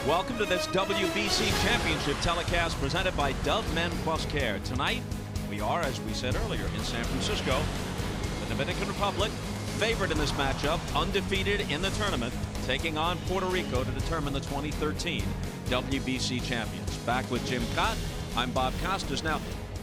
Welcome to this WBC Championship telecast presented by Dove Men Plus Care. Tonight, we are, as we said earlier, in San Francisco. The Dominican Republic, favored in this matchup, undefeated in the tournament, taking on Puerto Rico to determine the 2013 WBC champions. Back with Jim Cott, I'm Bob Costas. Now,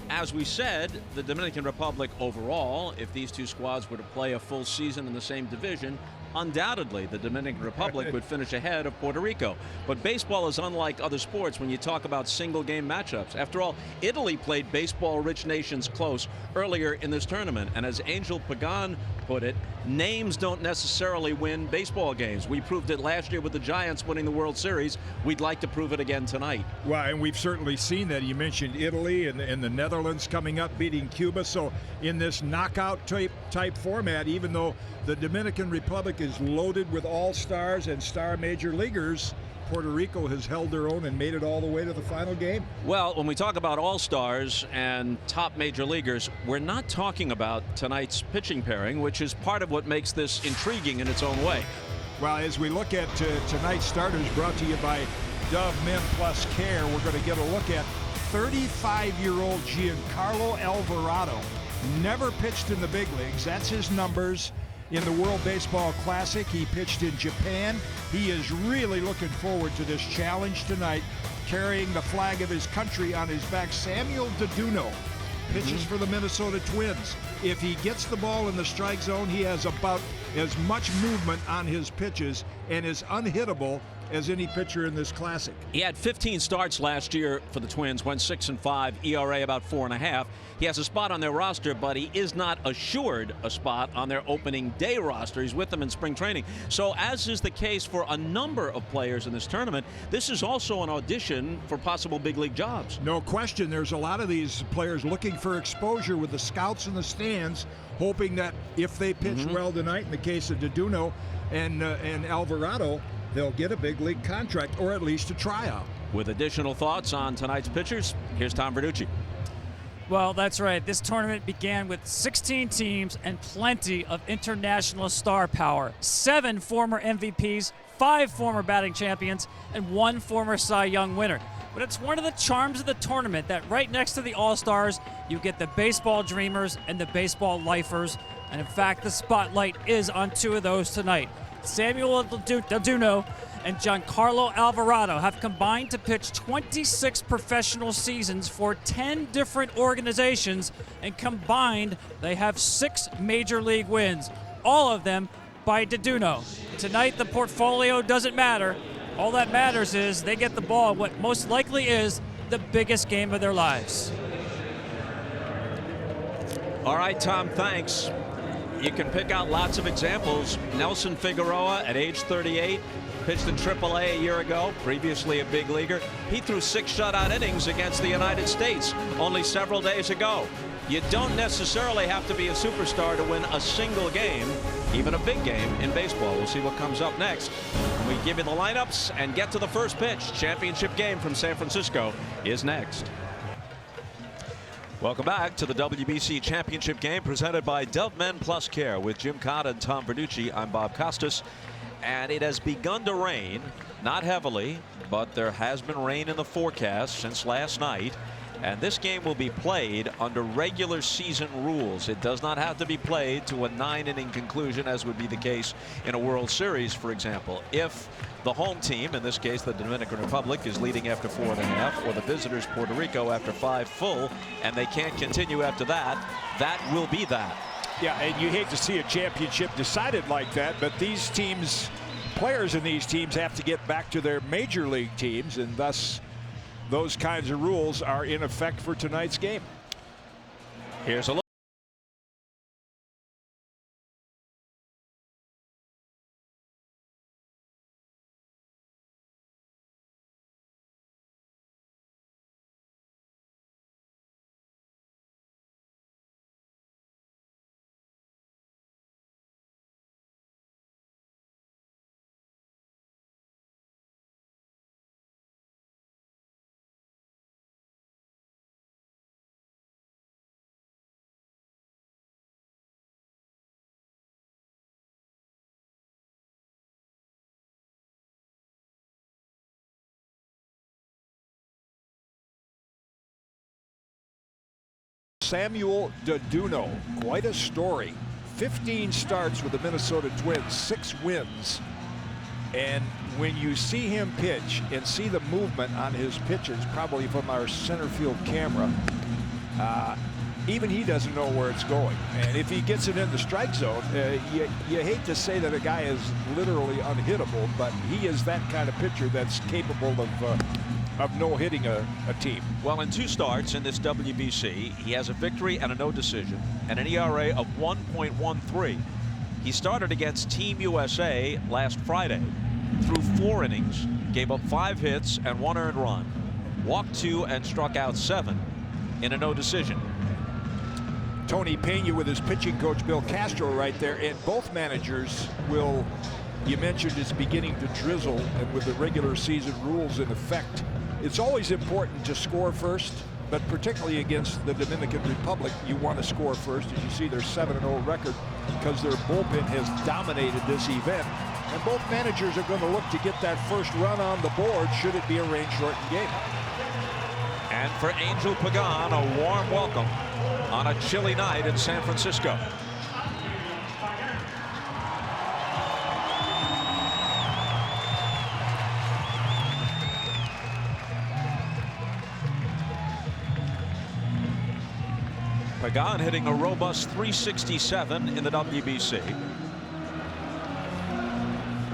as we said, the Dominican Republic overall, if these two squads were to play a full season in the same division, undoubtedly the Dominican Republic would finish ahead of Puerto Rico. But baseball is unlike other sports when you talk about single game matchups. After all, Italy played baseball-rich nations close earlier in this tournament. And as Angel Pagan put it, names don't necessarily win baseball games. We proved it last year with the Giants winning the World Series. We'd like to prove it again tonight. Well, and we've certainly seen that. You mentioned Italy and the Netherlands coming up, beating Cuba. So in this knockout type format, even though the Dominican Republic is loaded with all-stars and star major leaguers, Puerto Rico has held their own and made it all the way to the final game. Well, when we talk about all-stars and top major leaguers, we're not talking about tonight's pitching pairing, which is part of what makes this intriguing in its own way. Well, as we look at tonight's starters brought to you by Dove Men Plus Care, we're going to get a look at 35-year-old Giancarlo Alvarado. Never pitched in the big leagues. That's his numbers. In the World Baseball Classic, he pitched in Japan. He is really looking forward to this challenge tonight, carrying the flag of his country on his back. Samuel Daduno pitches for the Minnesota Twins. If he gets the ball in the strike zone, he has about as much movement on his pitches and is unhittable as any pitcher in this classic. He had 15 starts last year for the Twins, went 6-5, ERA about 4.5. He has a spot on their roster, but he is not assured a spot on their opening day roster. He's with them in spring training. So as is the case for a number of players in this tournament, this is also an audition for possible big league jobs. No question. There's a lot of these players looking for exposure with the scouts in the stands, hoping that if they pitch well tonight, in the case of Daduno and Alvarado, they'll get a big league contract or at least a tryout. With additional thoughts on tonight's pitchers, here's Tom Verducci. Well, that's right. This tournament began with 16 teams and plenty of international star power. 7 former MVPs, 5 former batting champions, and 1 former Cy Young winner. But it's one of the charms of the tournament that right next to the All-Stars, you get the baseball dreamers and the baseball lifers. And in fact, the spotlight is on 2 of those tonight. Samuel Daduno and Giancarlo Alvarado have combined to pitch 26 professional seasons for 10 different organizations, and combined they have 6 major league wins, all of them by Daduno. Tonight the portfolio doesn't matter. All that matters is they get the ball in what most likely is the biggest game of their lives. All right, Tom, thanks. You can pick out lots of examples. Nelson Figueroa at age 38, pitched in AAA a year ago, previously a big leaguer. He threw 6 shutout innings against the United States only several days ago. You don't necessarily have to be a superstar to win a single game, even a big game in baseball. We'll see what comes up next when we give you the lineups and get to the first pitch. Championship game from San Francisco is next. Welcome back to the WBC Championship game presented by Dove Men Plus Care with Jim Cott and Tom Verducci. I'm Bob Costas, and it has begun to rain, not heavily, but there has been rain in the forecast since last night, and this game will be played under regular season rules. It does not have to be played to a 9-inning conclusion, as would be the case in a World Series, for example. If the home team, in this case the Dominican Republic, is leading after 4.5, or the visitors Puerto Rico after 5 full, and they can't continue after that, that will be that. Yeah, and you hate to see a championship decided like that, but these teams, players in these teams, have to get back to their major league teams, and thus those kinds of rules are in effect for tonight's game. Here's a look. Samuel Daduno. Quite a story. 15 starts with the Minnesota Twins, 6 wins. And when you see him pitch and see the movement on his pitches, probably from our center field camera, even he doesn't know where it's going. And if he gets it in the strike zone, you hate to say that a guy is literally unhittable, but he is that kind of pitcher that's capable of no-hitting a team. Well, in 2 starts in this WBC, he has a victory and a no decision and an ERA of 1.13. He started against Team USA last Friday. Threw 4 innings, gave up 5 hits and 1 earned run, walked 2 and struck out 7 in a no decision. Tony Pena with his pitching coach Bill Castro right there, and both managers will, you mentioned it's beginning to drizzle, and with the regular season rules in effect, it's always important to score first, but particularly against the Dominican Republic, you want to score first. As you see, their 7-0 record because their bullpen has dominated this event. And both managers are going to look to get that first run on the board should it be a rain-shortened game. And for Angel Pagan, a warm welcome on a chilly night in San Francisco. Pagan hitting a robust .367 in the WBC.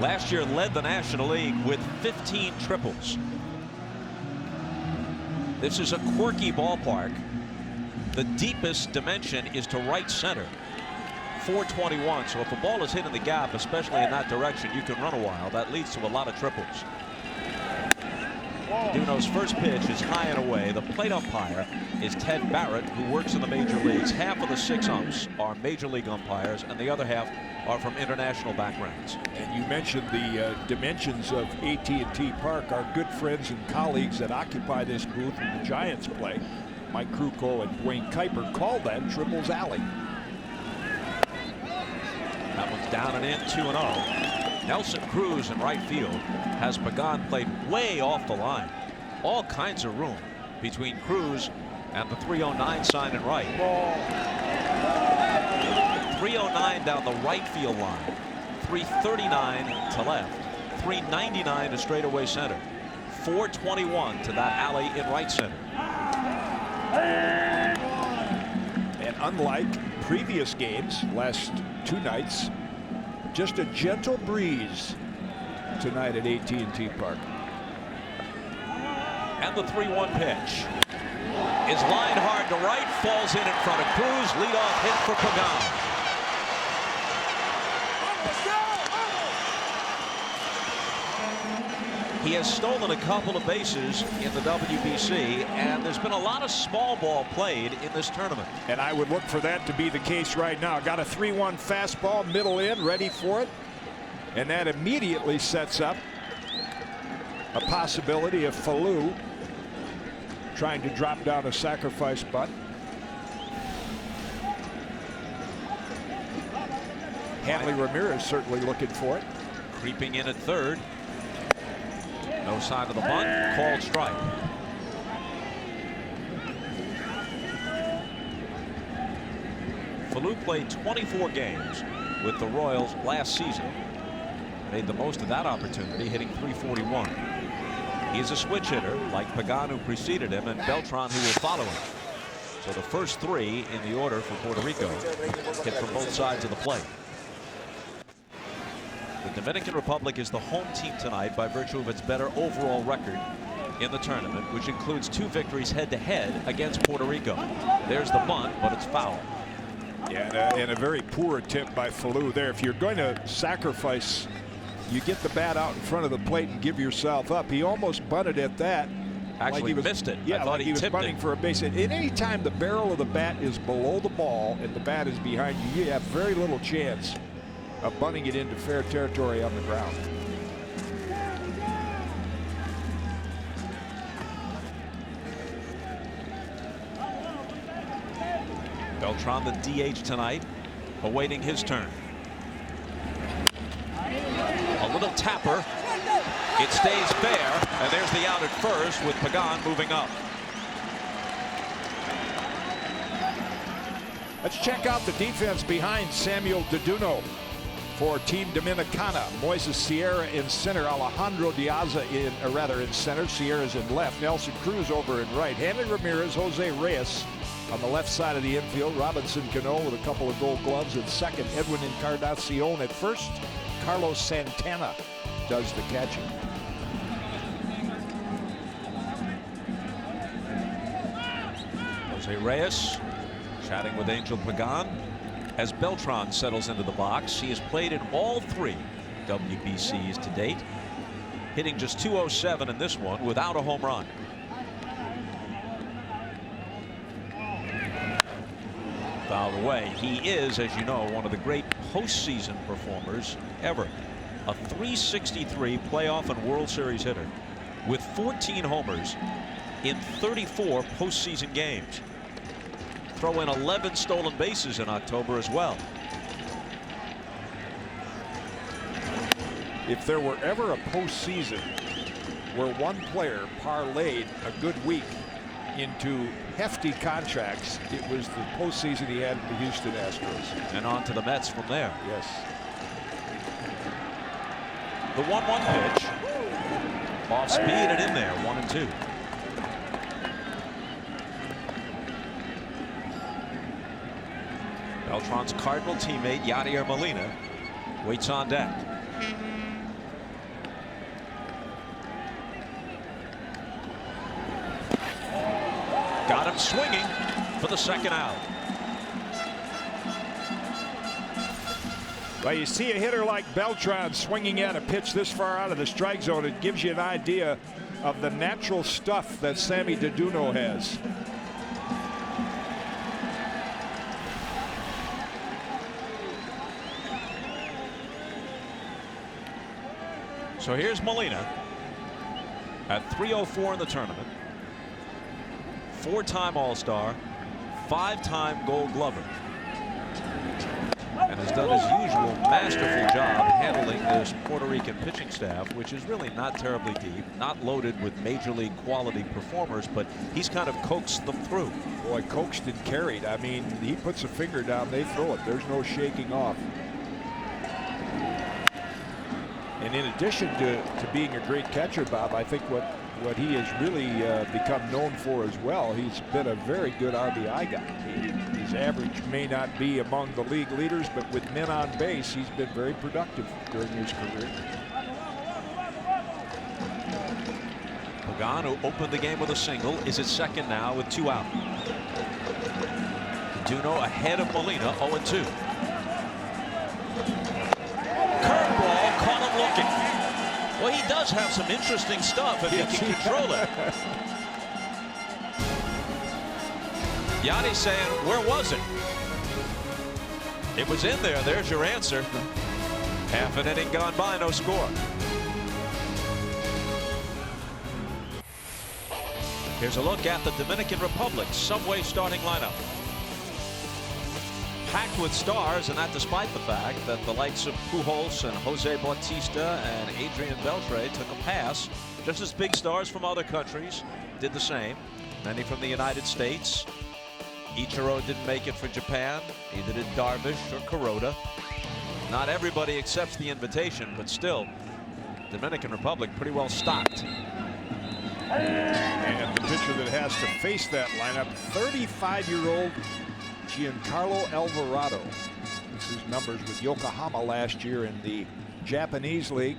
Last year led the National League with 15 triples. This is a quirky ballpark. The deepest dimension is to right center, 421. So if a ball is hit in the gap, especially in that direction, you can run a while. That leads to a lot of triples. Duno's first pitch is high and away. The plate umpire is Ted Barrett, who works in the major leagues. Half of the 6 umps are major league umpires, and the other half are from international backgrounds. And you mentioned the dimensions of AT&T Park. Our good friends and colleagues that occupy this booth when the Giants play, Mike Krukow and Dwayne Kuiper, call that Triples Alley. That one's down and in, 2-0. Nelson Cruz in right field has Pagan played way off the line. All kinds of room between Cruz and the 309 sign in right. 309 down the right field line, 339 to left, 399 to straightaway center, 421 to that alley in right center. And unlike previous games, last 2 nights, just a gentle breeze tonight at AT&T Park. And the 3-1 pitch is lined hard to right, falls in front of Cruz. Leadoff hit for Pagan. He has stolen a couple of bases in the WBC, and there's been a lot of small ball played in this tournament. And I would look for that to be the case right now. Got a 3-1 fastball, middle in, ready for it. And that immediately sets up a possibility of Falou trying to drop down a sacrifice bunt. Hanley Ramirez certainly looking for it. Creeping in at third. No sign of the bunt. Called strike. Falou played 24 games with the Royals last season. Made the most of that opportunity, hitting .341. He's a switch hitter like Pagan, who preceded him, and Beltran, who will follow him. So the first 3 in the order for Puerto Rico hit from both sides of the plate. The Dominican Republic is the home team tonight by virtue of its better overall record in the tournament, which includes 2 victories head-to-head against Puerto Rico. There's the bunt, but it's foul. Yeah, and a very poor attempt by Falou there. If you're going to sacrifice, you get the bat out in front of the plate and give yourself up. He almost bunted at that. Actually, like he was, missed it. Yeah, I thought like he was bunting for a base hit. At any time the barrel of the bat is below the ball and the bat is behind you, you have very little chance of bunting it into fair territory on the ground. Beltran, the DH tonight, awaiting his turn. A little tapper. It stays fair, and there's the out at first with Pagan moving up. Let's check out the defense behind Samuel Daduno for Team Dominicana. Moises Sierra in center, Alejandro Diaz in center, Sierra's in left, Nelson Cruz over in right, Henry Ramirez, Jose Reyes on the left side of the infield, Robinson Cano with a couple of Gold Gloves at second, Edwin Encarnacion at first, Carlos Santana does the catching. Jose Reyes chatting with Angel Pagan as Beltran settles into the box. He has played in all 3 WBCs to date, hitting just .207 in this one without a home run. Fouled away. He is, as you know, one of the great postseason performers ever. A .363 playoff and World Series hitter with 14 homers in 34 postseason games. Throw in 11 stolen bases in October as well. If there were ever a postseason where one player parlayed a good week into hefty contracts, it was the postseason he had in the Houston Astros. And on to the Mets from there. Yes. The 1-1 pitch. Off speed and in there, 1-2. Beltran's Cardinal teammate Yadier Molina waits on deck. Got him swinging for the second out. Well, you see a hitter like Beltran swinging at a pitch this far out of the strike zone, it gives you an idea of the natural stuff that Sammy Daduno has. So here's Molina at .304 in the tournament. 4-time All-Star, 5-time Gold Glover, and has done his usual masterful job handling this Puerto Rican pitching staff, which is really not terribly deep, not loaded with major league quality performers, but he's kind of coaxed them through. Boy, coaxed and carried. I mean, he puts a finger down, they throw it. There's no shaking off. And in addition to being a great catcher, Bob, I think what he has really become known for as well, he's been a very good RBI guy. His average may not be among the league leaders, but with men on base, he's been very productive during his career. Pagan, who opened the game with a single, is at second now with 2 out. Daduno ahead of Molina, 0-2. Curveball, caught him looking. Well, he does have some interesting stuff if he can control it. Yanni's saying, where was it? It was in there. There's your answer. Half an inning gone by, no score. Here's a look at the Dominican Republic Subway starting lineup. Packed with stars, and that despite the fact that the likes of Pujols and Jose Bautista and Adrian Beltre took a pass. Just as big stars from other countries did the same. Many from the United States. Ichiro didn't make it for Japan. Either did Darvish or Kuroda. Not everybody accepts the invitation, but still, Dominican Republic pretty well stocked. And the pitcher that has to face that lineup, 35-year-old Giancarlo Alvarado. This is numbers with Yokohama last year in the Japanese League.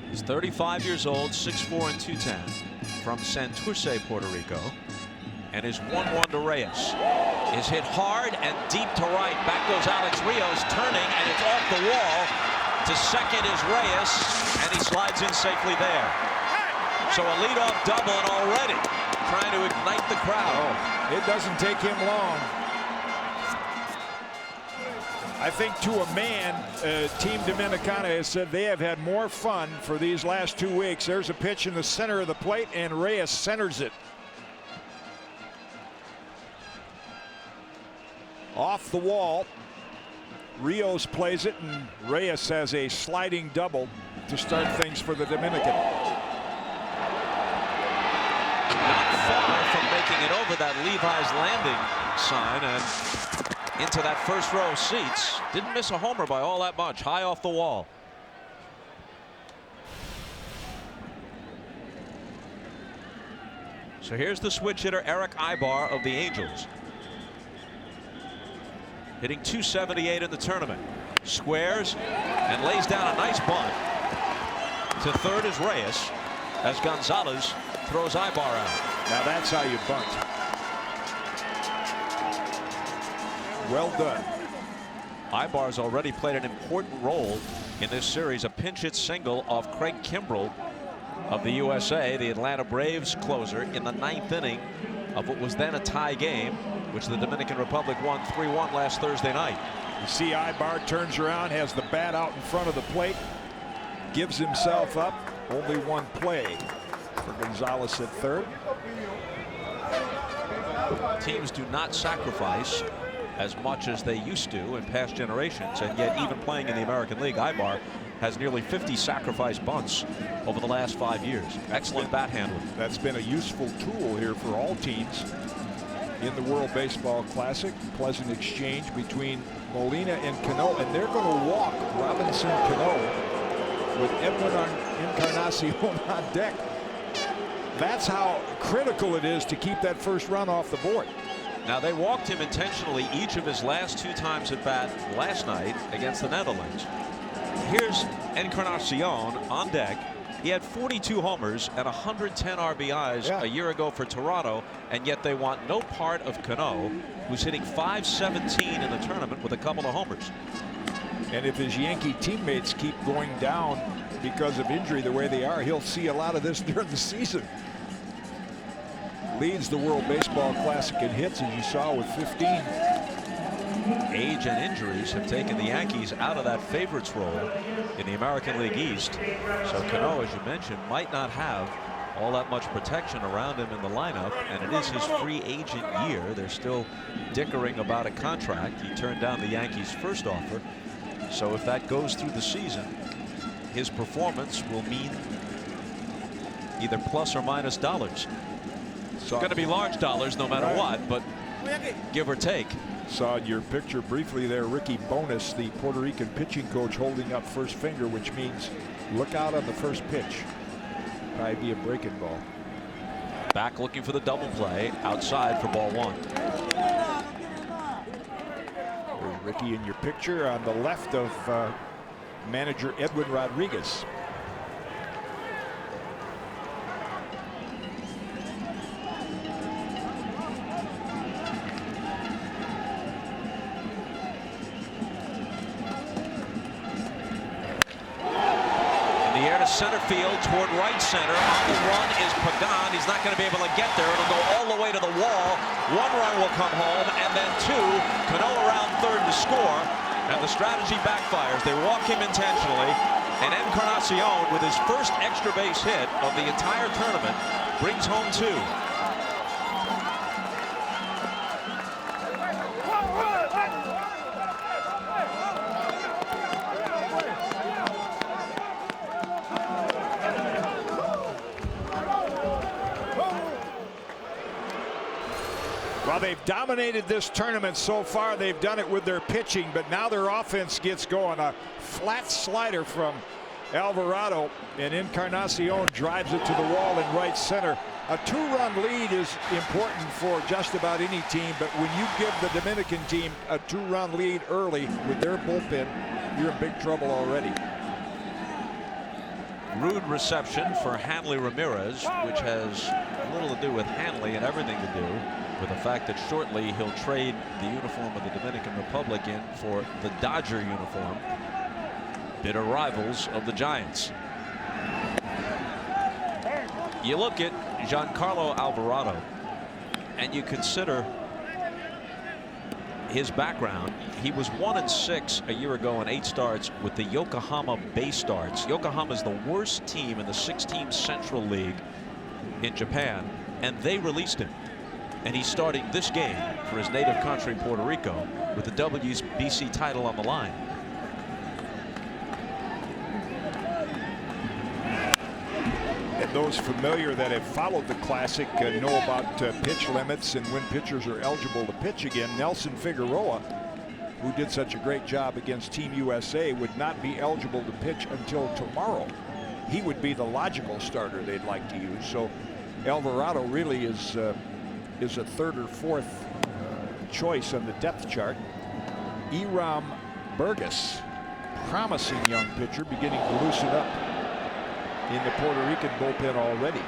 He's 35 years old, 6'4" and 210, from Santurce, Puerto Rico, and his 1-1 to Reyes is hit hard and deep to right. Back goes Alex Rios, turning, and it's off the wall. To second is Reyes, and he slides in safely there. So a leadoff double, and already trying to ignite the crowd. Oh, it doesn't take him long. I think to a man, Team Dominicana has said they have had more fun for these last 2 weeks. There's a pitch in the center of the plate, and Reyes centers it. Off the wall. Rios plays it, and Reyes has a sliding double to start things for the Dominican. Not far from making it over that Levi's Landing sign and into that first row of seats. Didn't miss a homer by all that much. High off the wall. So here's the switch hitter, Eric Ibar of the Angels. Hitting .278 in the tournament. Squares and lays down a nice bunt. To third is Reyes as Gonzalez throws Ibar out. Now that's how you bunt. Well done. Ibar's already played an important role in this series. A pinch hit single off Craig Kimbrell of the USA, the Atlanta Braves closer, in the 9th inning of what was then a tie game, which the Dominican Republic won 3-1 last Thursday night. You see Ibar turns around, has the bat out in front of the plate, gives himself up. Only one play for Gonzalez at third. Teams do not sacrifice as much as they used to in past generations, and yet even playing in the American League, Ibar has nearly 50 sacrifice bunts over the last 5 years. Excellent bat handling. That's been a useful tool here for all teams in the World Baseball Classic. Pleasant exchange between Molina and Cano, and they're going to walk Robinson Cano with Edwin Encarnacion on deck. That's how critical it is to keep that first run off the board. Now, they walked him intentionally each of his last 2 times at bat last night against the Netherlands. Here's Encarnacion on deck. He had 42 homers and 110 RBIs a year ago for Toronto, and yet they want no part of Cano, who's hitting .517 in the tournament with a couple of homers. And if his Yankee teammates keep going down because of injury the way they are, he'll see a lot of this during the season. Leads the World Baseball Classic in hits, as you saw, with 15. Age and injuries have taken the Yankees out of that favorites role in the American League East. So Cano, as you mentioned, might not have all that much protection around him in the lineup, and it is his free agent year. They're still dickering about a contract. He turned down the Yankees' first offer. So if that goes through the season, his performance will mean either plus or minus dollars. It's going to be large dollars no matter what, but give or take. Saw in your picture briefly there Ricky Bonas, the Puerto Rican pitching coach, holding up first finger, which means look out on the first pitch. Probably be a breaking ball. Back looking for the double play outside for ball 1. There's Ricky in your picture on the left of manager Edwin Rodriguez. Center field toward right center. On the run is Pagan. He's not going to be able to get there. It'll go all the way to the wall. 1 run will come home, and then 2. Cano around third to score, and the strategy backfires. They walk him intentionally, and Encarnacion, with his first extra base hit of the entire tournament, brings home 2. Well, they've dominated this tournament so far. They've done it with their pitching, but now their offense gets going. A flat slider from Alvarado, and Encarnacion drives it to the wall in right center. A 2-run lead is important for just about any team, but when you give the Dominican team a 2-run lead early with their bullpen, you're in big trouble already. Rude reception for Hanley Ramirez, which has little to do with Hanley and everything to do with the fact that shortly he'll trade the uniform of the Dominican Republic in for the Dodger uniform. Bitter rivals of the Giants. You look at Giancarlo Alvarado and you consider his background. He was 1-6 a year ago in 8 starts with the Yokohama Bay Starts. Yokohama is the worst team in the 6-team Central League in Japan, and they released him. And he's starting this game for his native country, Puerto Rico, with the WBC title on the line. those familiar that have followed the Classic know about pitch limits and when pitchers are eligible to pitch again. Nelson Figueroa, who did such a great job against Team USA, would not be eligible to pitch until tomorrow. He would be the logical starter they'd like to use. So Alvarado really is a third or fourth choice on the depth chart. Eram Burgess, promising young pitcher, beginning to loosen up in the Puerto Rican bullpen already.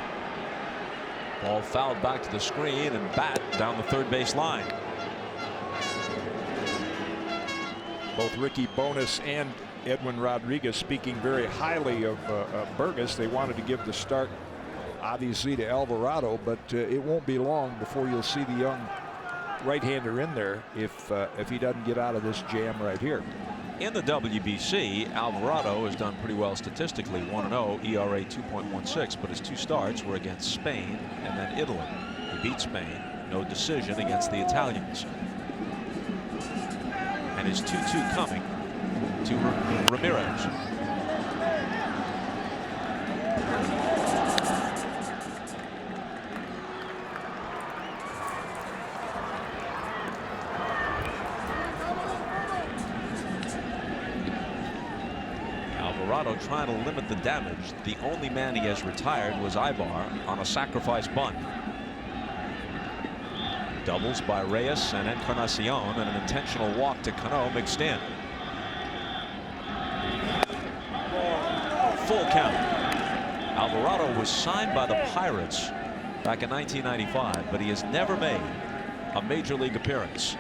Ball fouled back to the screen and bat down the third base line. Both Ricky Bonas and Edwin Rodriguez speaking very highly of Burgess. They wanted to give the start obviously to Alvarado, but it won't be long before you'll see the young right-hander in there if he doesn't get out of this jam right here. In the WBC, Alvarado has done pretty well statistically, 1-0, ERA 2.16, but his 2 starts were against Spain and then Italy. He beat Spain, no decision against the Italians. And his 2-2 coming to Ramirez. Alvarado trying to limit the damage. The only man he has retired was Ibar on a sacrifice bunt. Doubles by Reyes and Encarnacion and an intentional walk to Cano mixed in. Full count. Alvarado was signed by the Pirates back in 1995, but he has never made a major league appearance.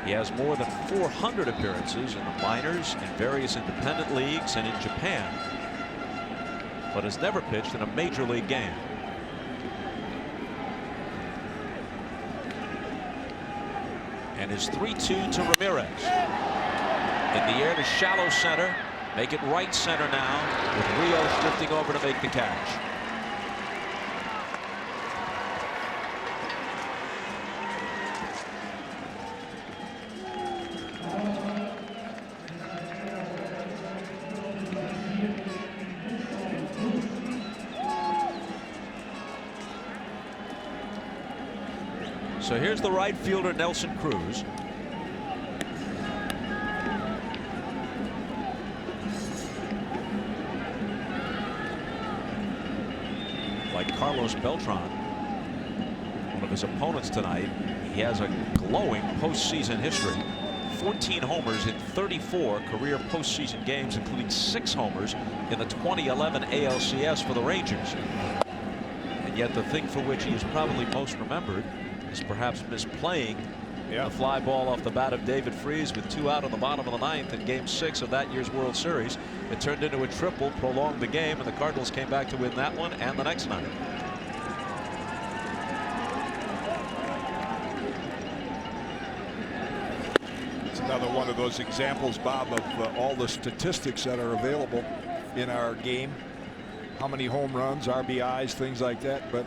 He has more than 400 appearances in the minors, in various independent leagues, and in Japan, but has never pitched in a major league game. And his 3-2 to Ramirez. In the air to shallow center. Make it right center now, with Rios drifting over to make the catch. So here's the right fielder, Nelson Cruz. Like Carlos Beltran, one of his opponents tonight, he has a glowing postseason history. 14 homers in 34 career postseason games, including 6 homers in the 2011 ALCS for the Rangers. And yet the thing for which he is probably most remembered is perhaps misplaying the fly ball off the bat of David Freese with 2 out in the bottom of the 9th in Game 6 of that year's World Series. It turned into a triple, prolonged the game, and the Cardinals came back to win that one and the next night. It's another one of those examples, Bob, of all the statistics that are available in our game. How many home runs, RBIs, things like that, but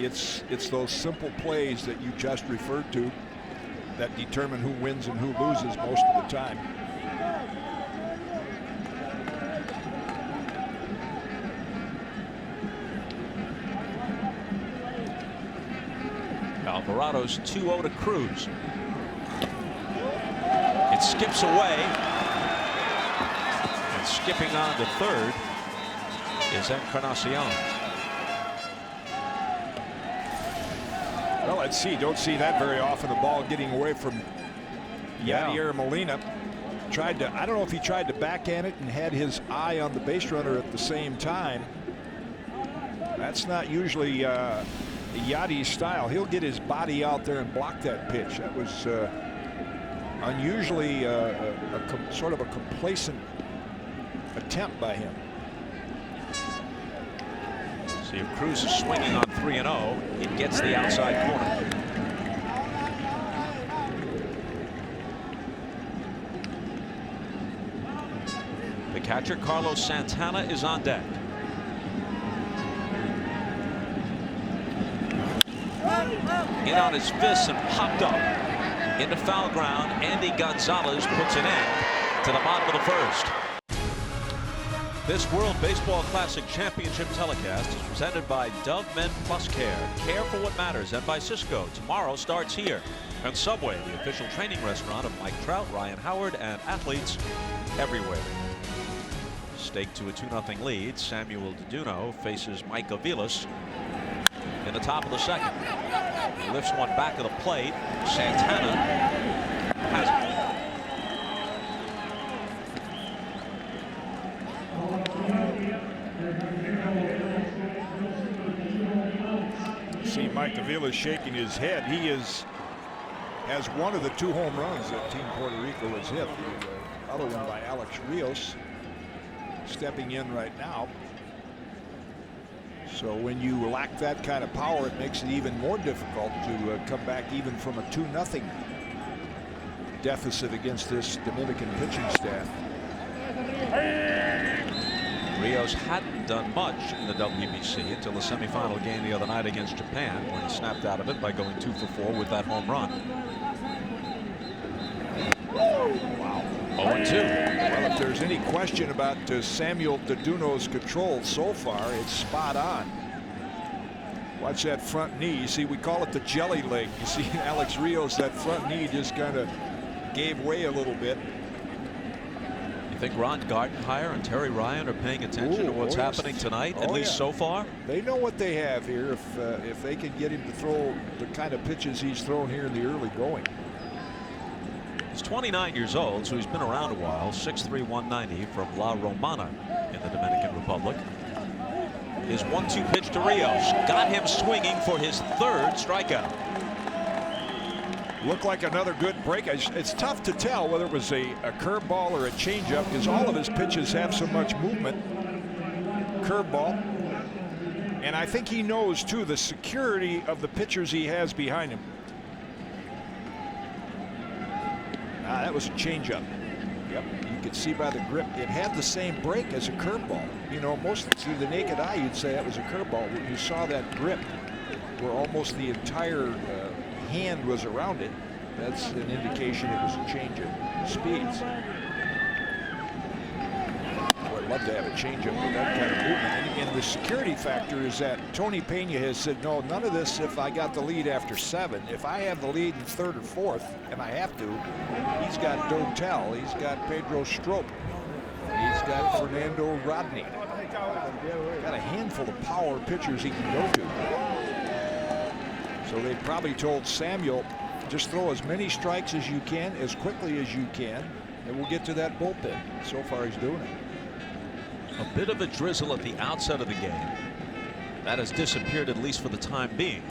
it's those simple plays that you just referred to that determine who wins and who loses most of the time. Alvarado's 2-0 to Cruz. It skips away, and skipping on to third is Encarnacion. Well, let's see. Don't see that very often. The ball getting away from Yadier Molina. Tried to, I don't know if he tried to backhand it and had his eye on the base runner at the same time. That's not usually Yadi's style. He'll get his body out there and block that pitch. That was unusually sort of a complacent attempt by him. See if Cruz is swinging on 3-0. It gets the outside corner. The catcher, Carlos Santana, is on deck. In on his fists and popped up into foul ground. Andy Gonzalez puts an end to the bottom of the first. This World Baseball Classic Championship telecast is presented by Dove Men Plus Care. Care for what matters, and by Cisco. Tomorrow starts here. And Subway, the official training restaurant of Mike Trout, Ryan Howard, and athletes everywhere. Staked to a 2-0 lead, Samuel Daduno faces Mike Aviles in the top of the second. He lifts one back of the plate. Santana has it. See Mike Aviles shaking his head. He has one of the 2 home runs that Team Puerto Rico has hit. The other one by Alex Rios, stepping in right now. So when you lack that kind of power, it makes it even more difficult to come back even from a 2-0 deficit against this Dominican pitching staff. Rios hadn't done much in the WBC until the semifinal game the other night against Japan, when he snapped out of it by going 2 for 4 with that home run. Wow. 0-2. Well, if there's any question about Samuel Daduno's control so far, it's spot on. Watch that front knee. You see, we call it the jelly leg. You see Alex Rios, that front knee just kind of gave way a little bit. You think Ron Gardenhire and Terry Ryan are paying attention to what's happening tonight, at least so far? They know what they have here if they can get him to throw the kind of pitches he's thrown here in the early going. He's 29 years old, so he's been around a while. 6'3", 190 from La Romana in the Dominican Republic. His 1-2 pitch to Rios got him swinging for his 3rd strikeout. Looked like another good break. It's tough to tell whether it was a curveball or a changeup, because all of his pitches have so much movement. Curveball. And I think he knows, too, the security of the pitchers he has behind him. That was a changeup. Yep, you could see by the grip it had the same break as a curveball. You know, most through the naked eye you'd say that was a curveball. When you saw that grip where almost the entire hand was around it, that's an indication it was a change of speeds. I'd love to have a changeup with that kind of movement. And the security factor is that Tony Pena has said, no, none of this if I got the lead after 7. If I have the lead in 3rd or 4th, and I have to, he's got Dotel, he's got Pedro Strop, he's got Fernando Rodney. Got a handful of power pitchers he can go to. So they probably told Samuel, just throw as many strikes as you can, as quickly as you can, and we'll get to that bullpen. So far he's doing it. A bit of a drizzle at the outset of the game. That has disappeared, at least for the time being.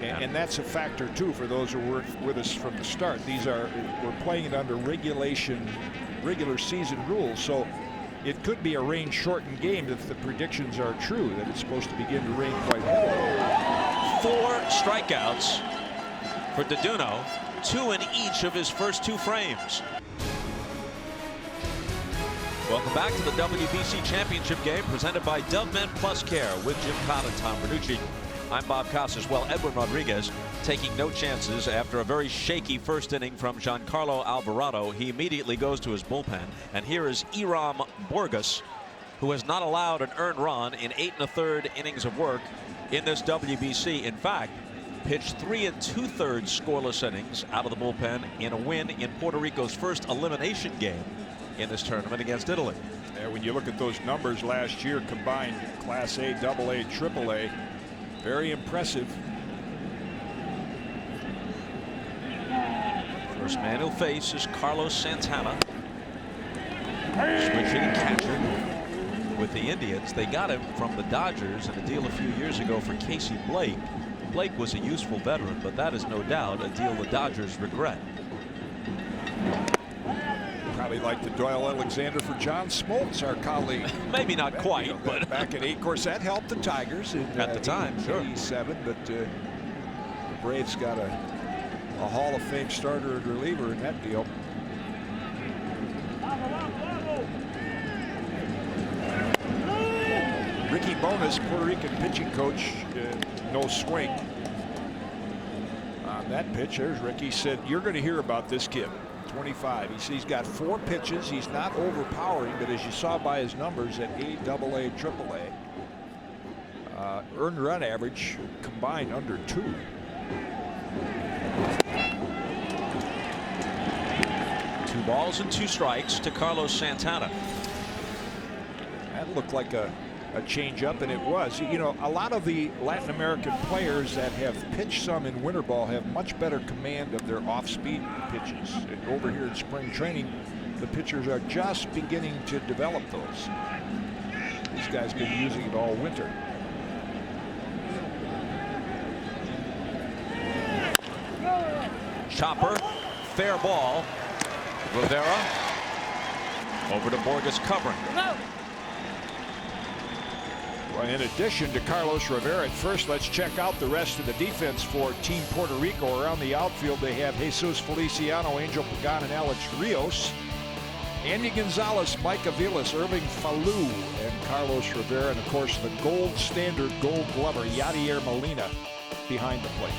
And that's a factor too for those who were with us from the start. We're playing it under regular season rules, so it could be a rain shortened game if the predictions are true that it's supposed to begin to rain quite heavily. 4 strikeouts for Daduno, 2 in each of his first 2 frames. Welcome back to the WBC Championship game presented by Dove Men Plus Care with Jim Cott and Tom Bernucci. I'm Bob Costas. Well, Edwin Rodriguez taking no chances after a very shaky first inning from Giancarlo Alvarado. He immediately goes to his bullpen, and here is Iram Borges, who has not allowed an earned run in 8 1/3 innings of work in this WBC. In fact, pitched 3 2/3 scoreless innings out of the bullpen in a win in Puerto Rico's first elimination game in this tournament against Italy. When you look at those numbers last year combined, Class A, AA, AAA, very impressive. First man he'll face is Carlos Santana, switching catcher with the Indians. They got him from the Dodgers in a deal a few years ago for Casey Blake. Blake was a useful veteran, but that is no doubt a deal the Dodgers regret. Probably like the Doyle Alexander for John Smoltz, our colleague. Maybe not quite, but back at 8. Of course, that helped the Tigers at the time, sure. 87, but the Braves got a Hall of Fame starter and reliever in that deal. Ricky Bonas, Puerto Rican pitching coach, no swing on that pitch. There's Ricky. Said, you're going to hear about this kid. 25. He's got 4 pitches. He's not overpowering, but as you saw by his numbers at A, AA, AAA, earned run average combined under 2. Two balls and 2 strikes to Carlos Santana. That looked like a change-up, and it was. You know, a lot of the Latin American players that have pitched some in winter ball have much better command of their off-speed pitches. Over here in spring training, the pitchers are just beginning to develop those. These guys been using it all winter. Chopper, fair ball. Rivera over to Borges covering. Well, in addition to Carlos Rivera at first, let's check out the rest of the defense for Team Puerto Rico. Around the outfield, they have Jesus Feliciano, Angel Pagan, and Alex Rios. Andy Gonzalez, Mike Aviles, Irving Falou, and Carlos Rivera. And, of course, the gold standard gold glover, Yadier Molina, behind the plate.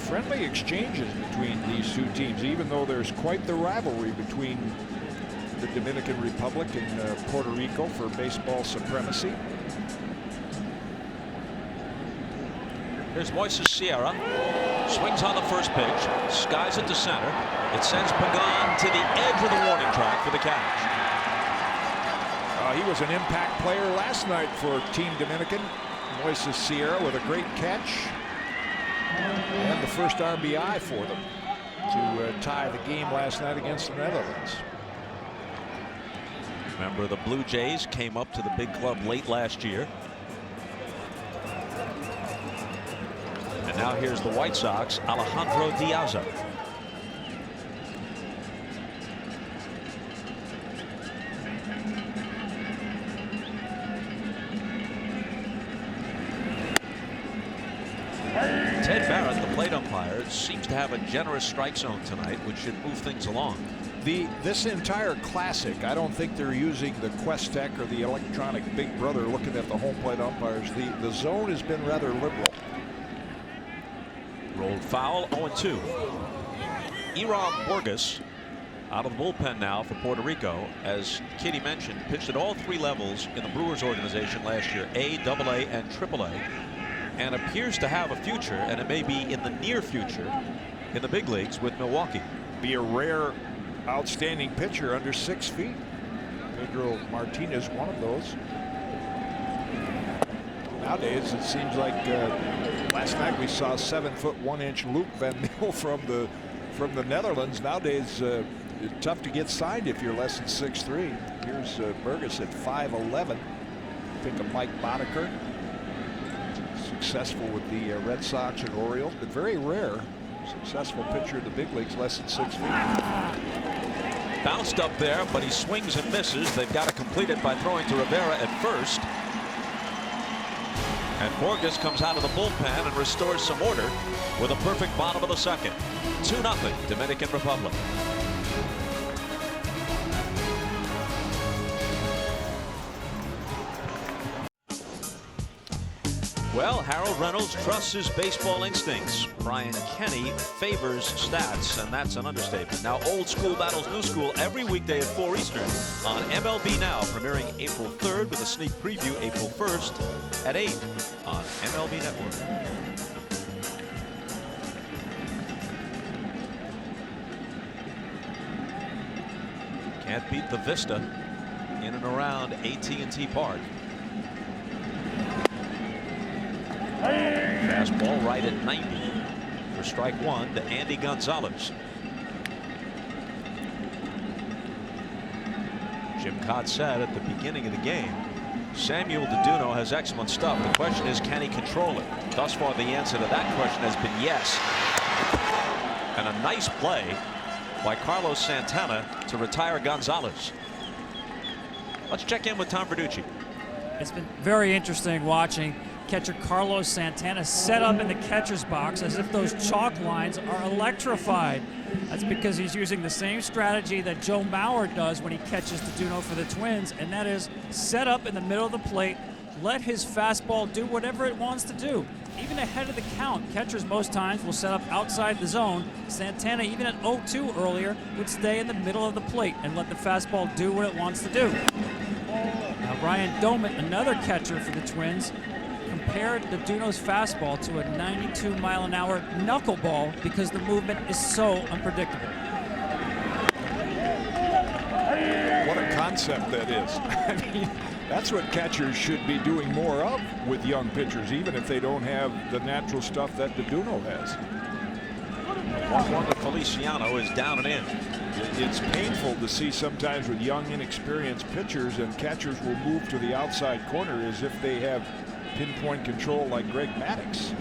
Friendly exchanges between these two teams, even though there's quite the rivalry between the Dominican Republic and Puerto Rico for baseball supremacy. Here's Moises Sierra. Swings on the first pitch. Skies it to center. It sends Pagan to the edge of the warning track for the catch. He was an impact player last night for Team Dominican. Moises Sierra with a great catch. And the first RBI for them to tie the game last night against the Netherlands. Remember, the Blue Jays came up to the big club late last year. And now here's the White Sox, Alejandro Diaz. Ted Barrett, the plate umpire, seems to have a generous strike zone tonight, which should move things along. This entire classic, I don't think they're using the Questec or the electronic Big Brother looking at the home plate umpires. The zone has been rather liberal. Rolled foul, 0-2. Iram Borges out of the bullpen now for Puerto Rico. As Kitty mentioned, pitched at all 3 levels in the Brewers organization last year, A, AA, and AAA. And appears to have a future, and it may be in the near future, in the big leagues with Milwaukee. Be a rare, outstanding pitcher under 6 feet. Pedro Martinez, one of those. Nowadays, it seems like last night we saw 7'1" Luke Van Meel from the Netherlands. Nowadays, it's tough to get signed if you're less than 6'3". Here's Burgess at 5'11". Think of Mike Boddicker. Successful with the Red Sox and Orioles, but very rare successful pitcher in the big leagues less than 6 feet. Bounced up there, but he swings and misses. They've got to complete it by throwing to Rivera at first. And Borges comes out of the bullpen and restores some order with a perfect bottom of the second. 2-0 Dominican Republic. Well, Harold Reynolds trusts his baseball instincts. Brian Kenny favors stats, and that's an understatement. Now, old school battles new school every weekday at 4 Eastern on MLB Now, premiering April 3rd with a sneak preview April 1st at 8 on MLB Network. Can't beat the vista in and around AT&T Park. Fastball right at 90 for strike 1 to Andy Gonzalez. Jim Cott said at the beginning of the game, Samuel Daduno has excellent stuff. The question is, can he control it? Thus far, the answer to that question has been yes. And a nice play by Carlos Santana to retire Gonzalez. Let's check in with Tom Verducci. It's been very interesting watching catcher Carlos Santana set up in the catcher's box as if those chalk lines are electrified. That's because he's using the same strategy that Joe Mauer does when he catches Daduno for the Twins, and that is set up in the middle of the plate, let his fastball do whatever it wants to do. Even ahead of the count, catchers most times will set up outside the zone. Santana, even at 0-2 earlier, would stay in the middle of the plate and let the fastball do what it wants to do. Now Ryan Doman, another catcher for the Twins, compared Daduno's fastball to a 92-mile-an-hour knuckleball because the movement is so unpredictable. What a concept that is. I mean, that's what catchers should be doing more of with young pitchers, even if they don't have the natural stuff that Daduno has. 1-1 to Feliciano is down and in. It's painful to see sometimes with young, inexperienced pitchers, and catchers will move to the outside corner as if they have pinpoint control like Greg Maddux.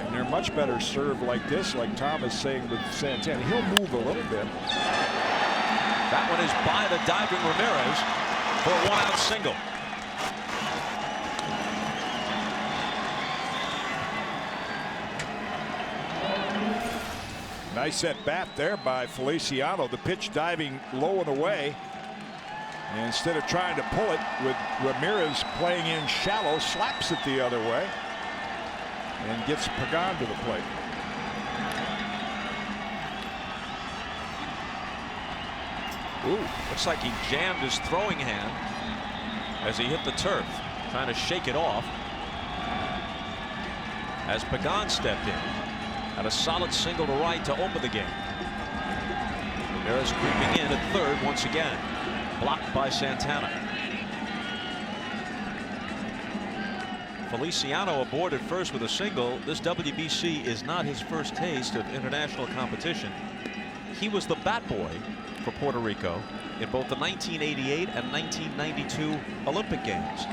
And they're much better served like this, like Tom is saying with Santana. He'll move a little bit. That one is by the diving Ramirez for a 1-out single. Nice at bat there by Feliciano. The pitch diving low and away. And instead of trying to pull it, with Ramirez playing in shallow, slaps it the other way and gets Pagan to the plate. Ooh, looks like he jammed his throwing hand as he hit the turf, trying to shake it off. As Pagan stepped in, had a solid single to right to open the game. Ramirez creeping in at third once again, blocked by Santana. Feliciano aboard at first with a single. This WBC is not his first taste of international competition. He was the bat boy for Puerto Rico in both the 1988 and 1992 Olympic Games.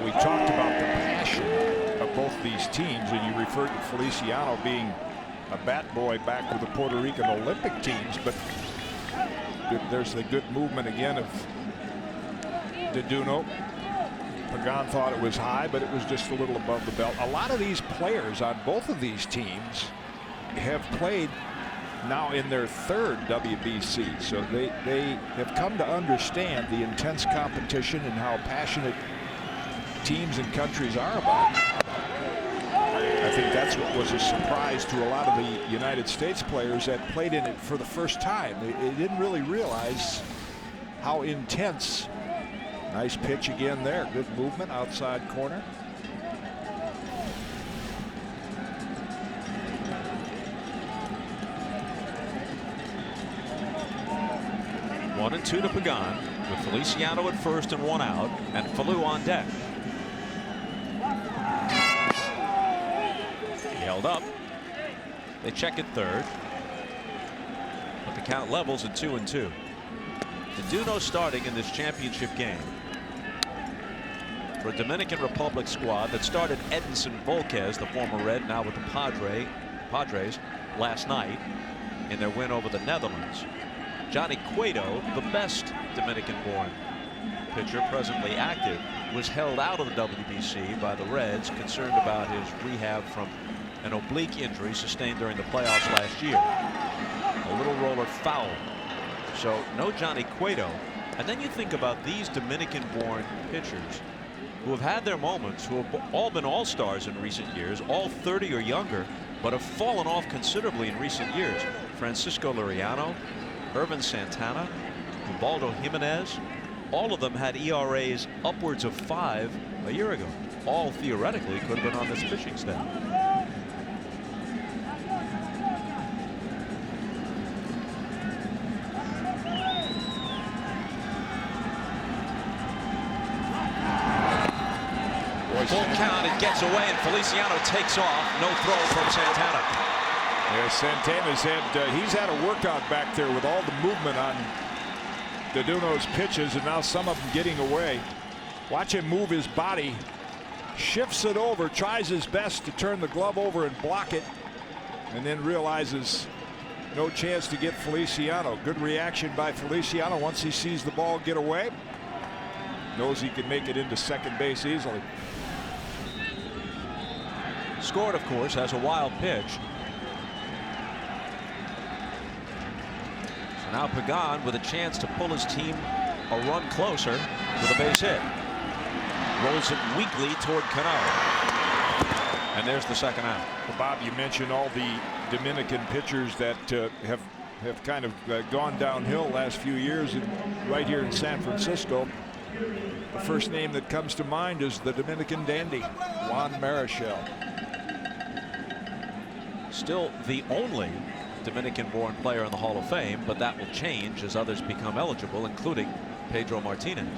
We talked about the passion of both these teams, and you referred to Feliciano being a bat boy back with the Puerto Rican Olympic teams, but there's the good movement again of Daduno. Pagan thought it was high, but it was just a little above the belt. A lot of these players on both of these teams have played now in their third WBC, so they have come to understand the intense competition and how passionate teams and countries are about it. I think that's what was a surprise to a lot of the United States players that played in it for the first time. They didn't really realize how intense. Nice pitch again there. Good movement outside corner. One and two to Pagan, with Feliciano at first and 1 out, and Falou on deck. Held up. They check at third, but the count levels at 2-2. Daduno starting in this championship game for a Dominican Republic squad that started Edinson Volquez, the former Red, now with the Padres last night in their win over the Netherlands. Johnny Cueto, the best Dominican-born pitcher presently active, was held out of the WBC by the Reds, concerned about his rehab from an oblique injury sustained during the playoffs last year. A little roller foul. So no Johnny Cueto. And then you think about these Dominican-born pitchers who have had their moments, who have all been all-stars in recent years, all 30 or younger, but have fallen off considerably in recent years. Francisco Liriano, Irvin Santana, Ubaldo Jimenez, all of them had ERAs upwards of 5 a year ago. All theoretically could have been on this pitching staff. Full count, it gets away, and Feliciano takes off. No throw from Santana. Yeah, Santana's he's had a workout back there with all the movement on Daduno's pitches, and now some of them getting away. Watch him move his body, shifts it over, tries his best to turn the glove over and block it, and then realizes no chance to get Feliciano. Good reaction by Feliciano once he sees the ball get away. Knows he can make it into second base easily. Scored, of course, has a wild pitch. So now Pagan with a chance to pull his team a run closer with a base hit. Rolls it weakly toward Cueto. And there's the second out. Well, Bob, you mentioned all the Dominican pitchers that have kind of gone downhill last few years, and right here in San Francisco, the first name that comes to mind is the Dominican dandy, Juan Marichal. Still the only Dominican-born player in the Hall of Fame, but that will change as others become eligible, including Pedro Martinez.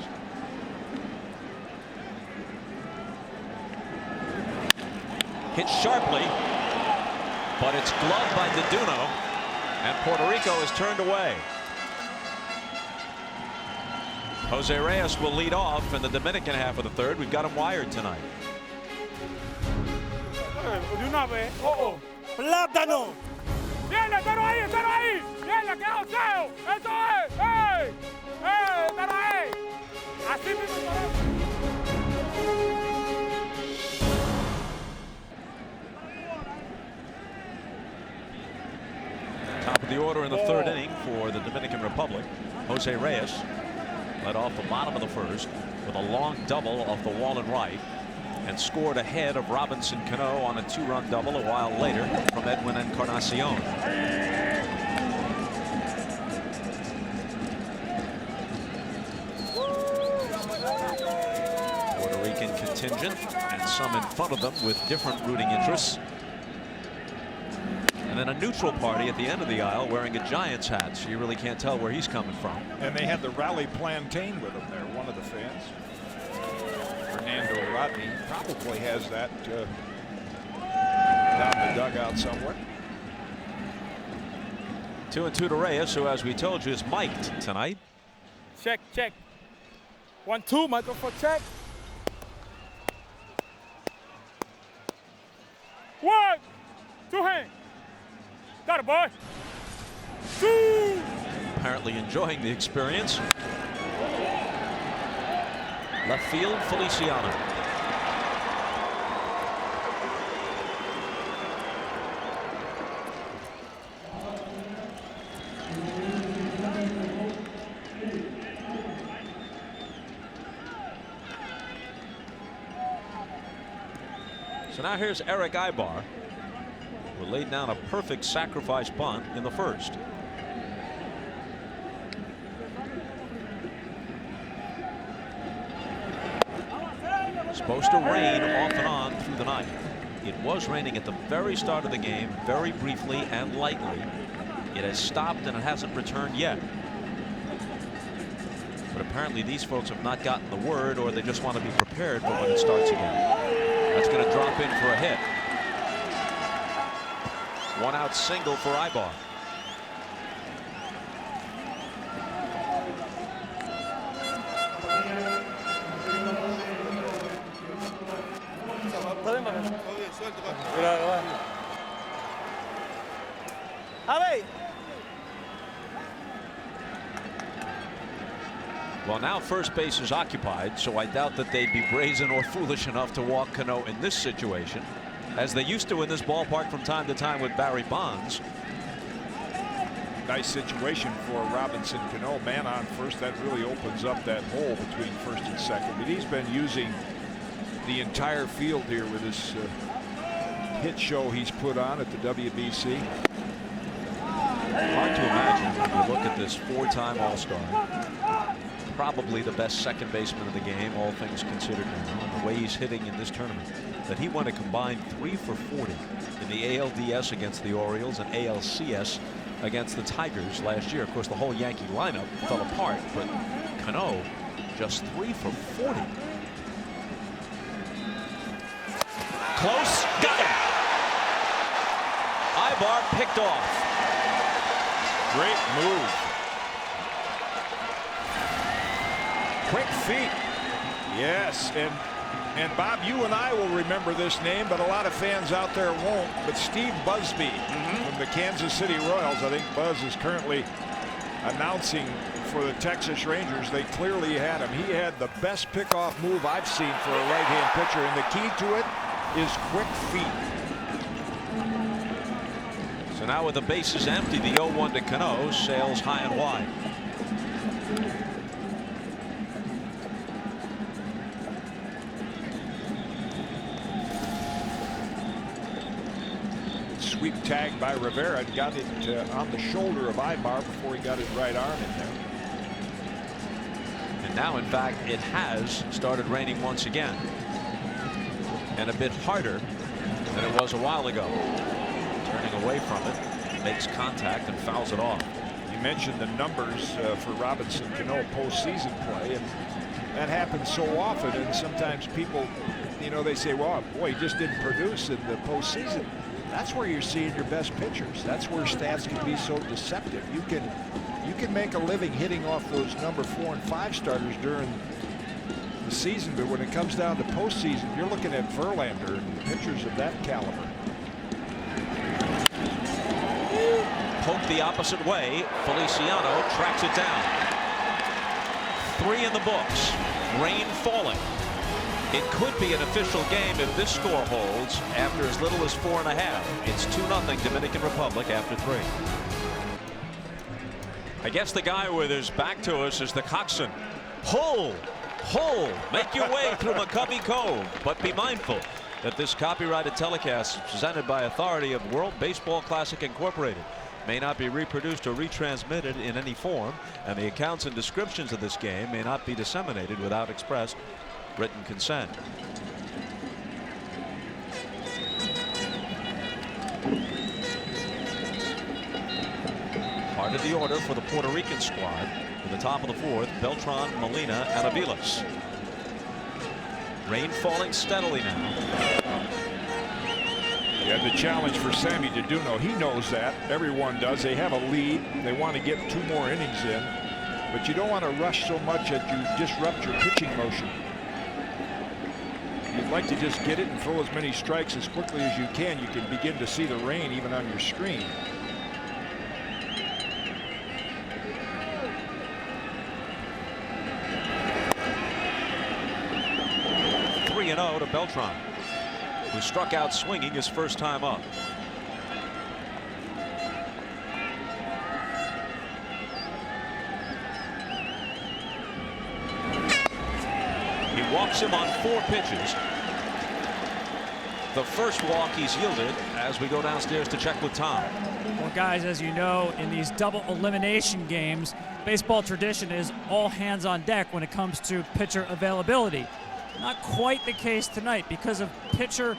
Hit sharply, but it's gloved by Daduno, and Puerto Rico is turned away. Jose Reyes will lead off in the Dominican half of the third. We've got him wired tonight. ¡Plátano! ¡Viene, pero ahí, pero ahí! ¡Viene, que Joseo! ¡Eso es! ¡Ey! ¡Ey, pero ahí! ¡Así mismo! Top of the order in the third inning for the Dominican Republic. Jose Reyes led off the bottom of the first with a long double off the wall and right, and scored ahead of Robinson Cano on a 2-run double a while later from Edwin Encarnacion. Puerto Rican contingent and some in front of them with different rooting interests. And then a neutral party at the end of the aisle wearing a Giants hat, so you really can't tell where he's coming from. And they had the Rally Plantain with them there, one of the fans. Fernando Rodney probably has that down the dugout somewhere. 2-2 to Reyes, who, as we told you, is mic'd tonight. Check, check. 1-2, microphone check. 1, 2 hands. Got it, boy. 2. Apparently enjoying the experience. Left field, Feliciano. So now here's Eric Ibar, who laid down a perfect sacrifice bunt in the first. Supposed to rain off and on through the night. It was raining at the very start of the game, very briefly and lightly. It has stopped and it hasn't returned yet. But apparently these folks have not gotten the word, or they just want to be prepared for when it starts again. That's going to drop in for a hit. 1-out single for Ibar. Well, now first base is occupied, so I doubt that they'd be brazen or foolish enough to walk Cano in this situation, as they used to in this ballpark from time to time with Barry Bonds. Nice situation for Robinson Cano, man on first. That really opens up that hole between first and second. But he's been using the entire field here with this hit show he's put on at the WBC. Hard to imagine when you look at this 4-time All-Star. Probably the best second baseman of the game, all things considered now, and the way he's hitting in this tournament, that he went a combined 3 for 40 in the ALDS against the Orioles and ALCS against the Tigers last year. Of course, the whole Yankee lineup fell apart, but Cano just 3 for 40. Close, got him. Ibar picked off. Great move. Quick feet. Yes, and Bob, you and I will remember this name, but a lot of fans out there won't. But Steve Busby from the Kansas City Royals, I think Buzz is currently announcing for the Texas Rangers. They clearly had him. He had the best pickoff move I've seen for a right-hand pitcher, and the key to it is quick feet. So now with the bases empty, the 0-1 to Cano sails high and wide. Sweep tag by Rivera and got it on the shoulder of Ibar before he got his right arm in there. And now, in fact, it has started raining once again, and a bit harder than it was a while ago. Turning away from it, makes contact and fouls it off. You mentioned the numbers for Robinson Cano postseason play, and that happens so often. And sometimes people, you know, they say, well, boy, he just didn't produce in the postseason. That's where you're seeing your best pitchers. That's where stats can be so deceptive. You can make a living hitting off those number 4 and 5 starters during the season, but when it comes down to postseason, you're looking at Verlander and pitchers of that caliber. Poked the opposite way. Feliciano tracks it down. 3 in the books. Rain falling. It could be an official game if this score holds after as little as 4.5. It's 2-0 Dominican Republic after 3. I guess the guy with his back to us is the coxswain. Pull, make your way through McCovey Cove, but be mindful that this copyrighted telecast is presented by authority of World Baseball Classic Incorporated. May not be reproduced or retransmitted in any form, and the accounts and descriptions of this game may not be disseminated without express written consent. Part of the order for the Puerto Rican squad in the top of the 4th, Beltran, Molina, and Aviles. Rain falling steadily now. Yeah, the challenge for Sammy Daduno, he knows that. Everyone does. They have a lead. They want to get 2 more innings in, but you don't want to rush so much that you disrupt your pitching motion. You'd like to just get it and throw as many strikes as quickly as you can. You can begin to see the rain even on your screen. To Beltran, who struck out swinging his first time up. He walks him on 4 pitches. The first walk he's yielded as we go downstairs to check with Tom. Well, guys, as you know, in these double elimination games, baseball tradition is all hands on deck when it comes to pitcher availability. Not quite the case tonight because of pitcher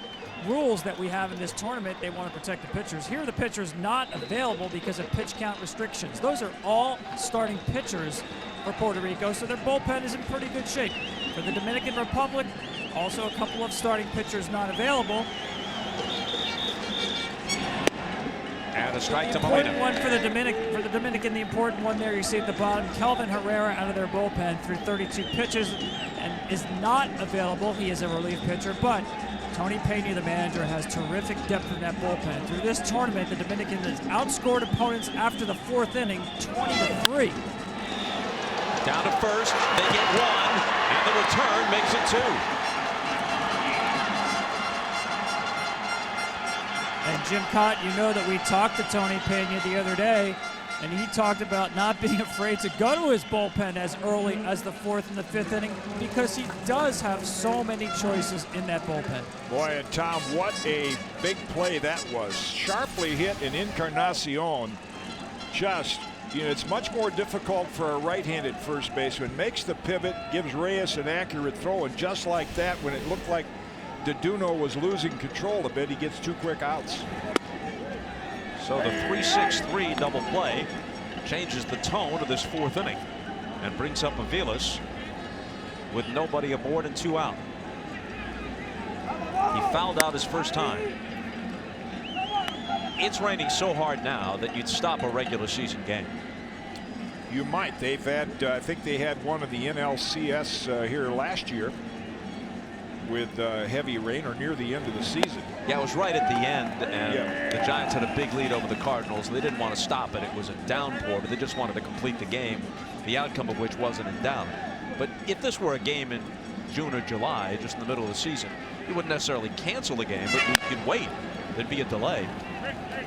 rules that we have in this tournament. They want to protect the pitchers. Here the pitcher's not available because of pitch count restrictions. Those are all starting pitchers for Puerto Rico, so their bullpen is in pretty good shape. For the Dominican Republic, also a couple of starting pitchers not available. And a strike to The important Molina. one for the Dominican, the important one there you see at the bottom, Kelvin Herrera out of their bullpen through 32 pitches and is not available. He is a relief pitcher, but Tony Pena, the manager, has terrific depth in that bullpen. Through this tournament, the Dominican has outscored opponents after the 4th inning, 20-3. Down to first, they get 1, and the return makes it 2. And Jim Cott, you know that we talked to Tony Pena the other day, and he talked about not being afraid to go to his bullpen as early as the 4th and the 5th inning because he does have so many choices in that bullpen. Boy, and Tom, what a big play that was. Sharply hit in Encarnacion. Just, you know, it's much more difficult for a right-handed first baseman. Makes the pivot, gives Reyes an accurate throw, and just like that, when it looked like Daduno was losing control a bit, he gets 2 quick outs. So the 3-6-3 double play changes the tone of this 4th inning and brings up Aviles with nobody aboard and 2 out. He fouled out his first time. It's raining so hard now that you'd stop a regular season game. You might. They've had, I think they had one of the NLCS here last year with heavy rain or near the end of the season. Yeah, it was right at the end, and the Giants had a big lead over the Cardinals. They didn't want to stop it. It was a downpour, but they just wanted to complete the game, the outcome of which wasn't in doubt. But if this were a game in June or July, just in the middle of the season, you wouldn't necessarily cancel the game, but you could wait there'd be a delay.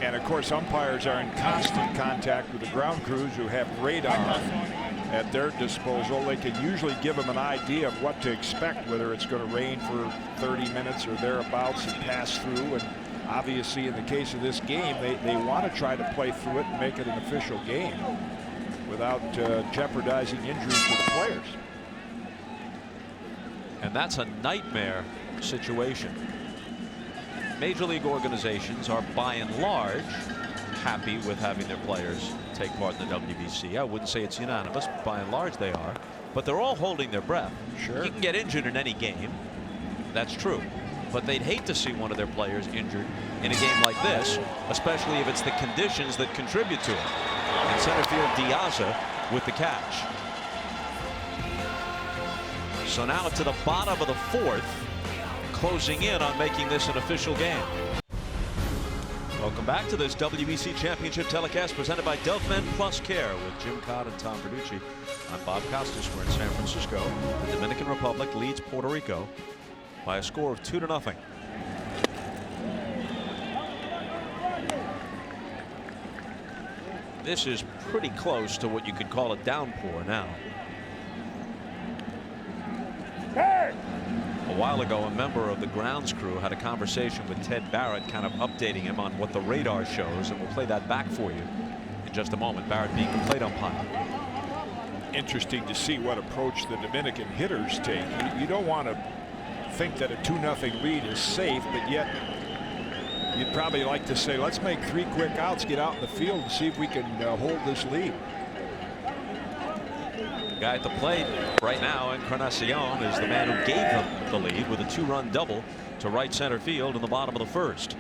And of course, umpires are in constant contact with the ground crews who have radar at their disposal. They can usually give them an idea of what to expect, whether it's going to rain for 30 minutes or thereabouts and pass through. And obviously, in the case of this game, they want to try to play through it and make it an official game without jeopardizing injuries for the players. And that's a nightmare situation. Major league organizations are by and large happy with having their players take part in the WBC. I wouldn't say it's unanimous. By and large they are, but they're all holding their breath. Sure. You can get injured in any game. That's true. But they'd hate to see one of their players injured in a game like this, especially if it's the conditions that contribute to it. In center field, Diaza with the catch. So now to the bottom of the fourth, closing in on making this an official game. Welcome back to this WBC Championship telecast presented by Dove Men Plus Care with Jim Codd and Tom Verducci. I'm Bob Costas. We're in San Francisco. The Dominican Republic leads Puerto Rico by a score of 2-0. This is pretty close to what you could call a downpour now. A while ago, a member of the grounds crew had a conversation with Ted Barrett, kind of updating him on what the radar shows, and we'll play that back for you in just a moment. Barrett being the plate umpire. Interesting to see what approach the Dominican hitters take. You don't want to think that a 2-0 lead is safe, but yet you'd probably like to say, let's make 3 quick outs, get out in the field and see if we can hold this lead. Guy at the plate right now, Encarnacion, is the man who gave them the lead with a 2-run double to right center field in the bottom of the first.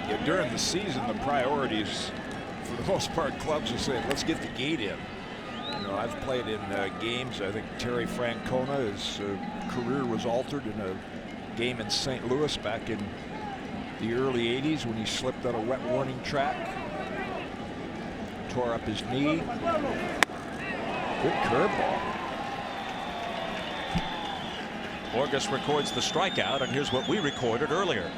Yeah, during the season, the priorities, for the most part, clubs will say, let's get the gate in. You know, I've played in games. I think Terry Francona, his career was altered in a game in St. Louis back in the early 80s when he slipped on a wet warning track, tore up his knee. Good curveball. Orgus records the strikeout, and here's what we recorded earlier.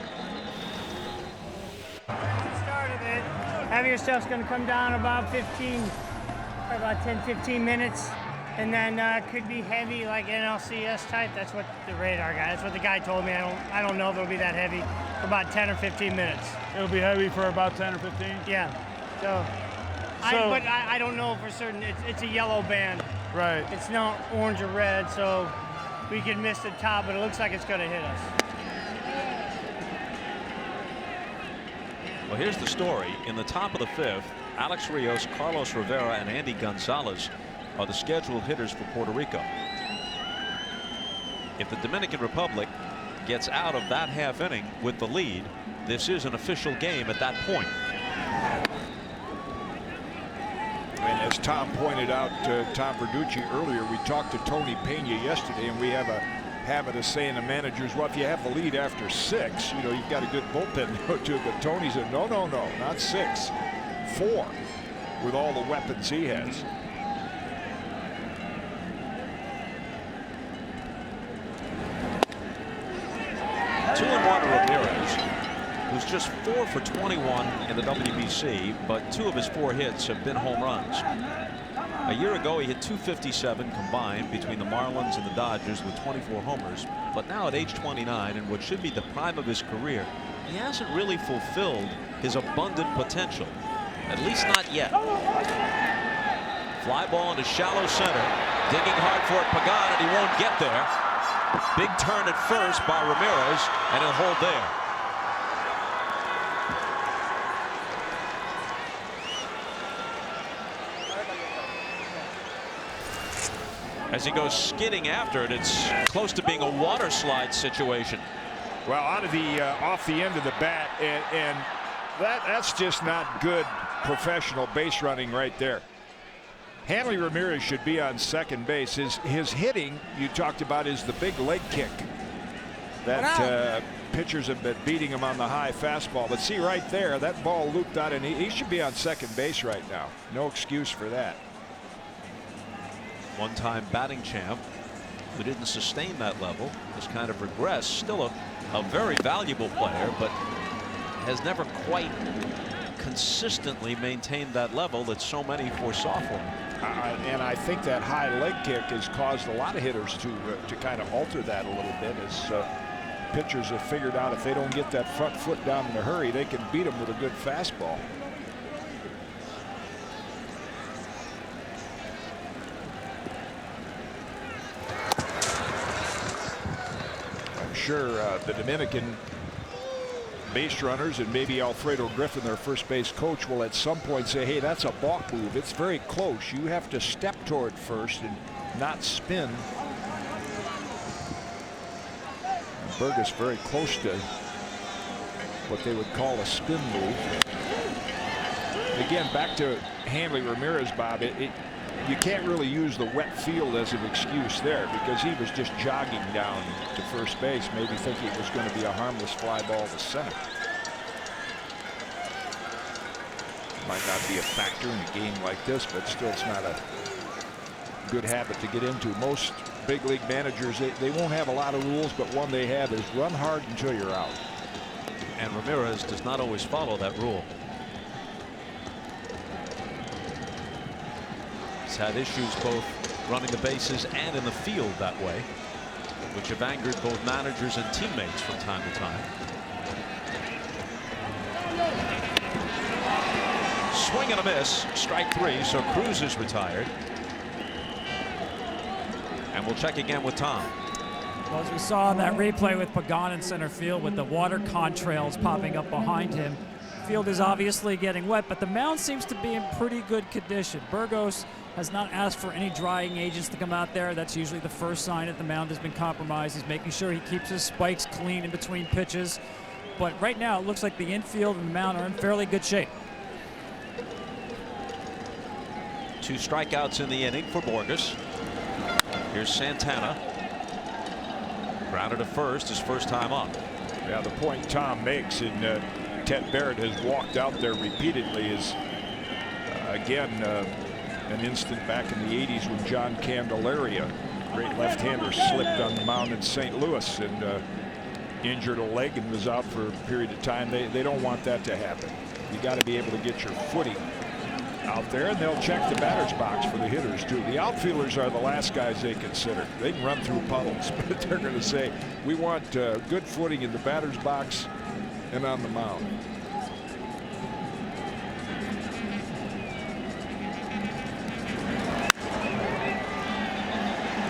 Start of it. Heavier stuff's going to come down about 10-15 minutes. And then could be heavy like NLCS type. That's what the radar guy, that's what the guy told me. I don't know if it'll be that heavy for about 10 or 15 minutes. It'll be heavy for about 10 or 15? Yeah. But I don't know for certain. It's a yellow band. Right. It's not orange or red, so we could miss the top, but it looks like it's going to hit us. Well, here's the story. In the top of the fifth, Alex Rios, Carlos Rivera, and Andy Gonzalez are the scheduled hitters for Puerto Rico. If the Dominican Republic gets out of that half inning with the lead, this is an official game at that point. And as Tom pointed out to Tom Verducci earlier, we talked to Tony Pena yesterday, and we have a habit of saying to managers, well, if you have the lead after 6, you know, you've got a good bullpen to go to. But Tony said, no, not 6, 4, with all the weapons he has. 2-1 to Ramirez, who's just 4 for 21 in the WBC, but 2 of his 4 hits have been home runs. A year ago, he hit .257 combined between the Marlins and the Dodgers with 24 homers. But now at age 29, in what should be the prime of his career, he hasn't really fulfilled his abundant potential, at least not yet. Fly ball into shallow center, digging hard for it, Pagan, and he won't get there. Big turn at first by Ramirez, and he'll hold there. As he goes skidding after it, it's close to being a water slide situation. Well, out of the off the end of the bat, and that's just not good professional base running right there. Hanley Ramirez should be on second base. His hitting, you talked about, is the big leg kick that pitchers have been beating him on the high fastball. But see right there, that ball looped out, and he should be on second base right now. No excuse for that. one-time batting champ who didn't sustain that level, has kind of regressed. Still a very valuable player, but has never quite consistently maintained that level that so many foresaw for him. And I think that high leg kick has caused a lot of hitters to kind of alter that a little bit, as pitchers have figured out if they don't get that front foot down in a hurry, they can beat them with a good fastball. I'm sure the Dominican base runners and maybe Alfredo Griffin, their first base coach, will at some point say, hey, that's a balk move. It's very close. You have to step toward first and not spin. Burgess very close to what they would call a spin move. Again, back to Hanley Ramirez, Bob. You can't really use the wet field as an excuse there, because he was just jogging down to first base, maybe thinking it was going to be a harmless fly ball to center. Might not be a factor in a game like this, but still it's not a good habit to get into. Most big league managers, they won't have a lot of rules, but one they have is run hard until you're out. And Ramirez does not always follow that rule. He's had issues both running the bases and in the field that way, which have angered both managers and teammates from time to time. Swing and a miss, strike 3, so Cruz is retired. And we'll check again with Tom. Well, as we saw in that replay with Pagan in center field with the water contrails popping up behind him, field is obviously getting wet, but the mound seems to be in pretty good condition. Burgos has not asked for any drying agents to come out there. That's usually the first sign that the mound has been compromised. He's making sure he keeps his spikes clean in between pitches. But right now it looks like the infield and the mound are in fairly good shape. 2 strikeouts in the inning for Borges. Here's Santana. Grounded to first, his first time up. Yeah, the point Tom makes, and Ted Barrett has walked out there repeatedly, is again an instant back in the 80s when John Candelaria, great left-hander, slipped on the mound in St. Louis and injured a leg and was out for a period of time. They don't want that to happen. You got to be able to get your footing out there, and they'll check the batter's box for the hitters too. The outfielders are the last guys they consider. They can run through puddles, but they're going to say, we want good footing in the batter's box and on the mound.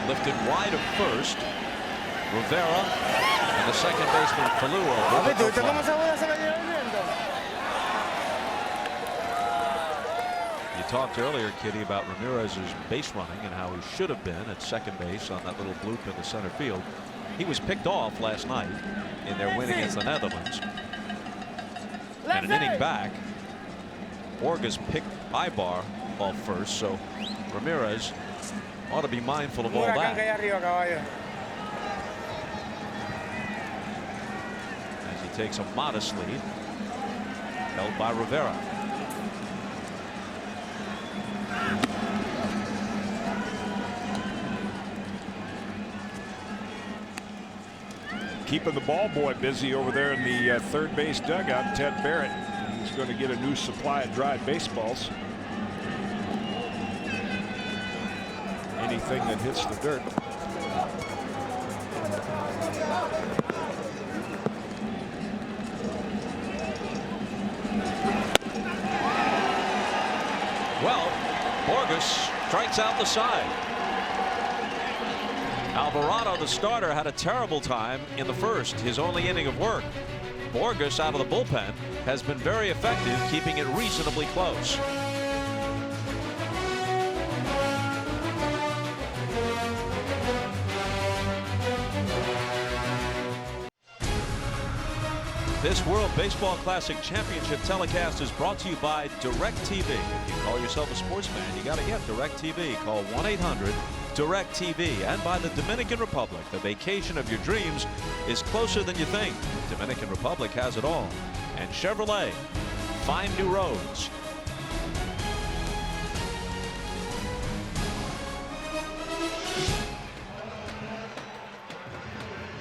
Lifted wide of first. Rivera and the second baseman Figueroa. You talked earlier, Kitty, about Ramirez's base running and how he should have been at second base on that little bloop in the center field. He was picked off last night in their win against the Netherlands. And an inning back, Borges picked Ibar off first, so Ramirez ought to be mindful of all that. As he takes a modest lead, held by Rivera. Keeping the ball boy busy over there in the third base dugout, Ted Barrett. He's going to get a new supply of dried baseballs. Anything that hits the dirt. Well, Borges strikes out the side. Alvarado, the starter, had a terrible time in the first, his only inning of work. Borges, out of the bullpen, has been very effective, keeping it reasonably close. This World Baseball Classic Championship telecast is brought to you by DirecTV. If you call yourself a sports fan, you got to get DirecTV. Call 1-800-DirecTV. And by the Dominican Republic. The vacation of your dreams is closer than you think. Dominican Republic has it all. And Chevrolet, find new roads.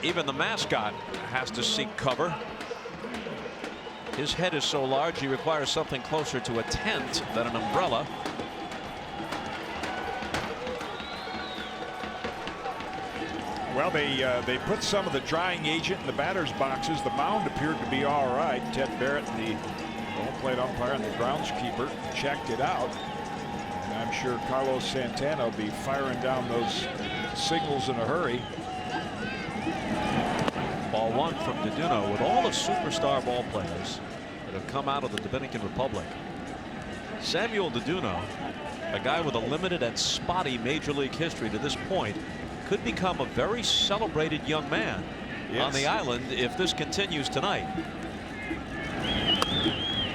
Even the mascot has to seek cover. His head is so large he requires something closer to a tent than an umbrella. Well, they put some of the drying agent in the batter's boxes. The mound appeared to be all right. Ted Barrett, the home plate umpire and the groundskeeper, checked it out. And I'm sure Carlos Santana will be firing down those signals in a hurry. Ball one from Daduno. With all the superstar ball players that have come out of the Dominican Republic, Samuel Daduno, a guy with a limited and spotty major league history to this point, could become a very celebrated young man on the island if this continues tonight.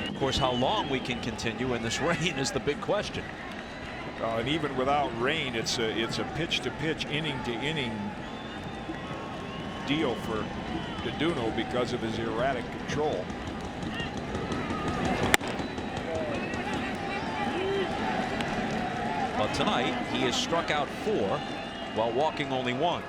Of course, how long we can continue in this rain is the big question. And even without rain, it's a pitch-to-pitch, inning-to-inning deal for Daduno because of his erratic control. But tonight he has struck out 4 while walking only 1.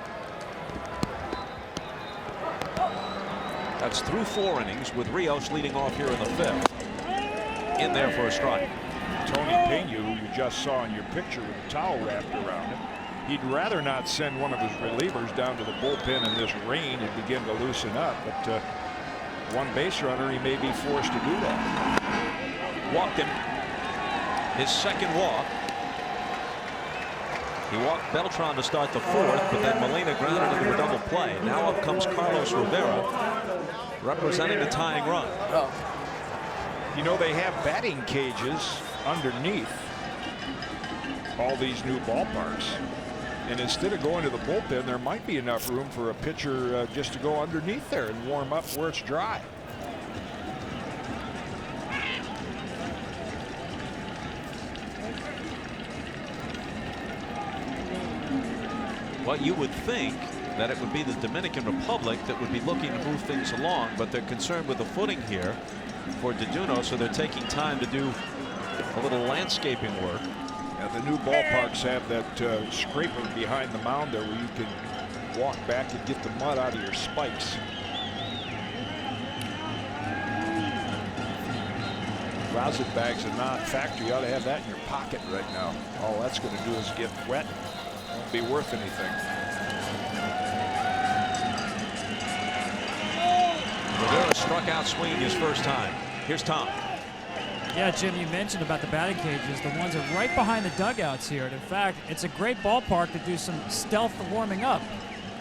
That's through 4 innings, with Rios leading off here in the 5th. In there for a strike. Tony Pena, who you just saw in your picture with a towel wrapped around him, he'd rather not send one of his relievers down to the bullpen in this rain and begin to loosen up. But one base runner, he may be forced to do that. Walked him. His second walk. He walked Beltran to start the 4th, but then Molina grounded into a double play. Now up comes Carlos Rivera, representing the tying run. You know, they have batting cages underneath all these new ballparks. And instead of going to the bullpen, there might be enough room for a pitcher just to go underneath there and warm up where it's dry. Well, you would think that it would be the Dominican Republic that would be looking to move things along, but they're concerned with the footing here for Daduno, so they're taking time to do a little landscaping work. Now, the new ballparks have that scraper behind the mound there where you can walk back and get the mud out of your spikes. Rosin bags are non-factory. You ought to have that in your pocket right now. All that's going to do is get wet. Won't be worth anything. Rivera struck out swinging his first time. Here's Tom. Yeah, Jim, you mentioned about the batting cages. The ones are right behind the dugouts here. And in fact, it's a great ballpark to do some stealth warming up.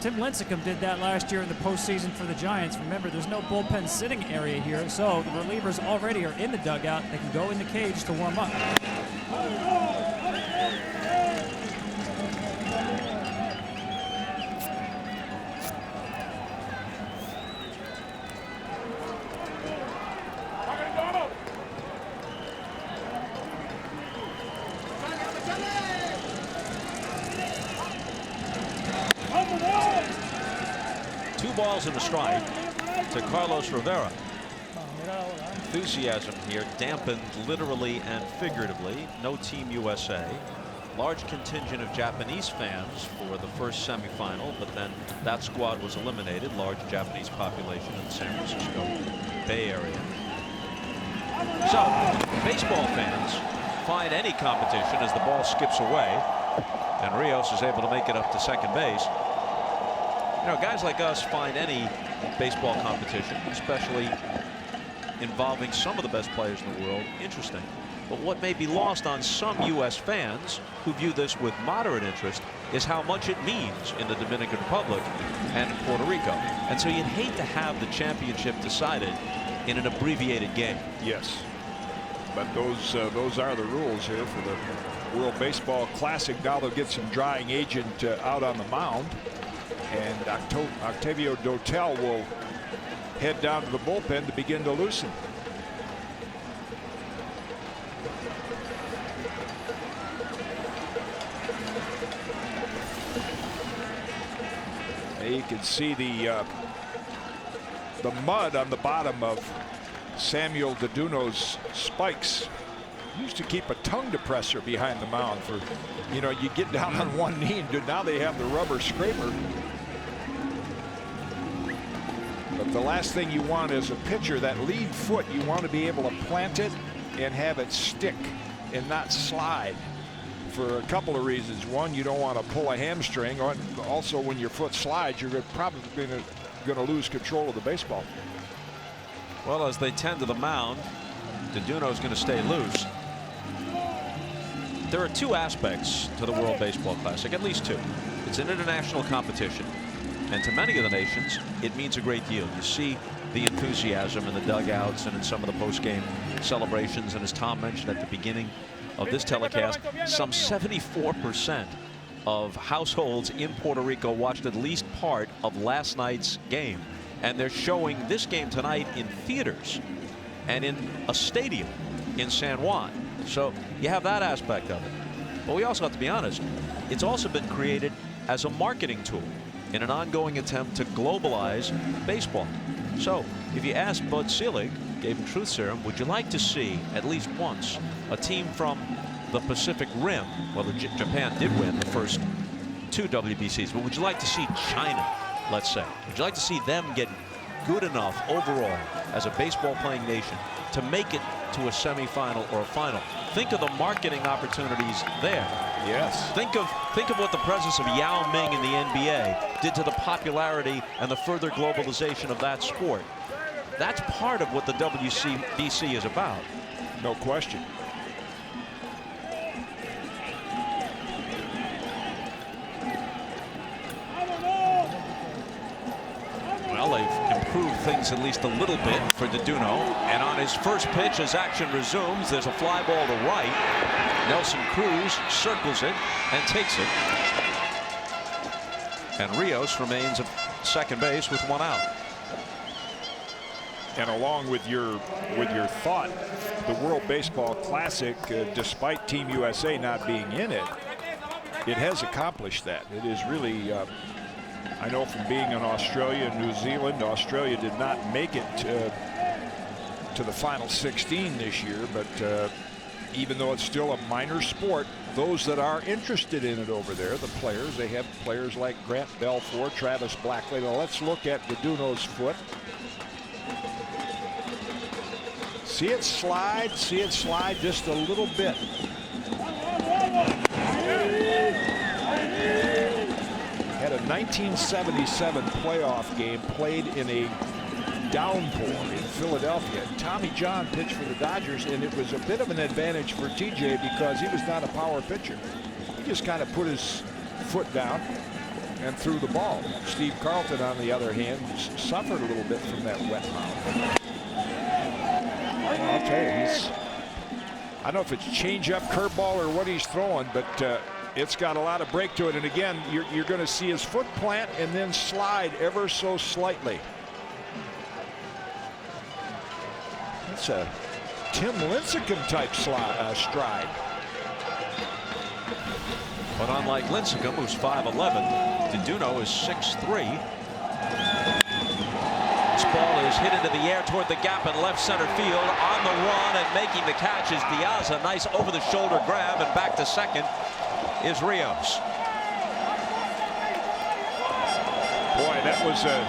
Tim Lincecum did that last year in the postseason for the Giants. Remember, there's no bullpen sitting area here, so the relievers already are in the dugout. They can go in the cage to warm up. Balls and a strike to Carlos Rivera. Enthusiasm here dampened literally and figuratively. No Team USA. Large contingent of Japanese fans for the first semifinal, but then that squad was eliminated. Large Japanese population in the San Francisco Bay Area. So baseball fans find any competition as the ball skips away and Rios is able to make it up to second base. You know, guys like us find any baseball competition, especially involving some of the best players in the world, interesting. But what may be lost on some U.S. fans who view this with moderate interest is how much it means in the Dominican Republic and Puerto Rico. And so you'd hate to have the championship decided in an abbreviated game. Yes, but those are the rules here for the World Baseball Classic. Now they'll get some drying agent out on the mound. And Octavio Dotel will head down to the bullpen to begin to loosen. There you can see the mud on the bottom of Samuel Daduno's spikes. Used to keep a tongue depressor behind the mound for, you know, you get down on one knee, and now they have the rubber scraper. the last thing you want as a pitcher, that lead foot, you want to be able to plant it and have it stick and not slide for a couple of reasons. One, you don't want to pull a hamstring. Also, when your foot slides, you're probably going to lose control of the baseball. Well, as they tend to the mound, Daduno is going to stay loose. There are two aspects to the World Baseball Classic, at least two. It's an international competition, and to many of the nations, it means a great deal. You see the enthusiasm in the dugouts and in some of the post-game celebrations, and as Tom mentioned at the beginning of this telecast, some 74% of households in Puerto Rico watched at least part of last night's game, and they're showing this game tonight in theaters and in a stadium in San Juan. So you have that aspect of it. But we also have to be honest, it's also been created as a marketing tool in an ongoing attempt to globalize baseball. So if you ask Bud Selig, gave him truth serum, would you like to see at least once a team from the Pacific Rim? Well, Japan did win the first two WBCs, but would you like to see China, let's say? Would you like to see them get good enough overall as a baseball playing nation to make it to a semifinal or a final? Think of the marketing opportunities there. Yes. Think of what the presence of Yao Ming in the NBA did to the popularity and the further globalization of that sport. That's part of what the WBC is about. No question. Well, they've improved things at least a little bit for Daduno. And on his first pitch, as action resumes, there's a fly ball to right. Nelson Cruz circles it and takes it. And Rios remains at second base with one out. And along with your thought, the World Baseball Classic, despite Team USA not being in it, it has accomplished that. It is really, I know from being in Australia and New Zealand, Australia did not make it to the final 16 this year, but even though it's still a minor sport, those that are interested in it over there, the players, they have players like Grant Belfour, Travis Blackley. Now let's look at Daduno's foot. See it slide just a little bit. Had a 1977 playoff game played in a downpour in Philadelphia. Tommy John pitched for the Dodgers, and it was a bit of an advantage for TJ because he was not a power pitcher. He just kind of put his foot down and threw the ball. Steve Carlton, on the other hand, suffered a little bit from that wet mouth. I'll tell you, I don't know if it's changeup, curveball, or what he's throwing, but it's got a lot of break to it. And again, you're going to see his foot plant and then slide ever so slightly. That's a Tim Lincecum type stride. But unlike Lincecum, who's 5'11", Daduno is 6'3". This ball is hit into the air toward the gap in left center field. On the run and making the catch is Diaz. A nice over-the-shoulder grab, and back to second is Rios. Boy, that was a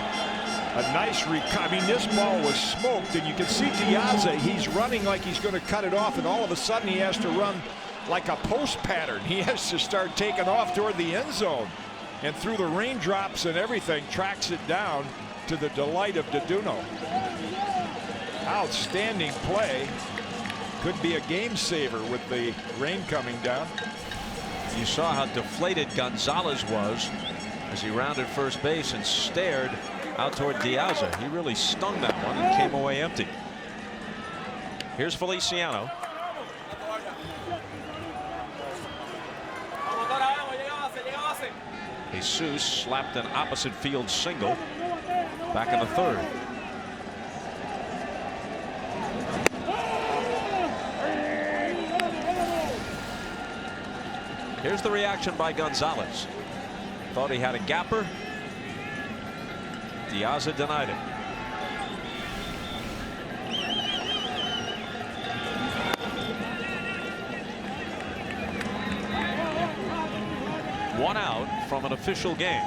nice I mean, this ball was smoked, and you can see Diaz. He's running like he's going to cut it off, and all of a sudden he has to run like a post pattern. He has to start taking off toward the end zone, and through the raindrops and everything, tracks it down to the delight of Daduno. Outstanding play. Could be a game saver with the rain coming down. You saw how deflated Gonzalez was as he rounded first base and stared out toward Diaz. He really stung that one and came away empty. Here's Feliciano. Jesus slapped an opposite field single back in the third. Here's the reaction by Gonzalez. Thought he had a gapper. Diaz denied it. One out from an official game.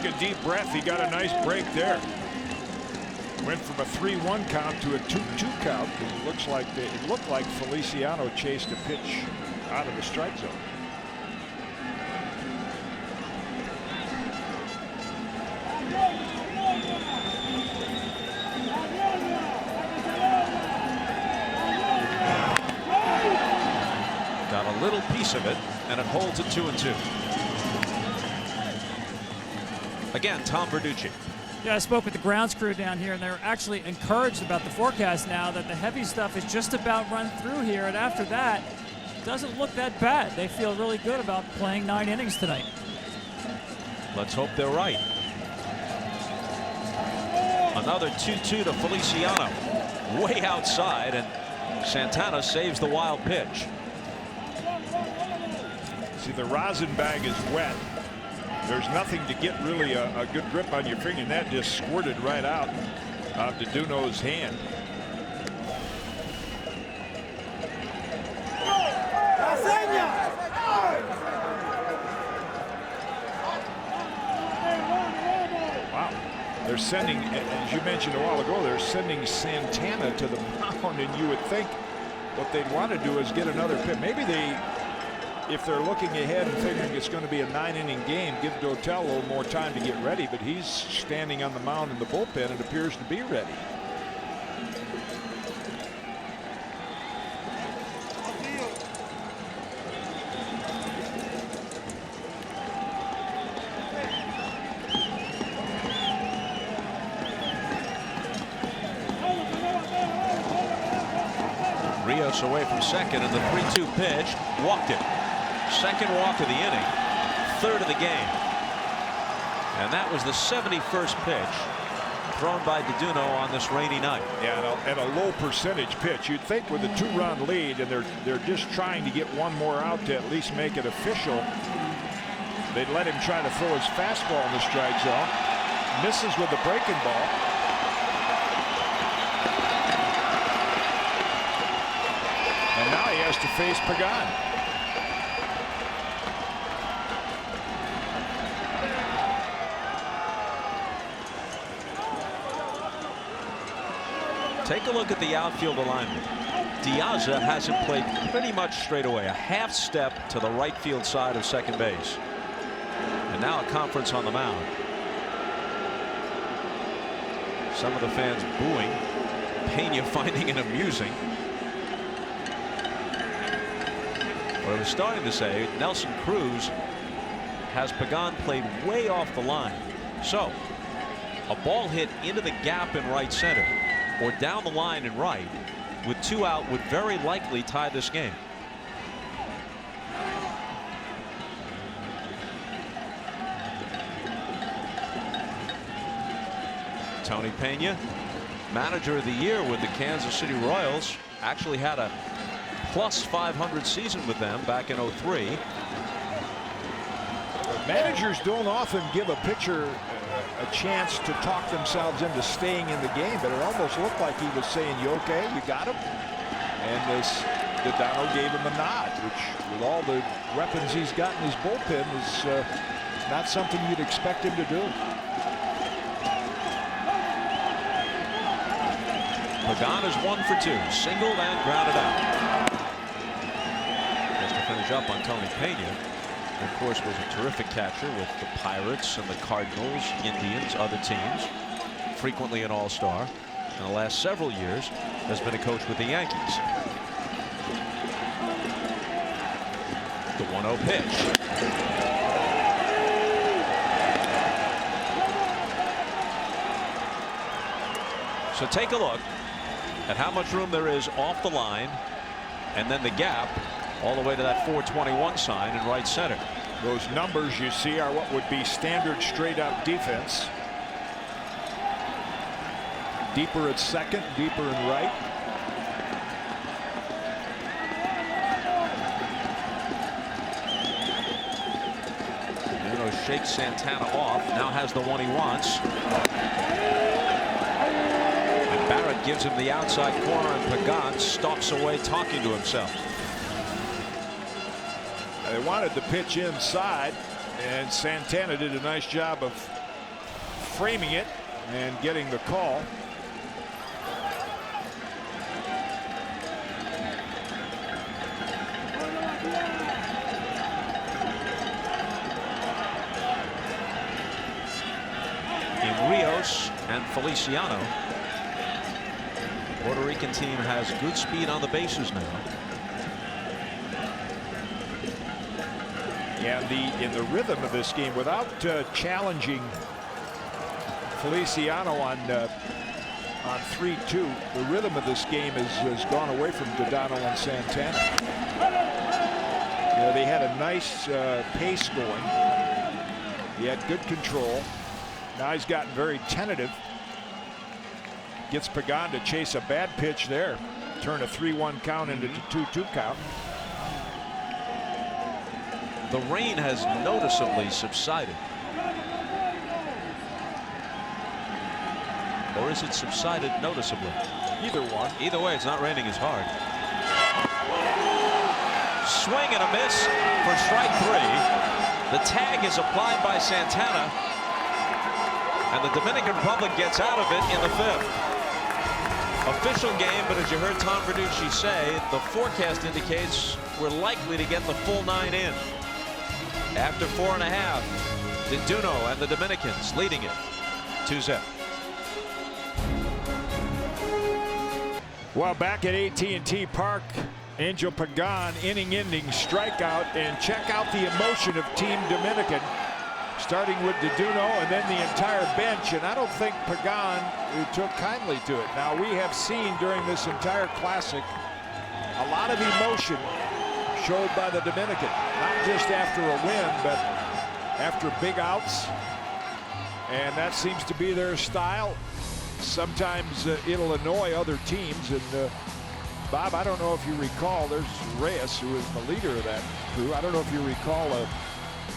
a deep breath. He got a nice break there. Went from a 3-1 count to a 2-2 count. It looked like Feliciano chased a pitch out of the strike zone. Got a little piece of it, and it holds at 2-2. Again, Tom Verducci. Yeah, I spoke with the grounds crew down here, and they're actually encouraged about the forecast now that the heavy stuff is just about run through here, and after that, it doesn't look that bad. They feel really good about playing 9 innings tonight. Let's hope they're right. Another 2-2 to Feliciano. Way outside, and Santana saves the wild pitch. See, the rosin bag is wet. There's nothing to get really a good grip on your finger, and that just squirted right out of Daduno's hand. Wow. They're sending, as you mentioned a while ago, they're sending Santana to the mound, and you would think what they'd want to do is get another pitch. Maybe they, if they're looking ahead and figuring it's going to be a 9-inning game, give Dotel a little more time to get ready, but he's standing on the mound in the bullpen and appears to be ready. Rios away from second, and the 3-2 pitch walked it. Second walk of the inning, third of the game. And that was the 71st pitch thrown by Daduno on this rainy night. Yeah, and a low percentage pitch. You'd think with a 2-run lead, and they're just trying to get one more out to at least make it official, they'd let him try to throw his fastball in the strike zone. Misses with the breaking ball. And now he has to face Pagan. Take a look at the outfield alignment. Diaza hasn't played pretty much straight away. A half step to the right field side of second base. And now a conference on the mound. Some of the fans booing. Pena finding it amusing. What I was starting to say, Nelson Cruz has Pagan played way off the line. So a ball hit into the gap in right center or down the line in right with 2 out would very likely tie this game. Tony Pena, manager of the year with the Kansas City Royals, actually had a +500 season with them back in '03. Managers don't often give a pitcher a chance to talk themselves into staying in the game, but it almost looked like he was saying, "You okay? You got him?" And this Daduno gave him a nod, which, with all the weapons he's got in his bullpen, is not something you'd expect him to do. Pagan is 1 for 2, singled and grounded out. Just to finish up on Tony Pena, of course, was a terrific catcher with the Pirates and the Cardinals, Indians, other teams, frequently an all-star. In the last several years has been a coach with the Yankees. The 1-0 pitch. So take a look at how much room there is off the line and then the gap all the way to that 421 sign in right center. Those numbers you see are what would be standard straight up defense. Deeper at second, deeper in right. Daduno shakes Santana off, now has the one he wants. And Barrett gives him the outside corner, and Pagan stalks away talking to himself. They wanted the pitch inside, and Santana did a nice job of framing it and getting the call. In Rios and Feliciano. Puerto Rican team has good speed on the bases now. Yeah, in the rhythm of this game, without challenging Feliciano on 3-2, the rhythm of this game has gone away from Daduno and Santana. You know, they had a nice pace going. He had good control. Now he's gotten very tentative. Gets Pagan to chase a bad pitch there. Turn a 3-1 count into a 2-2 count. The rain has noticeably subsided. Or is it subsided noticeably? Either one. Either way, it's not raining as hard. Swing and a miss for strike 3. The tag is applied by Santana. And the Dominican Republic gets out of it in the 5th. Official game, but as you heard Tom Verducci say, the forecast indicates we're likely to get the full 9 in. After 4.5, Daduno and the Dominicans leading it 2-0. Well, back at AT&T Park, Angel Pagan inning-ending strikeout, and check out the emotion of Team Dominican, starting with Daduno and then the entire bench. And I don't think Pagan took kindly to it. Now, we have seen during this entire classic a lot of emotion showed by the Dominican, not just after a win, but after big outs. And that seems to be their style. Sometimes it'll annoy other teams. And Bob, I don't know if you recall, there's Reyes, who is the leader of that crew. I don't know if you recall a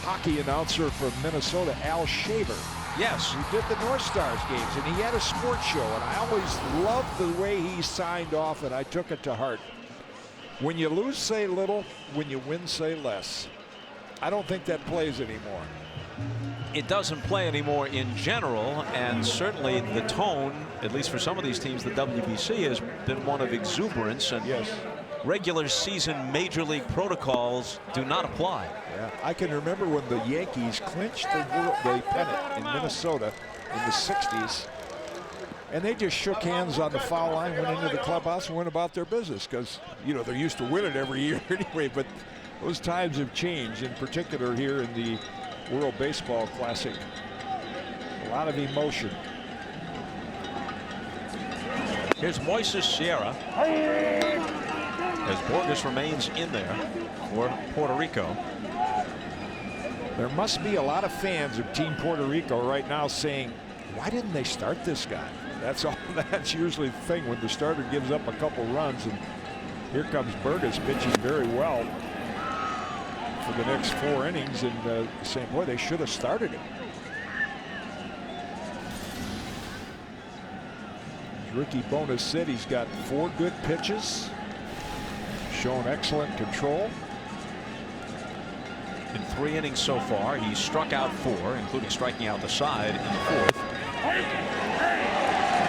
hockey announcer from Minnesota, Al Shaver. Yes. Who did the North Stars games, and he had a sports show, and I always loved the way he signed off, and I took it to heart. When you lose, say little. When you win, say less. I don't think that plays anymore. It doesn't play anymore in general, and certainly the tone, at least for some of these teams, the WBC, has been one of exuberance, and yes, regular season major league protocols do not apply. Yeah, I can remember when the Yankees clinched the pennant in Minnesota in the 60s, and they just shook hands on the foul line, went into the clubhouse and went about their business, because, you know, they're used to winning every year anyway. But those times have changed, in particular here in the World Baseball Classic. A lot of emotion. Here's Moises Sierra as Borges remains in there for Puerto Rico. There must be a lot of fans of Team Puerto Rico right now saying, why didn't they start this guy? That's all. That's usually the thing when the starter gives up a couple runs, and here comes Burgess pitching very well for the next 4 innings, and saying, boy, they should have started him. As Ricky Bonas said, he's got 4 good pitches, shown excellent control. In 3 innings so far, he's struck out 4, including striking out the side in the 4th.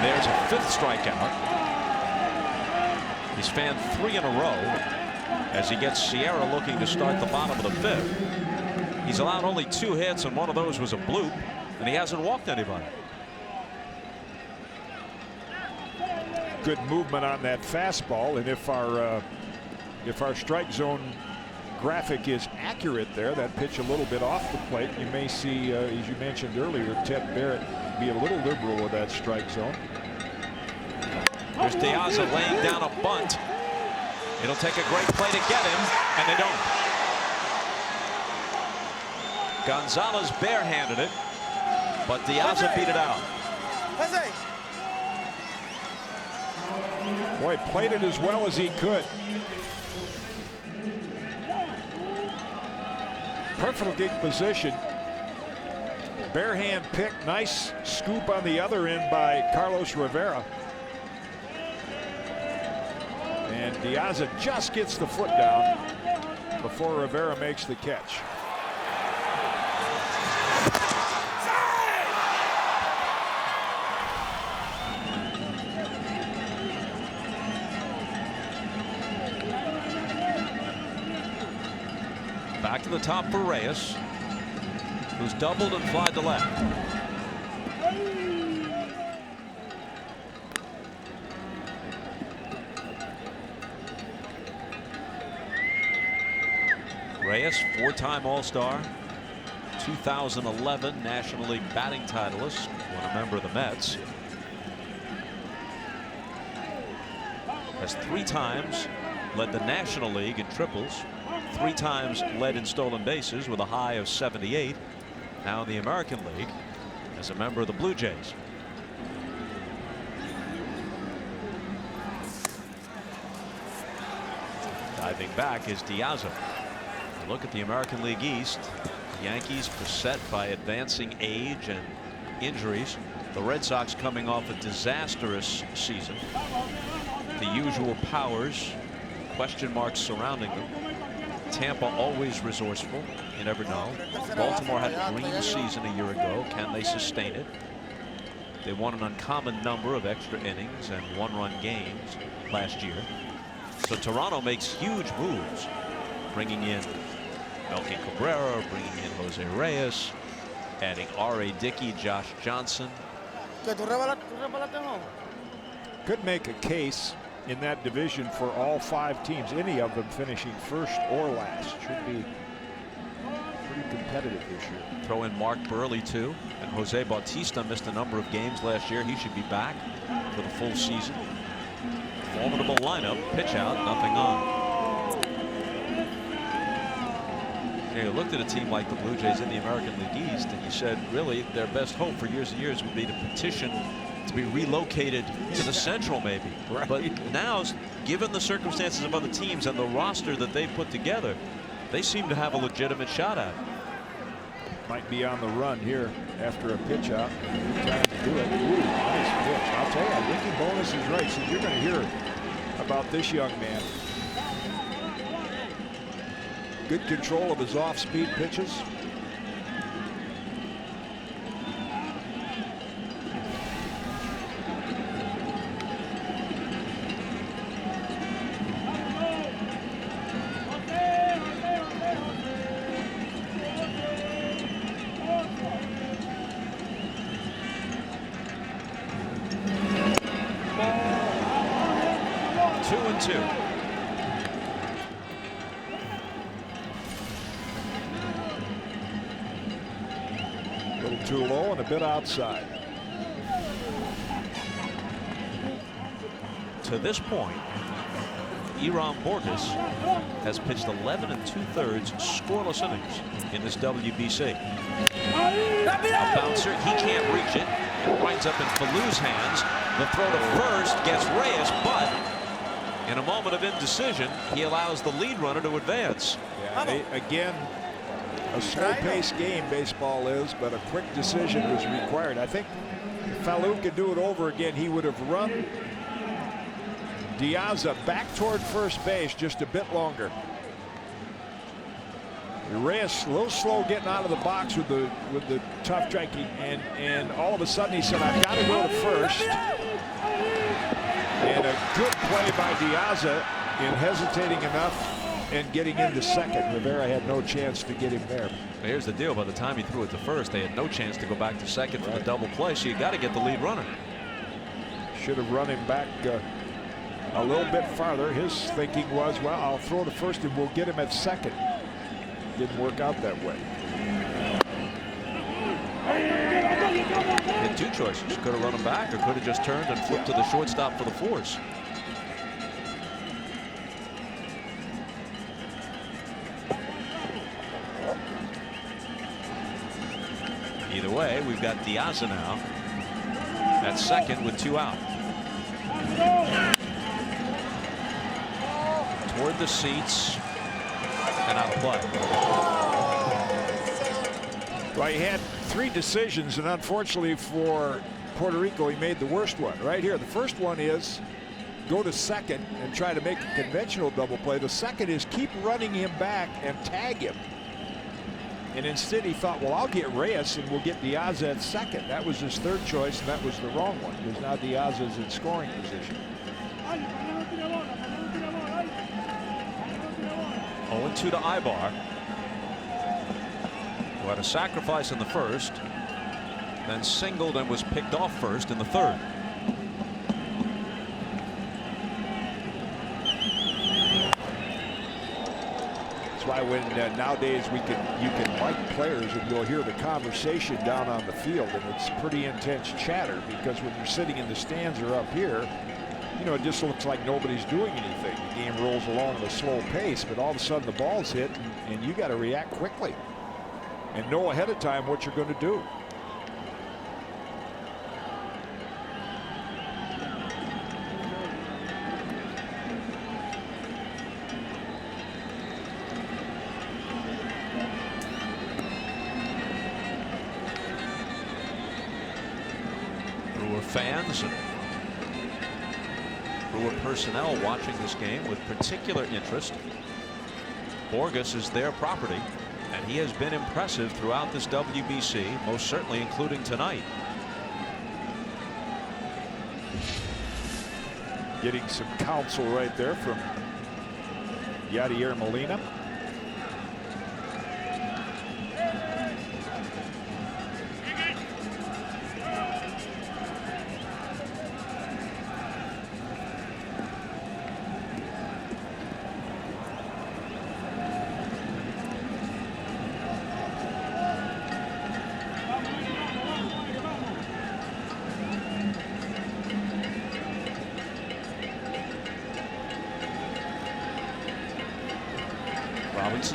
There's a 5th strikeout. He's fanned 3 in a row as he gets Sierra looking to start the bottom of the 5th. He's allowed only 2 hits, and one of those was a bloop, and he hasn't walked anybody. Good movement on that fastball, and if our strike zone graphic is accurate there, that pitch a little bit off the plate, you may see, as you mentioned earlier, Ted Barrett be a little liberal with that strike zone. There's Diaza laying down a bunt. It'll take a great play to get him, and they don't. Gonzalez barehanded it, but Diaza beat it out. Boy, played it as well as he could. Perfectly position. Bare hand pick. Nice scoop on the other end by Carlos Rivera. And Diaza just gets the foot down before Rivera makes the catch. Back to the top for Reyes, who's doubled and flied to left. Reyes, 4-time All-Star, 2011 National League batting titleist, when a member of the Mets. Has 3 times led the National League in triples, 3 times led in stolen bases with a high of 78. Now in the American League as a member of the Blue Jays. Diving back is Diaza. Look at the American League East. The Yankees beset by advancing age and injuries. The Red Sox coming off a disastrous season. The usual powers, question marks surrounding them. Tampa always resourceful. You never know. Baltimore had a green season a year ago. Can they sustain it? They won an uncommon number of extra innings and 1-run games last year. So Toronto makes huge moves, bringing in Melky Cabrera, bringing in Jose Reyes, adding R.A. Dickey, Josh Johnson. Could make a case in that division for all 5 teams, any of them finishing first or last. Should be pretty competitive this year. Throw in Mark Burley too, and Jose Bautista missed a number of games last year. He should be back for the full season. Formidable lineup. Pitch out, nothing on. You looked at a team like the Blue Jays in the American League East and you said really their best hope for years and years would be to petition to be relocated to the Central maybe. Right. But now, given the circumstances of other teams and the roster that they've put together, they seem to have a legitimate shot at it. Might be on the run here after a pitch out. Good time to do it. Ooh, nice pitch. I'll tell you, Ricky Bones is right. So you're going to hear about this young man. Good control of his off-speed pitches. Too low and a bit outside. To this point, Iram Borges has pitched 11 2/3 scoreless innings in this WBC. A bouncer, he can't reach it. It winds up in Falou's hands. The throw to first gets Reyes, but in a moment of indecision, he allows the lead runner to advance. Yeah, again, a slow-paced game baseball is, but a quick decision was required. I think if Falou could do it over again, he would have run Diaza back toward first base just a bit longer. Reyes a little slow getting out of the box with the tough striking, and all of a sudden he said, I've got to go to first. And a good play by Diaza in hesitating enough and getting into second. Rivera had no chance to get him there. Here's the deal. By the time he threw it to first, they had no chance to go back to second for the double play. So you got to get the lead runner. Should have run him back a little bit farther. His thinking was, well, I'll throw to first and we'll get him at second. Didn't work out that way. Had 2 choices. Could have run him back or could have just turned and flipped to the shortstop for the force. Either way, we've got Diaza now at second with 2 out. Toward the seats and out of play. Well, he had 3 decisions, and unfortunately for Puerto Rico, he made the worst one right here. The first one is go to second and try to make a conventional double play. The second is keep running him back and tag him. And instead he thought, well, I'll get Reyes and we'll get Diaza at second. That was his 3rd choice, and that was the wrong one, because now Diaza is in scoring position. 0-2 to Ibar. who had a sacrifice in the first, then singled and was picked off first in the third. That's why when nowadays you can like players and you'll hear the conversation down on the field, and it's pretty intense chatter, because when you're sitting in the stands or up here, you know, it just looks like nobody's doing anything. The game rolls along at a slow pace, but all of a sudden the ball's hit, and you got to react quickly and know ahead of time what you're going to do. Brewer fans and Brewer personnel watching this game with particular interest. Borges is their property, and he has been impressive throughout this WBC, most certainly including tonight. Getting some counsel right there from Yadier Molina.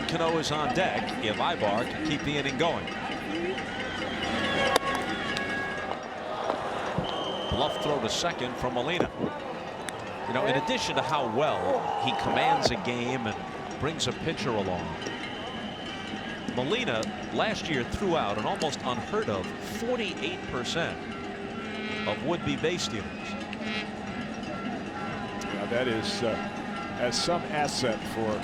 Cano is on deck if Ibar can keep the inning going. Bluff throw to second from Molina. You know, in addition to how well he commands a game and brings a pitcher along, Molina last year threw out an almost unheard of 48% of would-be base stealers. Yeah, that is as some asset for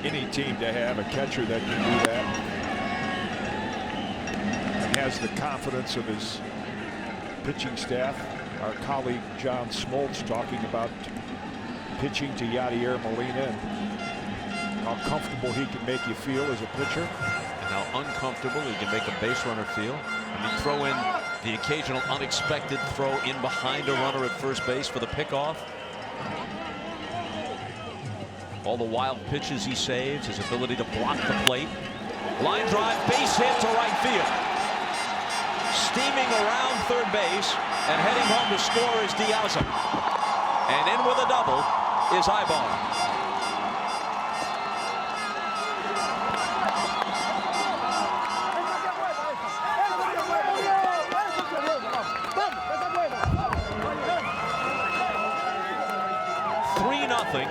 any team to have a catcher that can do that and has the confidence of his pitching staff. Our colleague John Smoltz talking about pitching to Yadier Molina and how comfortable he can make you feel as a pitcher, and how uncomfortable he can make a base runner feel. I mean, throw in the occasional unexpected throw in behind a runner at first base for the pickoff. All the wild pitches he saves, his ability to block the plate. Line drive, base hit to right field. Steaming around third base and heading home to score is Diaz. And in with a double is Ibar.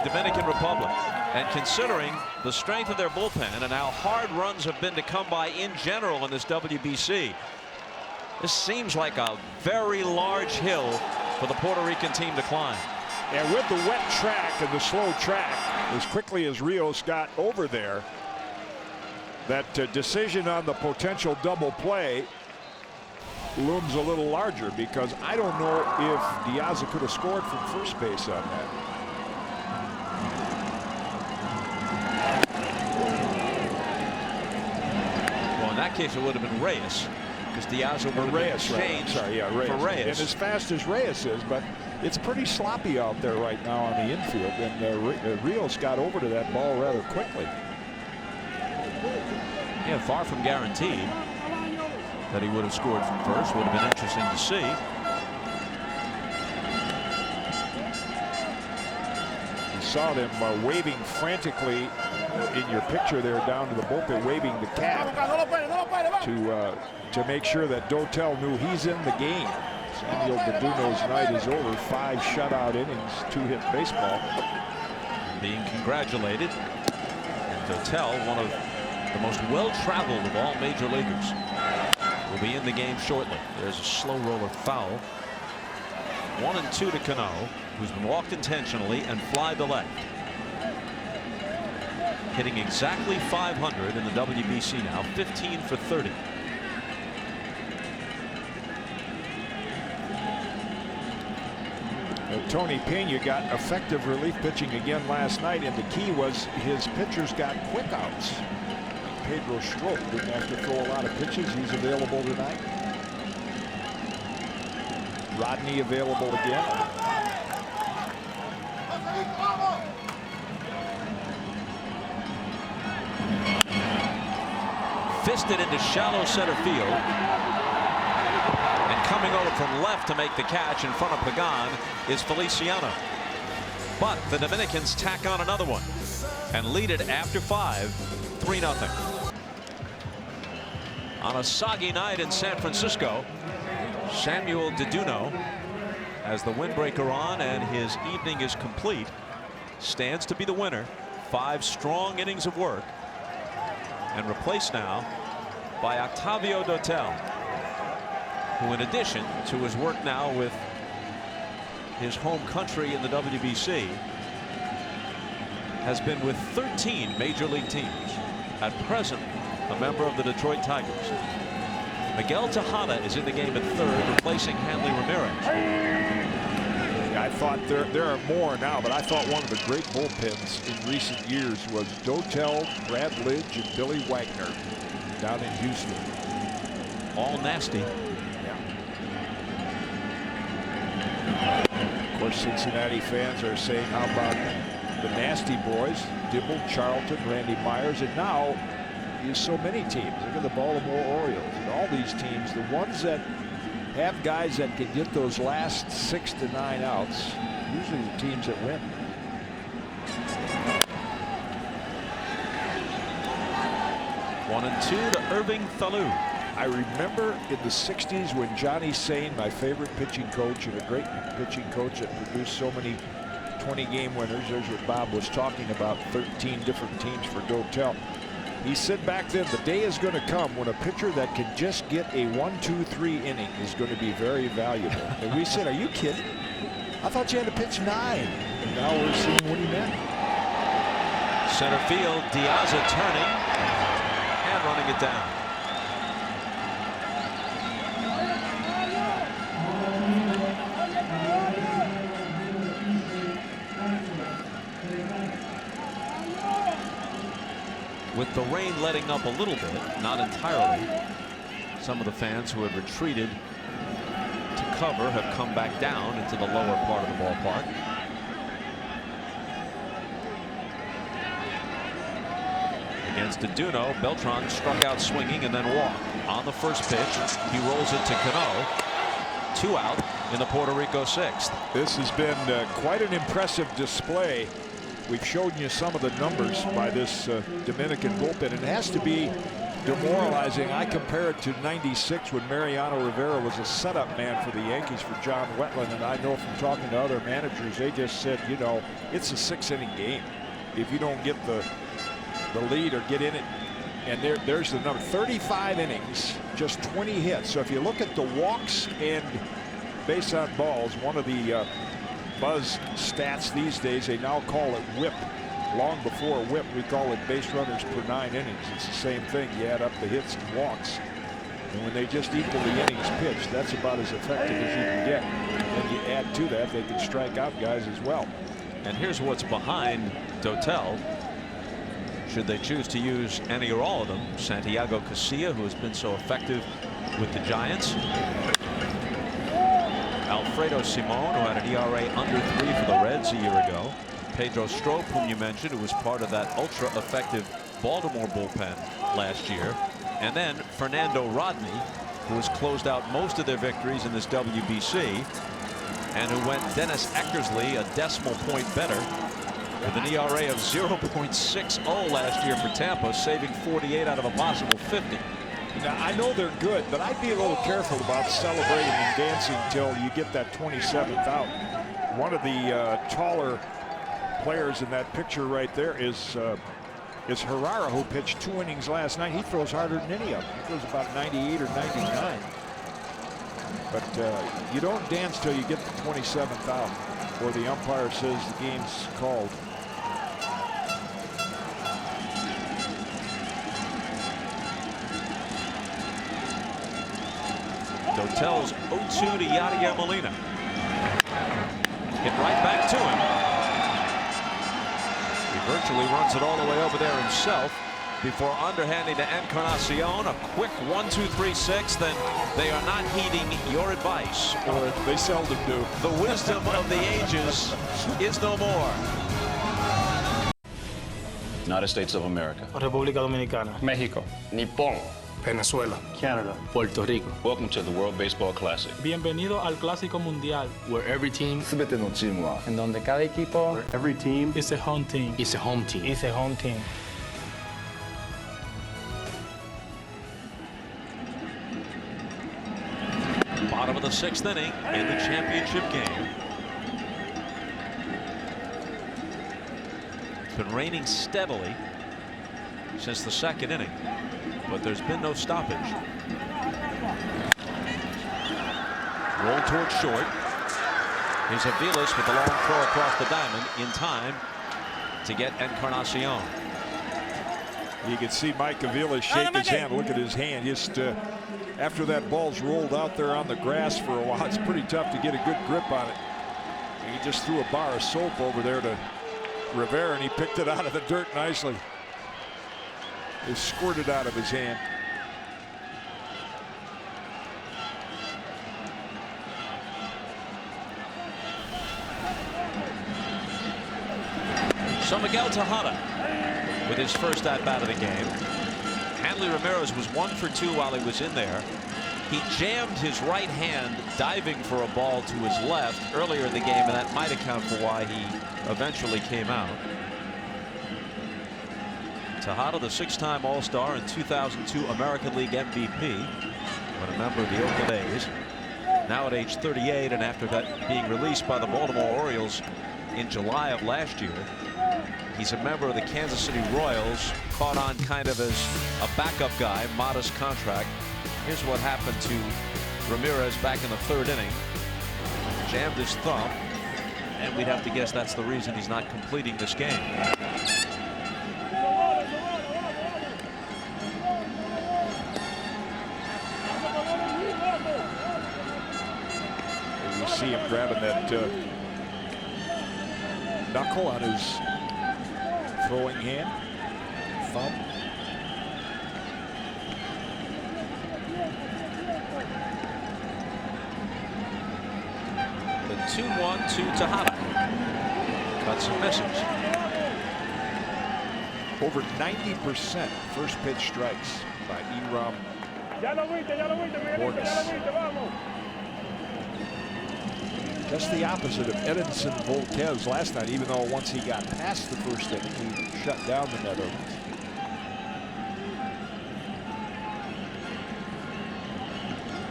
Dominican Republic, and considering the strength of their bullpen and how hard runs have been to come by in general in this WBC, this seems like a very large hill for the Puerto Rican team to climb. And with the wet track and the slow track, as quickly as Rios got over there, that decision on the potential double play looms a little larger, because I don't know if Diaz could have scored from first base on that. In that case, it would have been Reyes, because Diaz would have been changed for Reyes. And as fast as Reyes is, but it's pretty sloppy out there right now on the infield, and Rios got over to that ball rather quickly. Yeah, far from guaranteed that he would have scored from first. Would have been interesting to see. You saw them waving frantically in your picture there down to the bullpen, waving the cap to make sure that Dotel knew he's in the game. Samuel Daduno's night is over. 5 shutout innings, 2-hit baseball. Being congratulated, and Dotel, one of the most well-traveled of all major leaguers, will be in the game shortly. There's a slow roller foul. 1-2 to Cano, who's been walked intentionally and fly to left. Hitting exactly 500 in the WBC now, 15 for 30. Tony Pena got effective relief pitching again last night, and the key was his pitchers got quick outs. Pedro Strop didn't have to throw a lot of pitches. He's available tonight. Rodney available again. Fisted into shallow center field. And coming over from left to make the catch in front of Pagan is Feliciano. But the Dominicans tack on another one and lead it after 5, 3-0. On a soggy night in San Francisco, Samuel Daduno has the windbreaker on, and his evening is complete. Stands to be the winner. 5 strong innings of work, and replaced now by Octavio Dotel, who, in addition to his work now with his home country in the WBC, has been with 13 major league teams. At present, a member of the Detroit Tigers. Miguel Tejada is in the game at third, replacing Hanley Ramirez. I thought there are more now, but I thought one of the great bullpens in recent years was Dotel, Brad Lidge, and Billy Wagner down in Houston. All nasty. Yeah. Of course, Cincinnati fans are saying, how about the nasty boys? Dibble, Charlton, Randy Myers, and now so many teams. Look at the Baltimore Orioles and all these teams, the ones that have guys that can get those last 6 to 9 outs, usually the teams that win. One and two to Irving Thalou. I remember in the 60s when Johnny Sain, my favorite pitching coach and a great pitching coach that produced so many 20-game winners, there's what Bob was talking about, 13 different teams for Dotel. He said back then, the day is going to come when a pitcher that can just get a 1, 2, 3 inning is going to be very valuable. And we said, are you kidding? I thought you had to pitch 9. And now we're seeing what he meant. Center field, Diaza turning and running it down. With the rain letting up a little bit, not entirely, some of the fans who had retreated to cover have come back down into the lower part of the ballpark. Against Daduno, Beltran struck out swinging and then walked. On the first pitch, he rolls it to Cueto. 2 out in the Puerto Rico 6th. This has been quite an impressive display. We've shown you some of the numbers by this Dominican bullpen. It has to be demoralizing. I compare it to '96 when Mariano Rivera was a setup man for the Yankees for John Wetland, and I know from talking to other managers, they just said, you know, it's a 6-inning game. If you don't get the lead or get in it, and there's the number, 35 innings, just 20 hits. So if you look at the walks and base on balls, one of the buzz stats these days, they now call it whip. Long before whip, we call it base runners per 9 innings. It's the same thing. You add up the hits and walks, and when they just equal the innings pitched, that's about as effective as you can get. And then you add to that, they can strike out guys as well. And here's what's behind Dotel, should they choose to use any or all of them. Santiago Casilla, who has been so effective with the Giants. Alfredo Simon, who had an ERA under 3 for the Reds a year ago. Pedro Strop, whom you mentioned, who was part of that ultra-effective Baltimore bullpen last year. And then Fernando Rodney, who has closed out most of their victories in this WBC, and who went Dennis Eckersley a decimal point better with an ERA of 0.60 last year for Tampa, saving 48 out of a possible 50. Now, I know they're good, but I'd be a little careful about celebrating and dancing till you get that 27th out. One of the taller players in that picture right there is Herrera, who pitched 2 innings last night. He throws harder than any of them. He throws about 98 or 99. But you don't dance till you get the 27th out, or the umpire says the game's called. Dotel's 0-2 to Yadier Molina. Hit right back to him. He virtually runs it all the way over there himself, before underhanding to Encarnacion. A quick 1-2-3-6. Then they are not heeding your advice. They seldom do. The wisdom of the ages is no more. United States of America. República Dominicana. Mexico. Nippon. Venezuela. Canada. Puerto Rico. Welcome to the World Baseball Classic. Bienvenido al Clásico Mundial, where every team, en donde cada equipo, every team is a home team. It's a home team. It's a home team. Bottom of the 6th inning in the championship game. It's been raining steadily since the 2nd inning, but there's been no stoppage. Roll towards short. Here's Aviles with the long throw across the diamond in time to get Encarnacion. You can see Mike Aviles shake his hand. Look at his hand. Just after that ball's rolled out there on the grass for a while, it's pretty tough to get a good grip on it. And he just threw a bar of soap over there to Rivera, and he picked it out of the dirt nicely. It squirted out of his hand. So Miguel Tejada with his first at-bat of the game. Hanley Ramirez was 1 for 2 while he was in there. He jammed his right hand diving for a ball to his left earlier in the game, and that might account for why he eventually came out. Tejada, the 6-time All-Star and 2002 American League MVP, when a member of the Oakland A's. Now at age 38, and after that being released by the Baltimore Orioles in July of last year, he's a member of the Kansas City Royals, caught on kind of as a backup guy, modest contract. Here's what happened to Ramirez back in the 3rd inning. Jammed his thumb, and we'd have to guess that's the reason he's not completing this game. And you see him grabbing that knuckle on his throwing hand, thumb. The 2-1 to Tejada. Cuts and misses. Over 90% first pitch strikes by Eram. Just the opposite of Edinson Volquez last night, even though once he got past the first inning, he shut down the Netherlands.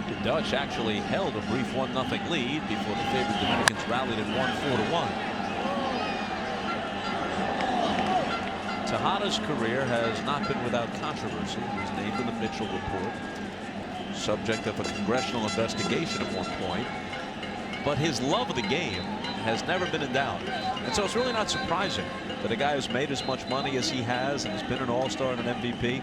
The Dutch actually held a brief 1-0 lead before the favored Dominicans rallied and won 4-1. Tejada's career has not been without controversy. He was named in the Mitchell report, subject of a congressional investigation at one point. But his love of the game has never been in doubt. And so it's really not surprising that a guy who's made as much money as he has and has been an All-Star and an MVP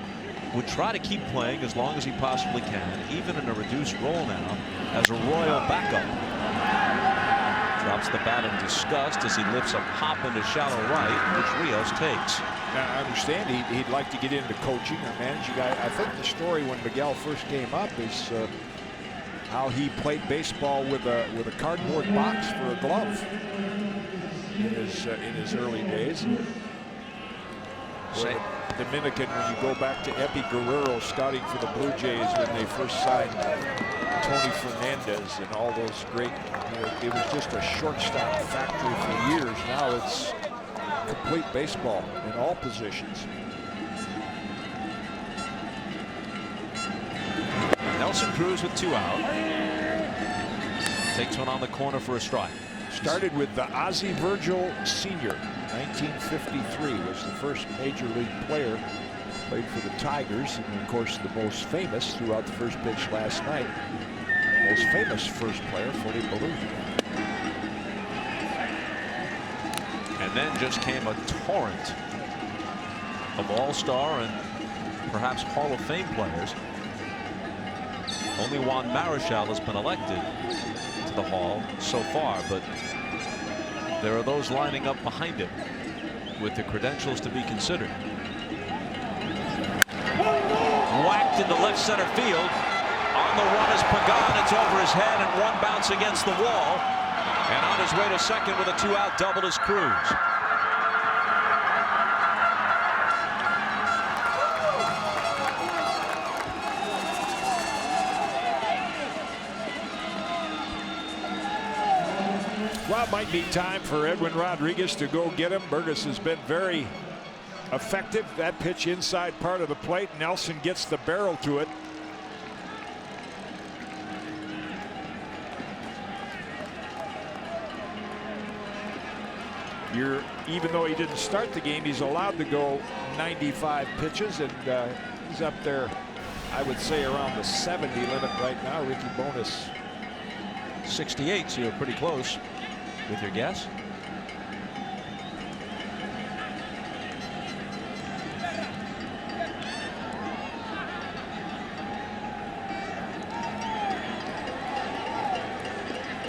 would try to keep playing as long as he possibly can, even in a reduced role now as a Royal backup. Drops the bat in disgust as he lifts a pop into shallow right, which Rios takes. Now, I understand he'd like to get into coaching or managing. I think the story when Miguel first came up is how he played baseball with a cardboard box for a glove in his early days. Dominican, when you go back to Epi Guerrero scouting for the Blue Jays when they first signed Tony Fernandez and all those great, it was just a shortstop factory for years. Now it's complete baseball in all positions. Nelson Cruz with 2 out. Takes one on the corner for a strike. Started with the Ozzie Virgil Sr. 1953 was the first major league player. Played for the Tigers, and of course the most famous throughout the first pitch last night. Most famous first player, Fody Belushi. And then just came a torrent of All-Star and perhaps Hall of Fame players. Only Juan Marichal has been elected to the Hall so far, but there are those lining up behind him with the credentials to be considered. left center field. On the run is Pagan. It's over his head and one bounce against the wall. And on his way to second with a 2-out double is Cruz. Well, it might be time for Edwin Rodriguez to go get him. Burgess has been very effective. That pitch inside part of the plate. Nelson gets the barrel to it. Even though he didn't start the game, he's allowed to go 95 pitches, and he's up there, I would say, around the 70 limit right now. Ricky Bonas 68, so you're pretty close with your guess.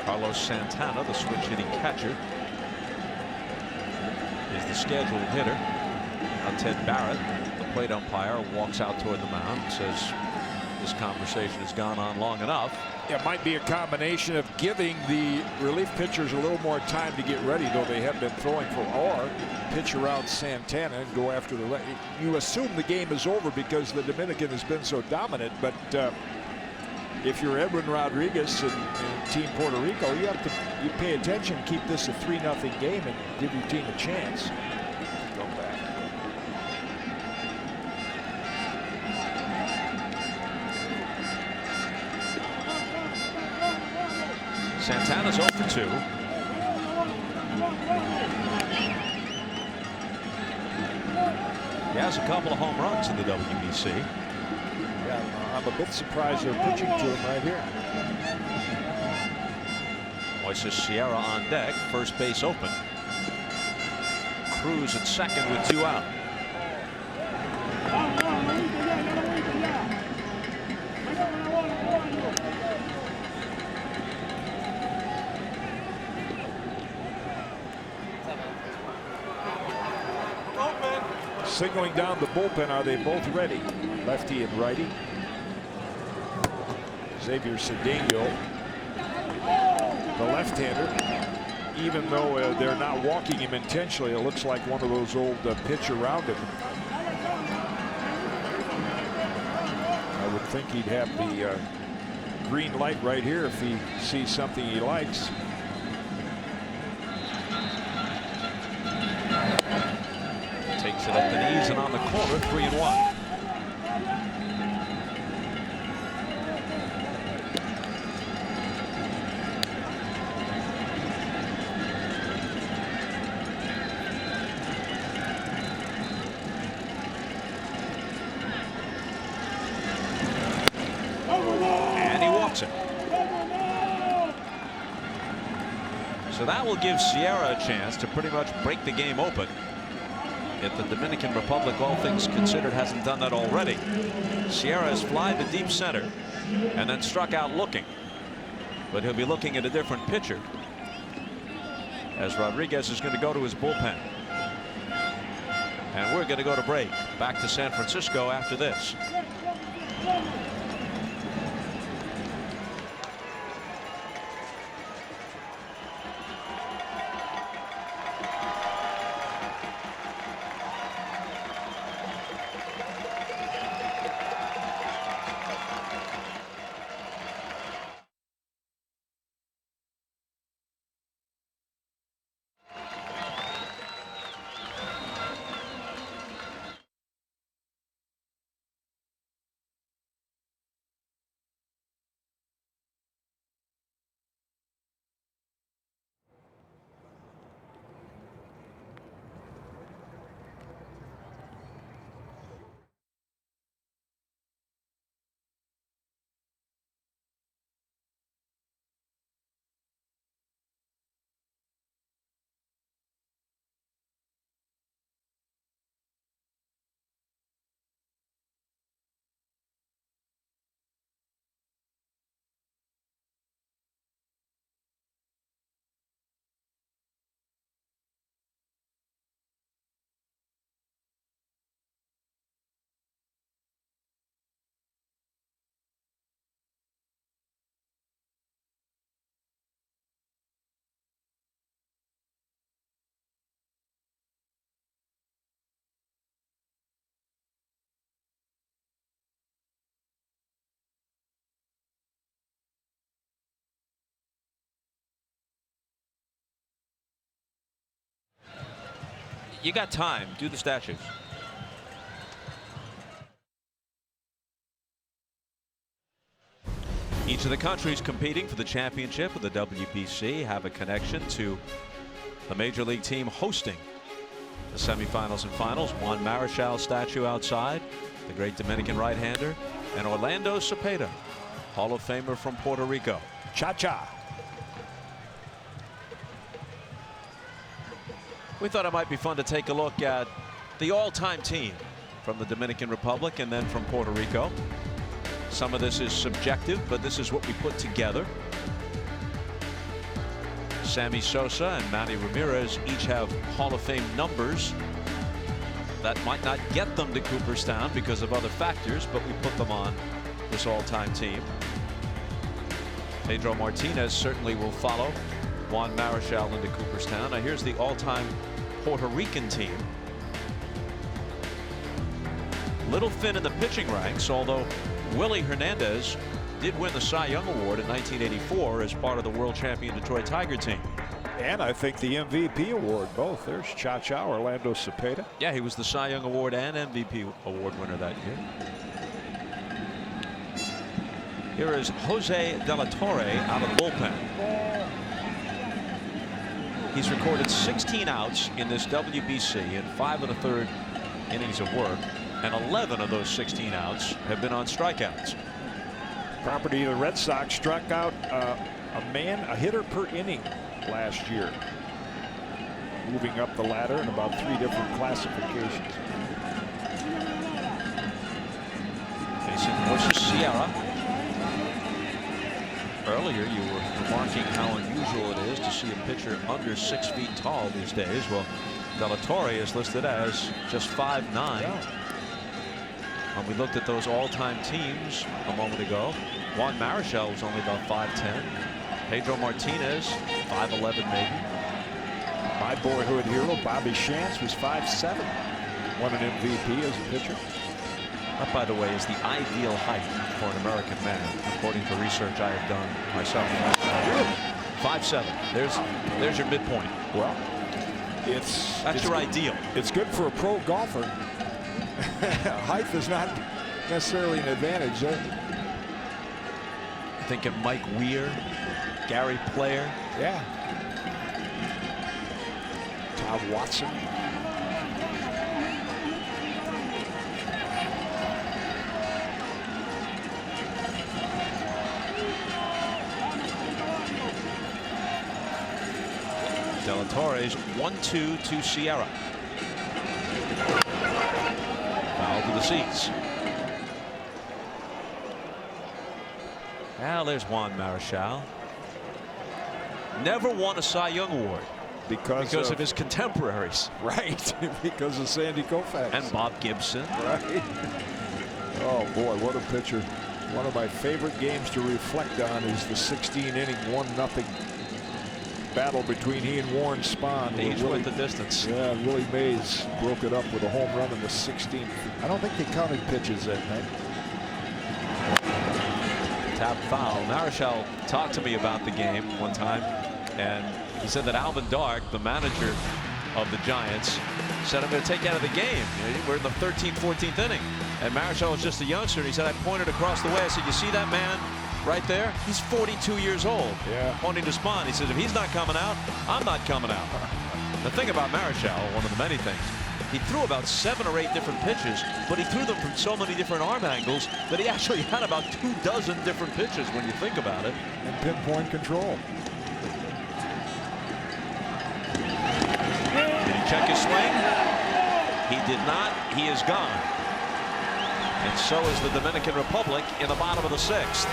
Carlos Santana, the switch hitting catcher, is the scheduled hitter. Now Ted Barrett, the plate umpire, walks out toward the mound and says this conversation has gone on long enough. It might be a combination of giving the relief pitchers a little more time to get ready, though they have been throwing for, or pitch around Santana and go after the left. You assume the game is over because the Dominican has been so dominant, but if you're Edwin Rodriguez and Team Puerto Rico, you pay attention, keep this a 3-0 game, and give your team a chance. Go back. Santana's 0 for 2. He has a couple of home runs in the WBC. Yeah, I'm a bit surprised they're pitching to him right here. Moises Sierra on deck, first base open. Cruz at second with 2 out. Signaling down the bullpen. Are they both ready? Lefty and righty. Xavier Cedeno, the left-hander. Even though they're not walking him intentionally, it looks like one of those old pitch around him. I would think he'd have the green light right here if he sees something he likes. Takes it at the knees and on the corner, 3-1. And he walks it. So that will give Sierra a chance to pretty much break the game open. If the Dominican Republic, all things considered, hasn't done that already. Sierra has flied to deep center and then struck out looking. But he'll be looking at a different pitcher, as Rodriguez is going to go to his bullpen. And we're going to go to break. Back to San Francisco after this. You got time. Do the statues. Each of the countries competing for the championship of the WBC have a connection to the Major League team hosting the semifinals and finals. Juan Marichal statue outside, the great Dominican right-hander, and Orlando Cepeda, Hall of Famer from Puerto Rico. Cha-cha. We thought it might be fun to take a look at the all-time team from the Dominican Republic and then from Puerto Rico. Some of this is subjective, but this is what we put together. Sammy Sosa and Manny Ramirez each have Hall of Fame numbers that might not get them to Cooperstown because of other factors, but we put them on this all-time team. Pedro Martinez certainly will follow Juan Marichal into Cooperstown. Now here's the all-time Puerto Rican team. Little thin in the pitching ranks, although Willie Hernandez did win the Cy Young Award in 1984 as part of the world champion Detroit Tiger team. And I think the MVP award, both. There's Cha-Cha, Orlando Cepeda. Yeah, he was the Cy Young Award and MVP award winner that year. Here is Jose De La Torre out of the bullpen. He's recorded 16 outs in this WBC in 5 1/3 innings of work, and 11 of those 16 outs have been on strikeouts. Property of the Red Sox struck out a hitter per inning last year, moving up the ladder in about 3 different classifications. Facing Moises Sierra. Earlier you were remarking how unusual it is to see a pitcher under 6 feet tall these days. Well, De La Torre is listed as just 5'9". When we looked at those all-time teams a moment ago, Juan Marichal was only about 5'10". Pedro Martinez, 5'11" maybe. My boyhood hero, Bobby Shantz, was 5'7". Won an MVP as a pitcher. That, by the way, is the ideal height for an American man, according to research I have done myself. 5'7". There's your midpoint. Well, that's your ideal. It's good for a pro golfer. Height is not necessarily an advantage there. Thinking Mike Weir, Gary Player. Yeah. Todd Watson. De La Torre's 1-2 to Sierra. Foul to the seats. Now there's Juan Marichal. Never won a Cy Young Award because of his contemporaries. Right, because of Sandy Koufax. And Bob Gibson. Right. Oh boy, what a pitcher. One of my favorite games to reflect on is the 16-inning 1-0 battle between he and Warren Spahn. They each went the distance. Yeah, Willie Mays broke it up with a home run in the 16th. I don't think they counted pitches that night. Tap foul. Marichal talked to me about the game one time, and he said that Alvin Dark, the manager of the Giants, said, I'm going to take you out of the game. We're in the 13th, 14th inning. And Marichal was just a youngster, and he said, I pointed across the way. I said, you see that man right there? He's 42 years old. Yeah. Pointing to Spahn. He says, if he's not coming out, I'm not coming out. The thing about Marichal, one of the many things, he threw about 7 or 8 different pitches, but he threw them from so many different arm angles that he actually had about 24 different pitches when you think about it. And pinpoint control. Did he check his swing? He did not. He is gone. And so is the Dominican Republic in the bottom of the 6th.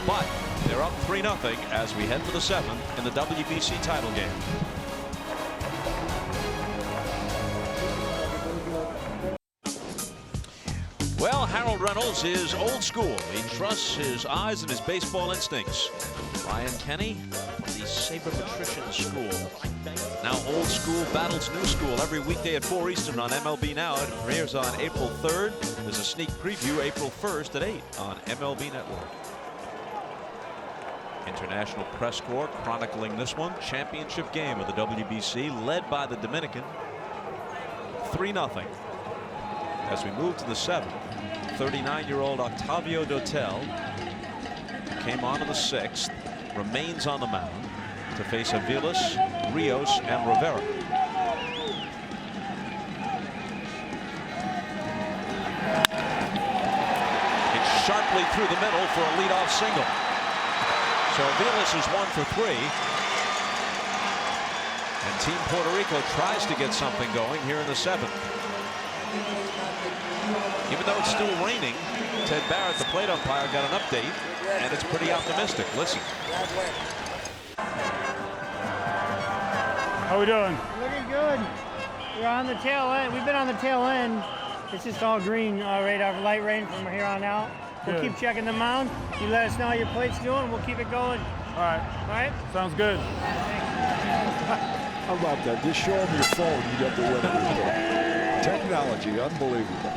But they're up 3-0 as we head for the 7th in the WBC title game. Well, Harold Reynolds is old school. He trusts his eyes and his baseball instincts. Ryan Kenny from the Sabermetrician School. Now old school battles new school every weekday at 4 Eastern on MLB Now. It premieres on April 3rd. There's a sneak preview April 1st at 8 on MLB Network. International Press Corps chronicling this one. Championship game of the WBC led by the Dominican. 3-0. As we move to the 7th, 39-year-old Octavio Dotel came on in the 6th, remains on the mound to face Aviles, Rios, and Rivera. It's sharply through the middle for a leadoff single. So Aviles is 1 for 3. And Team Puerto Rico tries to get something going here in the 7th. Even though it's still raining, Ted Barrett, the plate umpire, got an update, and it's pretty optimistic. Listen. How we doing? Looking good. We're on the tail end. We've been on the tail end. It's just all green radar, light rain from here on out. We'll keep checking the mound. You let us know how your plate's doing. We'll keep it going. All right. All right? Sounds good. How about that? Just show them your phone. You got the weather. Technology, unbelievable.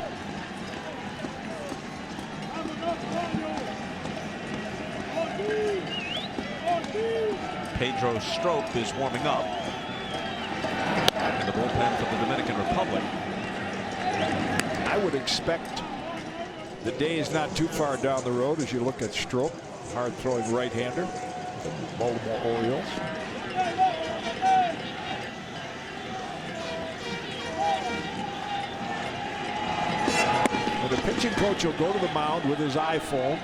Pedro Strop is warming up in the bullpen for the Dominican Republic. I would expect the day is not too far down the road as you look at Strop, hard-throwing right-hander, the Baltimore Orioles. And the pitching coach will go to the mound with his iPhone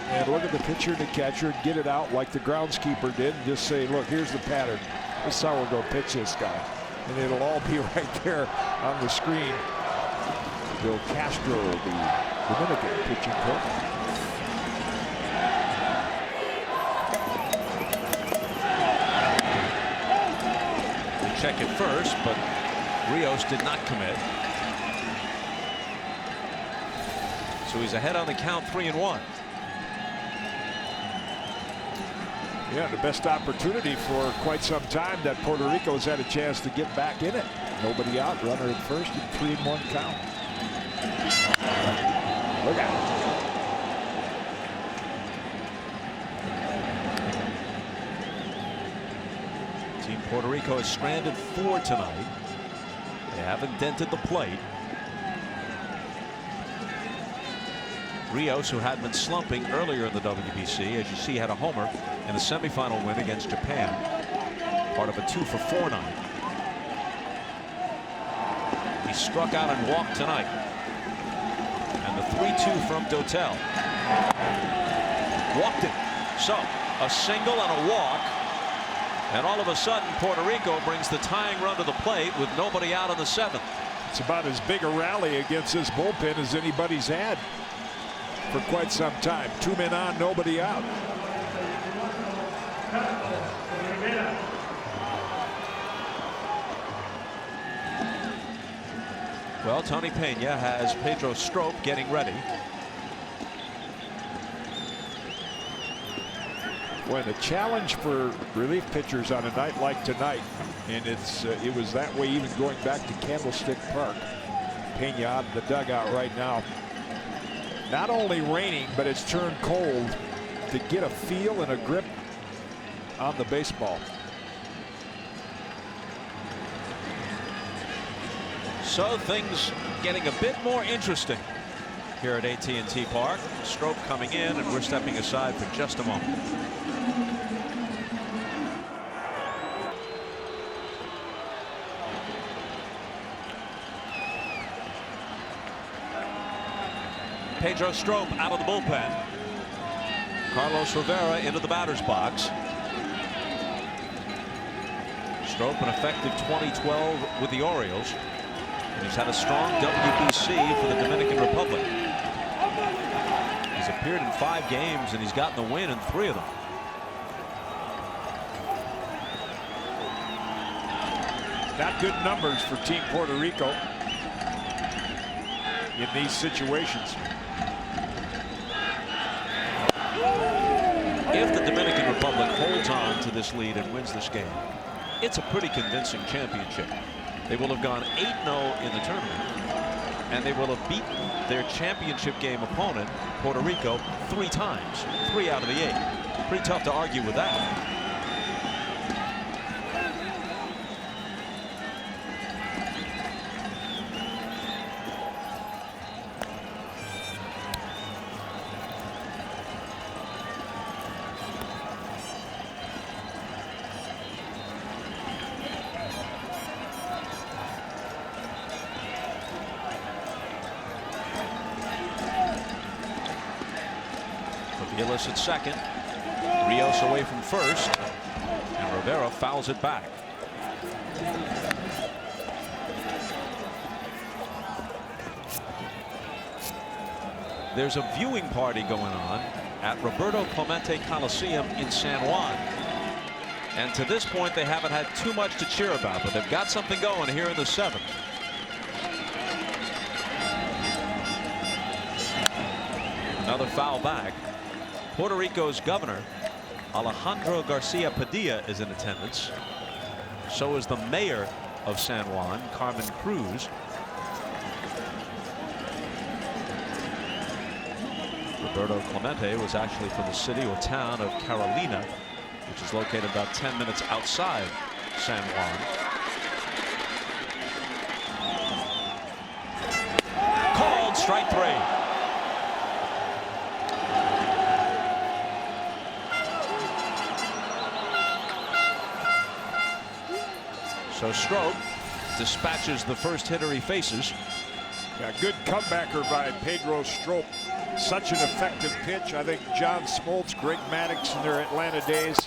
and look at the pitcher and the catcher and get it out like the groundskeeper did and just say, look, here's the pattern. This is how we're going to pitch this guy. And it'll all be right there on the screen. Bill Castro, the Dominican pitching coach. They check it first, but Rios did not commit. So he's ahead on the count, 3-1. Yeah, the best opportunity for quite some time that Puerto Rico's had a chance to get back in it. Nobody out, runner at first, and 3-1 count. Look out. Team Puerto Rico is stranded 4 tonight. They haven't dented the plate. Rios, who had been slumping earlier in the WBC, as you see, had a homer in the semifinal win against Japan, part of a 2-for-4 night. He struck out and walked tonight. And the 3-2 from Dotel. Walked it. So a single and a walk, and all of a sudden Puerto Rico brings the tying run to the plate with nobody out in the 7th. It's about as big a rally against this bullpen as anybody's had for quite some time. 2 men on, nobody out. Well, Tony Pena has Pedro Strop getting ready. Well, the challenge for relief pitchers on a night like tonight, and it was that way even going back to Candlestick Park. Pena out in the dugout right now. Not only raining, but it's turned cold, to get a feel and a grip on the baseball. So things getting a bit more interesting here at AT&T Park. Strop coming in, and we're stepping aside for just a moment. Pedro Strop out of the bullpen. Carlos Rivera into the batter's box. Strop an effective 2012 with the Orioles. And he's had a strong WBC for the Dominican Republic. He's appeared in 5 games and he's gotten the win in 3 of them. Not good numbers for Team Puerto Rico in these situations. If the Dominican Republic holds on to this lead and wins this game, it's a pretty convincing championship. They will have gone 8-0 in the tournament, and they will have beaten their championship game opponent, Puerto Rico, 3 times. 3 out of the 8. Pretty tough to argue with that. Gillis at second. Rios away from first. And Rivera fouls it back. There's a viewing party going on at Roberto Clemente Coliseum in San Juan. And to this point, they haven't had too much to cheer about, but they've got something going here in the 7th. Another foul back. Puerto Rico's governor, Alejandro Garcia Padilla, is in attendance. So is the mayor of San Juan, Carmen Cruz. Roberto Clemente was actually from the city or town of Carolina, which is located about 10 minutes outside San Juan. Called strike 3. So Stroke dispatches the first hitter he faces. Yeah, good comebacker by Pedro Strop. Such an effective pitch. I think John Smoltz, Greg Maddux in their Atlanta days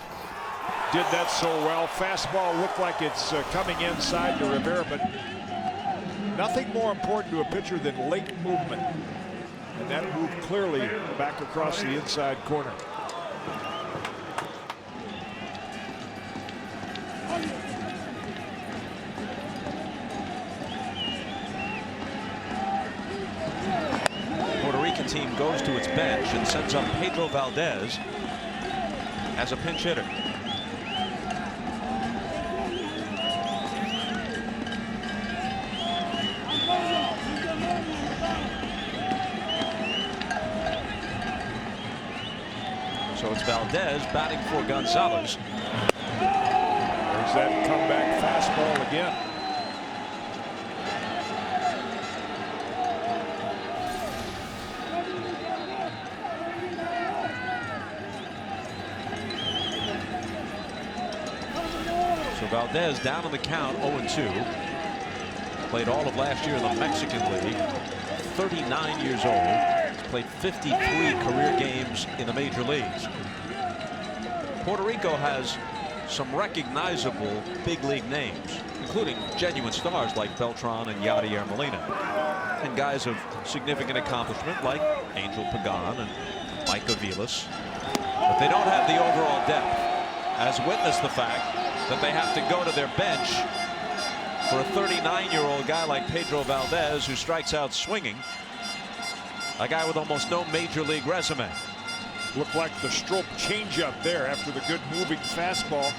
did that so well. Fastball looked like it's coming inside to Rivera, but nothing more important to a pitcher than late movement. And that moved clearly back across the inside corner. Team goes to its bench and sends up Pedro Valdez as a pinch hitter. So it's Valdez batting for Gonzalez. There's that comeback fastball again. Valdez down on the count, 0-2. Played all of last year in the Mexican League. 39 years old. He's played 53 career games in the major leagues. Puerto Rico has some recognizable big league names, including genuine stars like Beltran and Yadier Molina, and guys of significant accomplishment like Angel Pagan and Mike Aviles. But they don't have the overall depth, as witness the fact that they have to go to their bench for a 39-year-old guy like Pedro Valdez, who strikes out swinging. A guy with almost no major league resume. Looked like the Strop changeup there after the good moving fastball.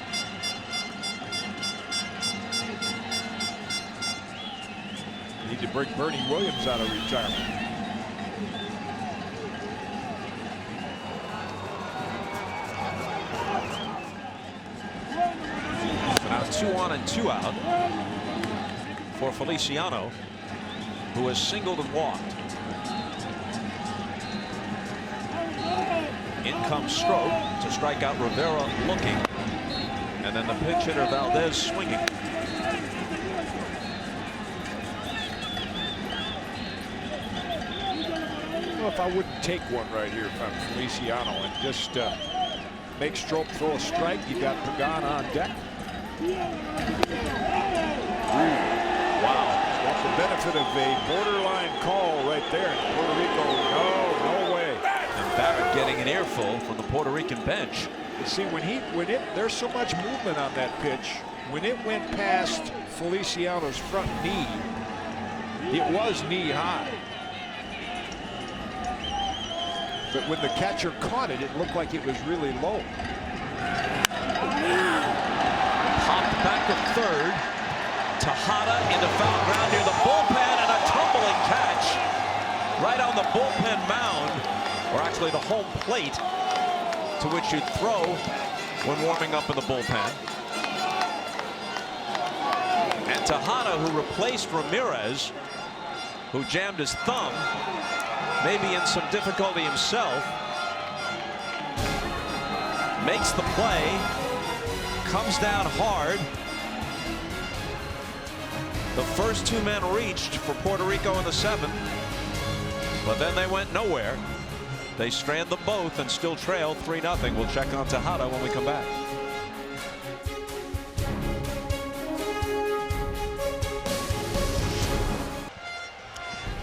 Need to bring Bernie Williams out of retirement. Now 2 on and 2 out for Feliciano, who has singled and walked. In comes Stroke to strike out Rivera looking, and then the pinch hitter Valdez swinging. Well, if I wouldn't take one right here from Feliciano and just make Stroke throw a strike, you got Pagan on deck. Wow, got the benefit of a borderline call right there. Puerto Rico, no way. And Barrett getting an earful from the Puerto Rican bench. You see, there's so much movement on that pitch. When it went past Feliciano's front knee, it was knee high. But when the catcher caught it, it looked like it was really low. Popped back to third. Tejada into foul ground near the bullpen, and a tumbling catch right on the bullpen mound, or actually the home plate, to which you'd throw when warming up in the bullpen. And Tejada, who replaced Ramirez, who jammed his thumb, maybe in some difficulty himself, makes the play, comes down hard. The first 2 men reached for Puerto Rico in the 7th, but then they went nowhere. They strand them both and still trail 3-0. We'll check on Tejada when we come back.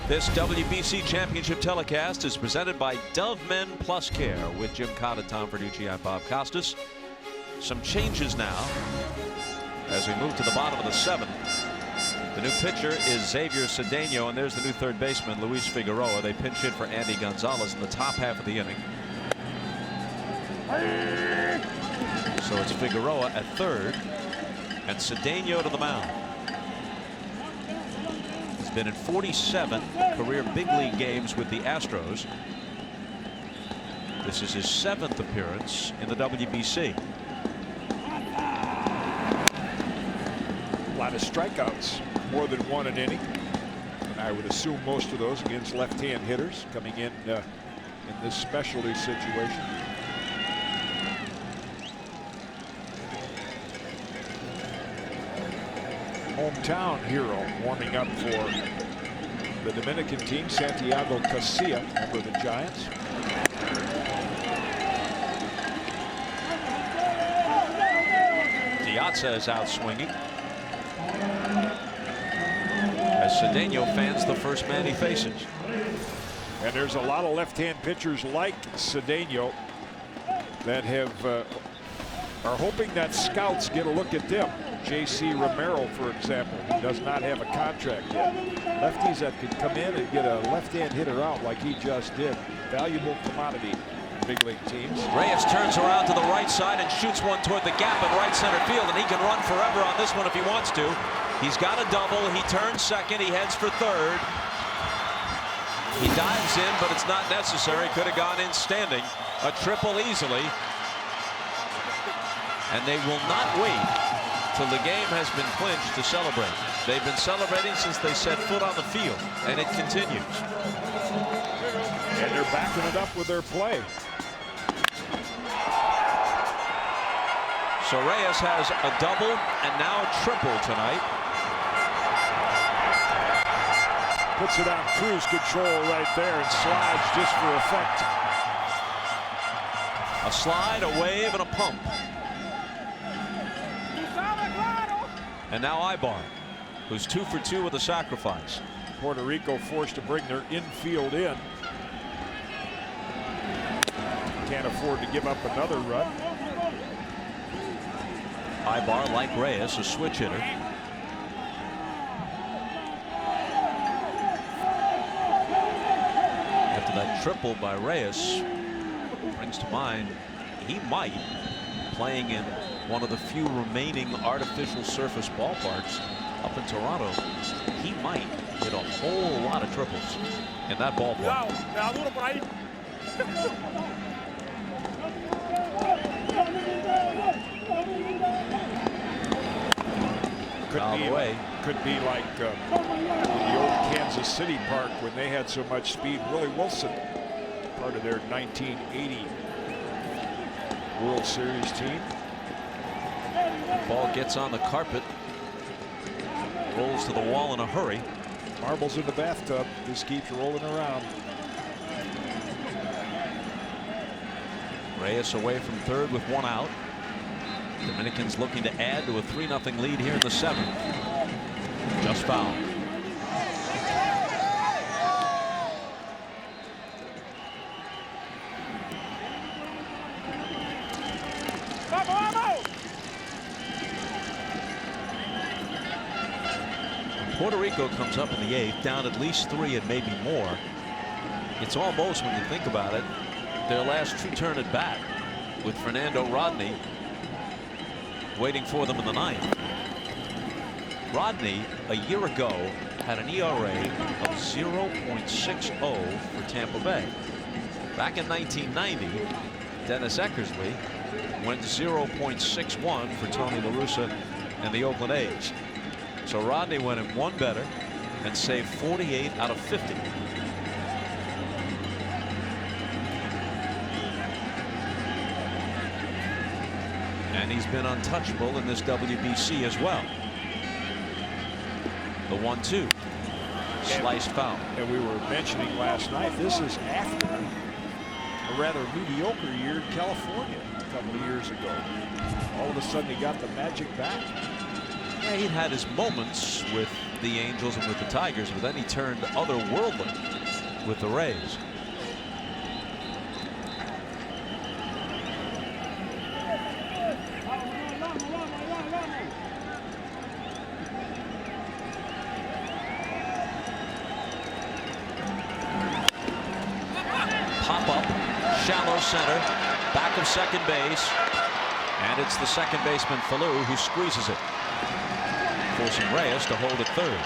This WBC Championship telecast is presented by Dove Men Plus Care with Jim Cotta, Tom Verducci, and Bob Costas. Some changes now as we move to the bottom of the 7th. The new pitcher is Xavier Cedeno, and there's the new third baseman, Luis Figueroa. They pinch hit for Andy Gonzalez in the top half of the inning. So it's Figueroa at third and Cedeno to the mound. He's been in 47 career big league games with the Astros. This is his 7th appearance in the WBC. A lot of strikeouts, more than one an inning, and I would assume most of those against left-hand hitters coming in this specialty situation. Hometown hero warming up for the Dominican team, Santiago Casilla, member of the Giants. Piazza is out swinging as Cedeno fans the first man he faces. And there's a lot of left-hand pitchers like Cedeno that are hoping that scouts get a look at them. J.C. Romero, for example, does not have a contract yet. Lefties that could come in and get a left-hand hitter out like he just did. Valuable commodity in big league teams. Reyes turns around to the right side and shoots one toward the gap in right center field, and he can run forever on this one if he wants to. He's got a double. He turns second. He heads for third. He dives in, but it's not necessary. Could have gone in standing. A triple easily. And they will not wait till the game has been clinched to celebrate. They've been celebrating since they set foot on the field, and it continues. And they're backing it up with their play. So Reyes has a double and now a triple tonight. Puts it on cruise control right there and slides just for effect. A slide, a wave, and a pump. And now Ibar, who's 2 for 2 with a sacrifice. Puerto Rico forced to bring their infield in. Can't afford to give up another run. Ibar, like Reyes, a switch hitter. After that triple by Reyes, brings to mind he might, playing in one of the few remaining artificial surface ballparks up in Toronto, he might hit a whole lot of triples in that ballpark. Daduno por ahí. Could be like the old Kansas City Park when they had so much speed. Willie Wilson, part of their 1980 World Series team. Ball gets on the carpet, rolls to the wall in a hurry. Marbles in the bathtub, just keeps rolling around. Reyes away from third with 1 out. Dominicans looking to add to a 3-0 lead here in the 7th. Just fouled. Puerto Rico comes up in the 8th, down at least 3 and maybe more. It's almost, when you think about it, their last true turn at bat, with Fernando Rodney waiting for them in the 9th. Rodney, a year ago, had an ERA of 0.60 for Tampa Bay. Back in 1990, Dennis Eckersley went 0.61 for Tony La Russa and the Oakland A's. So Rodney went in 1 better and saved 48 out of 50. And he's been untouchable in this WBC as well. The 1-2. Sliced foul. And we were mentioning last night, this is after a rather mediocre year in California a couple of years ago. All of a sudden, he got the magic back. Yeah, he'd had his moments with the Angels and with the Tigers, but then he turned otherworldly with the Rays. Pop-up, shallow center, back of second base, and it's the second baseman, Falou, who squeezes it, forcing Reyes to hold at third.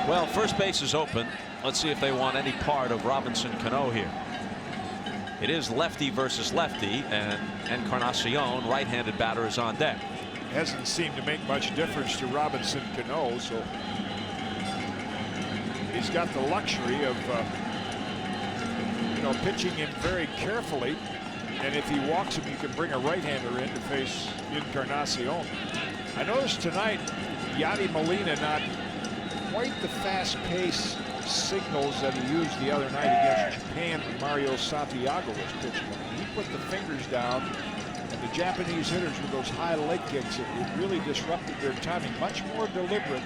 Well, first base is open. Let's see if they want any part of Robinson Cano here. It is lefty versus lefty, and Encarnacion, right-handed batter, is on deck. Hasn't seemed to make much difference to Robinson Cano, so he's got the luxury of pitching him very carefully, and if he walks him, you can bring a right-hander in to face Encarnacion. I noticed tonight Yadi Molina not quite the fast-paced signals that he used the other night against Japan when Mario Santiago was pitching. He put the fingers down, and the Japanese hitters with those high leg kicks, it really disrupted their timing. Much more deliberate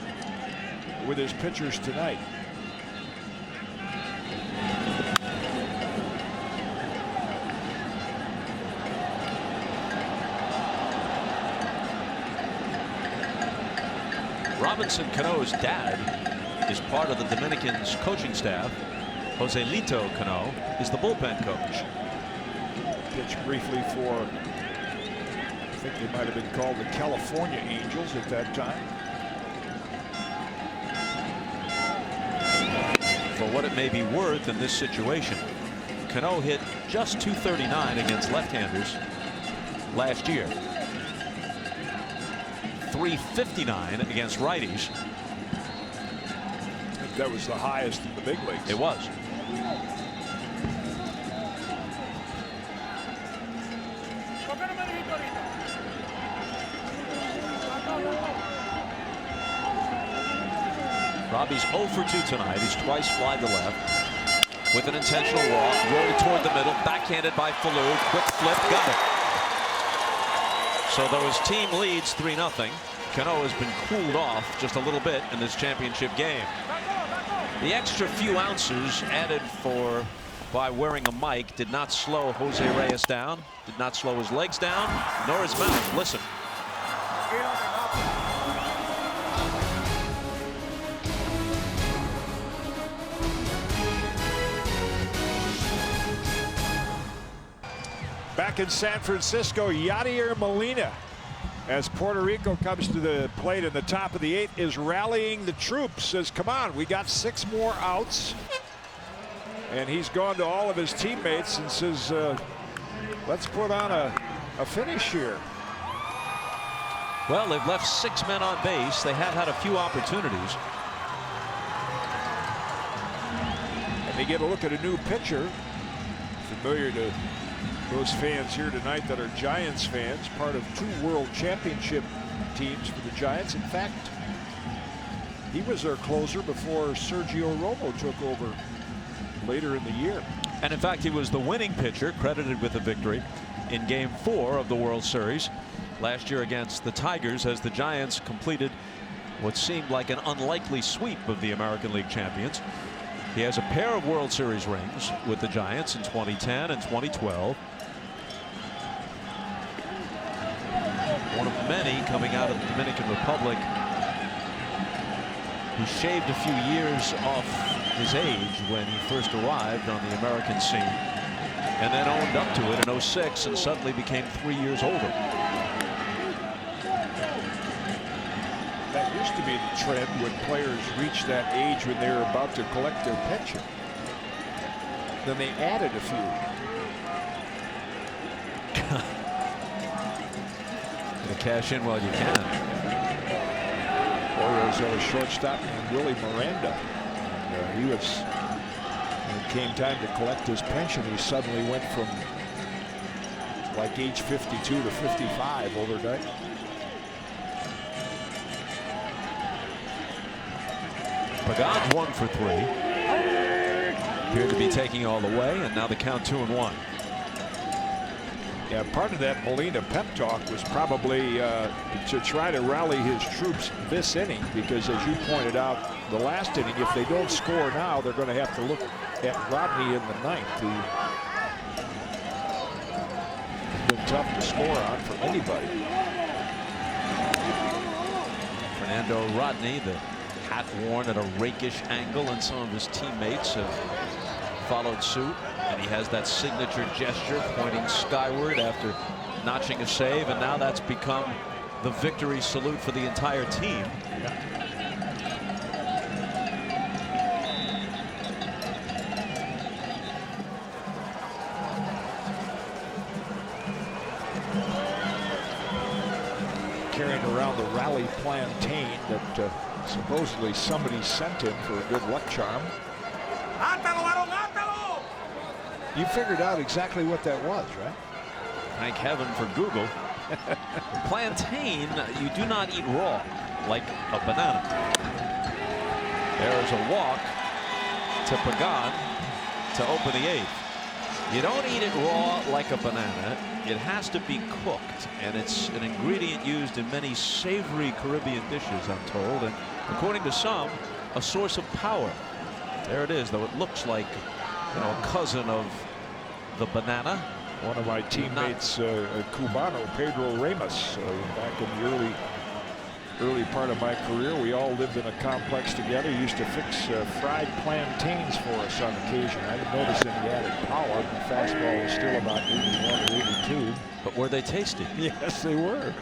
with his pitchers tonight. Robinson Cano's dad is part of the Dominican's coaching staff. Joselito Cano is the bullpen coach. Pitched briefly for, I think they might have been called the California Angels at that time. For what it may be worth in this situation, Cano hit just .239 against left-handers last year. .359 against righties. I think that was the highest in the big leagues. It was. Robbie's 0 for 2 tonight. He's twice flied to left with an intentional walk. Rolled toward the middle. Backhanded by Falou. Quick flip. Got it. So though his team leads 3-0, Cano has been cooled off just a little bit in this championship game. The extra few ounces added by wearing a mic did not slow Jose Reyes down, did not slow his legs down, nor his mouth. Listen. Back in San Francisco, Yadier Molina, as Puerto Rico comes to the plate in the top of the 8th, is rallying the troops. Says, come on, we got 6 more outs. And he's gone to all of his teammates and says, let's put on a finish here. Well, they've left 6 men on base. They have had a few opportunities. And they get a look at a new pitcher, familiar to those fans here tonight that are Giants fans, part of 2 World Championship teams for the Giants. In fact, he was their closer before Sergio Romo took over later in the year. And in fact, he was the winning pitcher, credited with a victory in Game 4 of the World Series last year against the Tigers, as the Giants completed what seemed like an unlikely sweep of the American League champions. He has a pair of World Series rings with the Giants in 2010 and 2012. One of many coming out of the Dominican Republic, who shaved a few years off his age when he first arrived on the American scene, and then owned up to it in '06 and suddenly became 3 years older. That used to be the trend when players reached that age when they were about to collect their pension. Then they added a few. Cash in while you can. Orioles have a shortstop named Willie Miranda. He was, when it came time to collect his pension, he suddenly went from like age 52 to 55 overnight. Pagan's 1 for 3. Appeared to be taking all the way, and now the count 2-1. Yeah, part of that Molina pep talk was probably to try to rally his troops this inning, because as you pointed out, the last inning, if they don't score now, they're going to have to look at Rodney in the ninth, who has been tough to score on for anybody. Fernando Rodney, the hat worn at a rakish angle, and some of his teammates have followed suit, and he has that signature gesture pointing skyward after notching a save, and now that's become the victory salute for the entire team. Carrying around the rally plantain that supposedly somebody sent him for a good luck charm. You figured out exactly what that was, right? Thank heaven for Google. Plantain, you do not eat raw like a banana. There's a walk to Pagan to open the 8th. You don't eat it raw like a banana. It has to be cooked, and it's an ingredient used in many savory Caribbean dishes, I'm told, and according to some, a source of power. There it is, though it looks like, you know, a cousin of the banana. One of my teammates, Cubano, Pedro Ramos, back in the early part of my career, we all lived in a complex together. He used to fix fried plantains for us on occasion. I didn't notice any added power. The fastball was still about 81 or 82. But were they tasty? Yes, they were.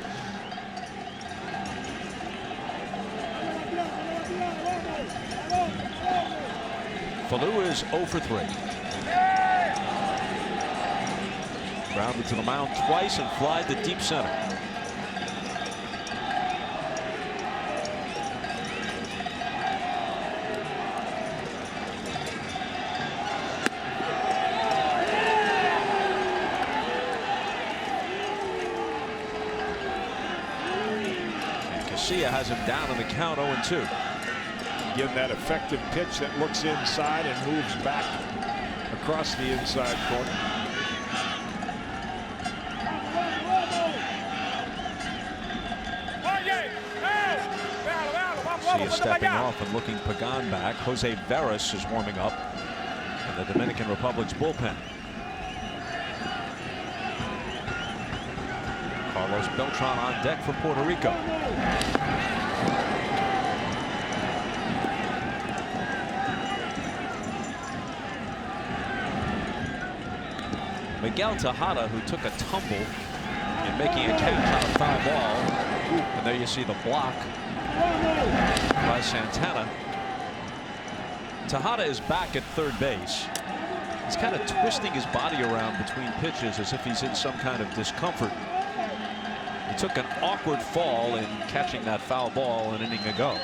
Falou is 0 for 3. Grounded to the mound twice and flied to deep center. And Casilla has him down on the count 0-2. Again, that effective pitch that looks inside and moves back across the inside corner. He is stepping off and looking Pagan back. Jose Veras is warming up in the Dominican Republic's bullpen. Carlos Beltran on deck for Puerto Rico. Miguel Tejada, who took a tumble in making a catch on a foul ball. And there you see the block by Santana. Tejada is back at third base. He's kind of twisting his body around between pitches as if he's in some kind of discomfort. He took an awkward fall in catching that foul ball an inning ago.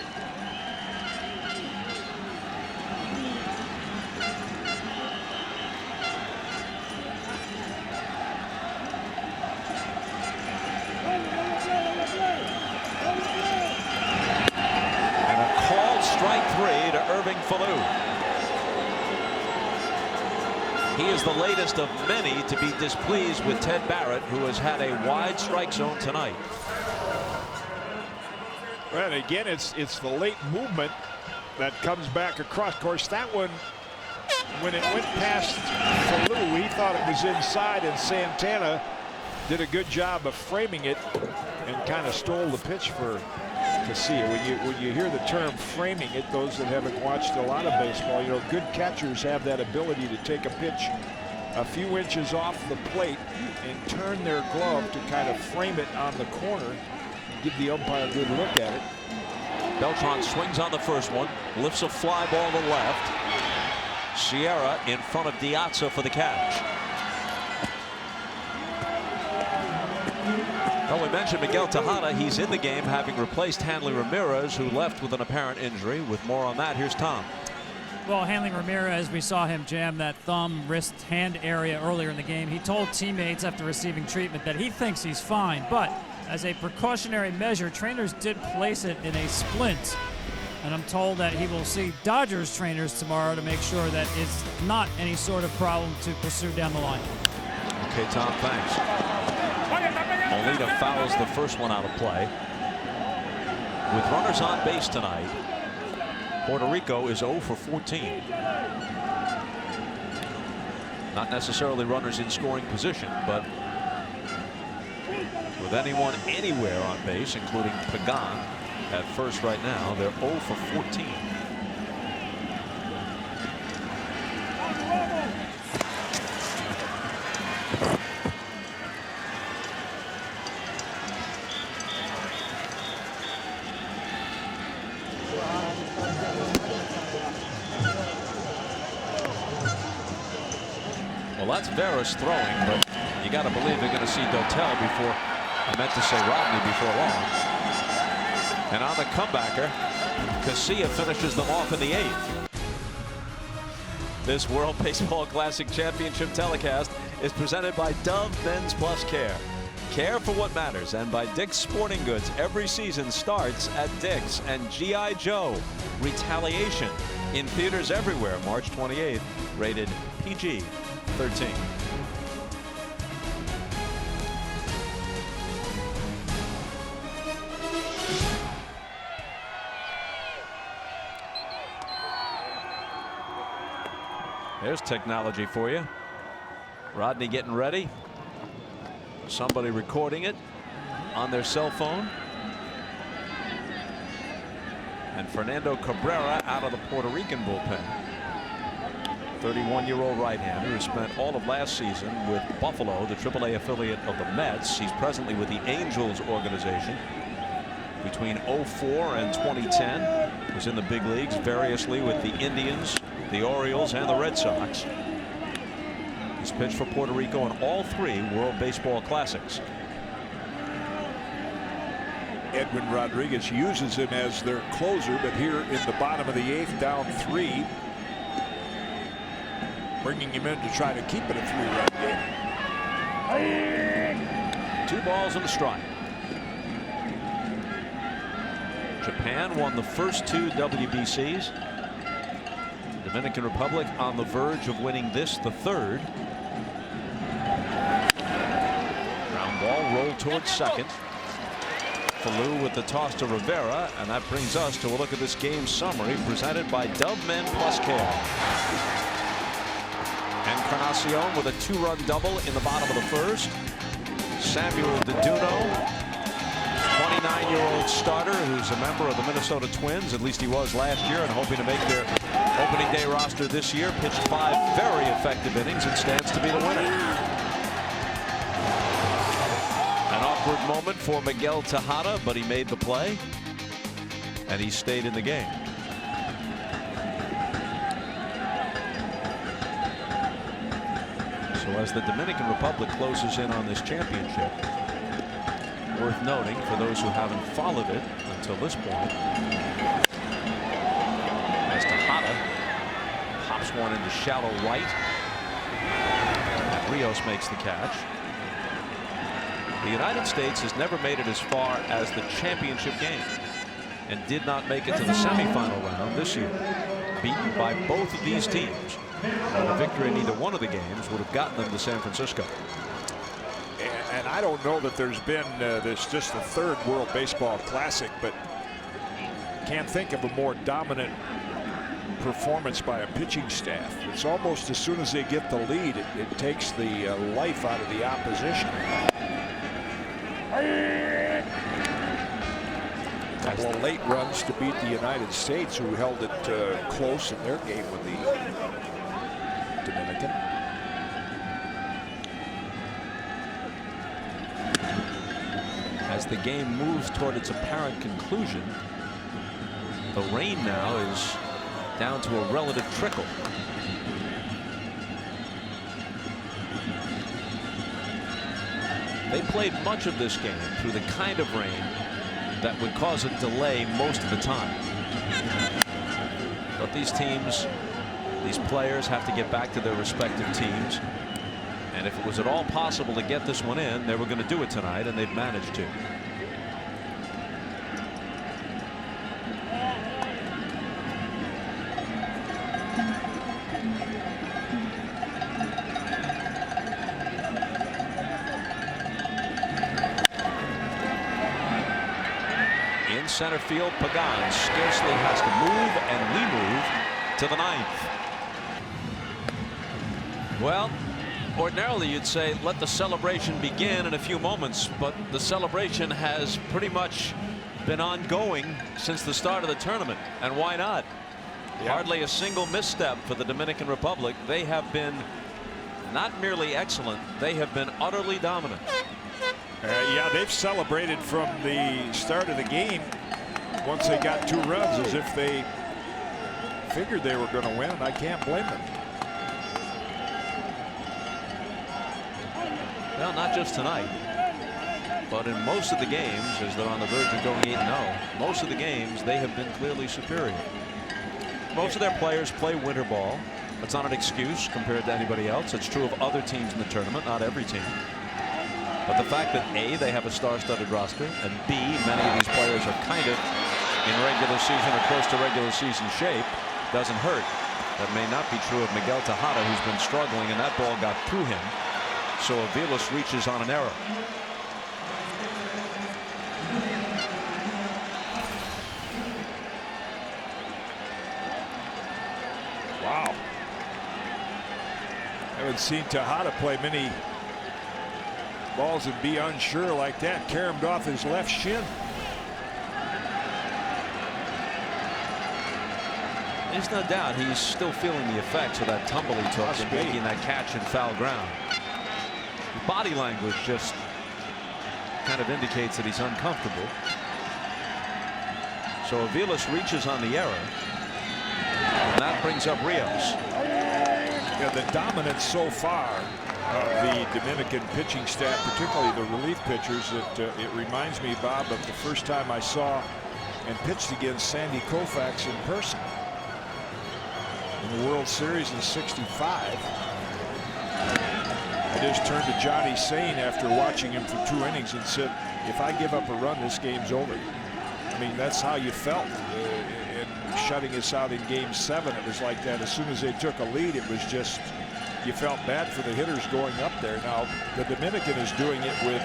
He is the latest of many to be displeased with Ted Barrett, who has had a wide strike zone tonight. Well, again, it's the late movement that comes back across. Of course, that one, when it went past Falou, he thought it was inside, and Santana did a good job of framing it and kind of stole the pitch for Casilla. When you hear the term framing it, those that haven't watched a lot of baseball, you know, good catchers have that ability to take a pitch a few inches off the plate and turn their glove to kind of frame it on the corner, give the umpire a good look at it. Beltran swings on the first one, lifts a fly ball to left. Sierra in front of Diazza for the catch. Well, we mentioned Miguel Tejada. He's in the game, having replaced Hanley Ramirez, who left with an apparent injury. With more on that, here's Tom. Well, Hanley Ramirez, we saw him jam that thumb, wrist, hand area earlier in the game. He told teammates after receiving treatment that he thinks he's fine, but as a precautionary measure, trainers did place it in a splint And I'm told that he will see Dodgers trainers tomorrow to make sure that it's not any sort of problem to pursue down the line. Okay, Tom, thanks. Molina fouls the first one out of play. With runners on base tonight, Puerto Rico is 0 for 14. Not necessarily runners in scoring position, but with anyone anywhere on base, including Pagan at first right now, they're 0 for 14. Well, that's Veras throwing, but you got to believe they're going to see Dotel before, I meant to say Rodney, before long. And on the comebacker, Casilla finishes them off in the 8th. This World Baseball Classic Championship telecast is presented by Dove Men's Plus Care. Care for what matters, and by Dick's Sporting Goods. Every season starts at Dick's. And G.I. Joe, Retaliation, in theaters everywhere, March 28th, rated PG-13. There's technology for you. Rodney getting ready. Somebody recording it on their cell phone. And Fernando Cabrera out of the Puerto Rican bullpen. 31-year-old right-hander who spent all of last season with Buffalo, the AAA affiliate of the Mets. He's presently with the Angels organization. Between 04 and 2010, was in the big leagues variously with the Indians, the Orioles, and the Red Sox. He's pitched for Puerto Rico in all 3 World Baseball Classics. Edwin Rodriguez uses him as their closer, but here in the bottom of the 8th, down 3, bringing him in to try to keep it a 3-run game. 2 balls and a strike. Japan won the first 2 WBCs. The Dominican Republic on the verge of winning this, the 3rd. Ground ball rolled towards second. Falou with the toss to Rivera, and that brings us to a look at this game summary presented by Dove Men Plus Care. Encarnacion with a 2-run double in the bottom of the 1st. Samuel Daduno, 29-year-old starter who's a member of the Minnesota Twins, at least he was last year, and hoping to make their opening day roster this year. Pitched 5 very effective innings and stands to be the winner. An awkward moment for Miguel Tejada, but he made the play and he stayed in the game. So as the Dominican Republic closes in on this championship, worth noting for those who haven't followed it until this point, as Tejada pops one into shallow right, and Rios makes the catch. The United States has never made it as far as the championship game and did not make it to the semifinal round this year, beaten by both of these teams. And a victory in either one of the games would have gotten them to San Francisco. And I don't know that there's been this just the 3rd World Baseball Classic, but can't think of a more dominant performance by a pitching staff. It's almost as soon as they get the lead, it takes the life out of the opposition. A couple of late runs to beat the United States, who held it close in their game with the Dominican. As the game moves toward its apparent conclusion, the rain now is down to a relative trickle. They played much of this game through the kind of rain that would cause a delay most of the time. But these teams, these players have to get back to their respective teams. And if it was at all possible to get this one in, they were going to do it tonight, and they've managed to. center field. Pagan scarcely has to move, and we move to the 9th. Well, ordinarily you'd say let the celebration begin in a few moments, but the celebration has pretty much been ongoing since the start of the tournament. And why not? Yeah. Hardly a single misstep for the Dominican Republic. They have been not merely excellent, they have been utterly dominant. Yeah, they've celebrated from the start of the game once they got 2 runs as if they figured they were going to win, and I can't blame them. Well, not just tonight, but in most of the games, as they're on the verge of going 8-0, most of the games they have been clearly superior. Most of their players play winter ball. That's not an excuse compared to anybody else. It's true of other teams in the tournament, not every team. But the fact that A, they have a star-studded roster, and B, many of these players are kind of in regular season or close to regular season shape, doesn't hurt. That may not be true of Miguel Tejada, who's been struggling, and that ball got through him. So Aviles reaches on an error. Wow. I haven't seen Tejada play many balls and be unsure like that. Caromed off his left shin. There's no doubt he's still feeling the effects of that tumble he took in making that catch in foul ground. The body language just kind of indicates that he's uncomfortable. So Aviles reaches on the error, and that brings up Rios. Yeah, the dominance so far of the Dominican pitching staff, particularly the relief pitchers, it reminds me, Bob, of the first time I saw and pitched against Sandy Koufax in person in the World Series in '65. I just turned to Johnny Sane after watching him for 2 innings and said, if I give up a run, this game's over. I mean, that's how you felt. And shutting us out in Game 7, it was like that. As soon as they took a lead, it was just, you felt bad for the hitters going up there. Now, the Dominican is doing it with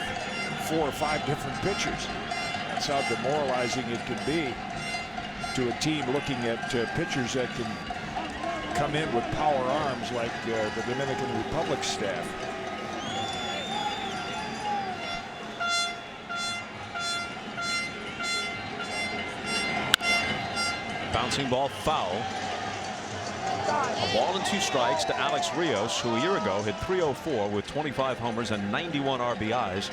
4 or 5 different pitchers. That's how demoralizing it can be to a team looking at pitchers that can come in with power arms like the Dominican Republic staff. Bouncing ball foul. A ball and 2 strikes to Alex Rios, who a year ago hit .304 with 25 homers and 91 RBIs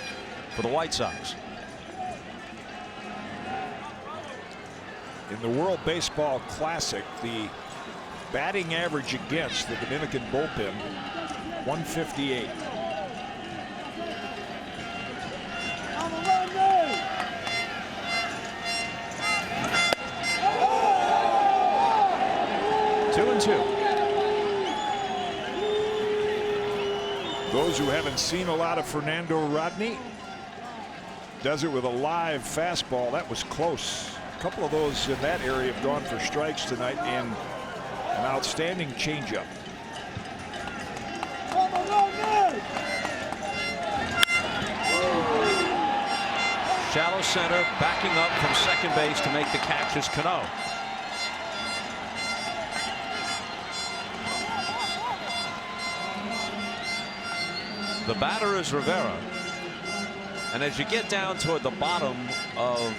for the White Sox. In the World Baseball Classic, the batting average against the Dominican bullpen, 158. Those who haven't seen a lot of Fernando Rodney, does it with a live fastball. That was close. A couple of those in that area have gone for strikes tonight, and an outstanding changeup. Shallow center, backing up from second base to make the catch is Cueto. The batter is Rivera. And as you get down toward the bottom of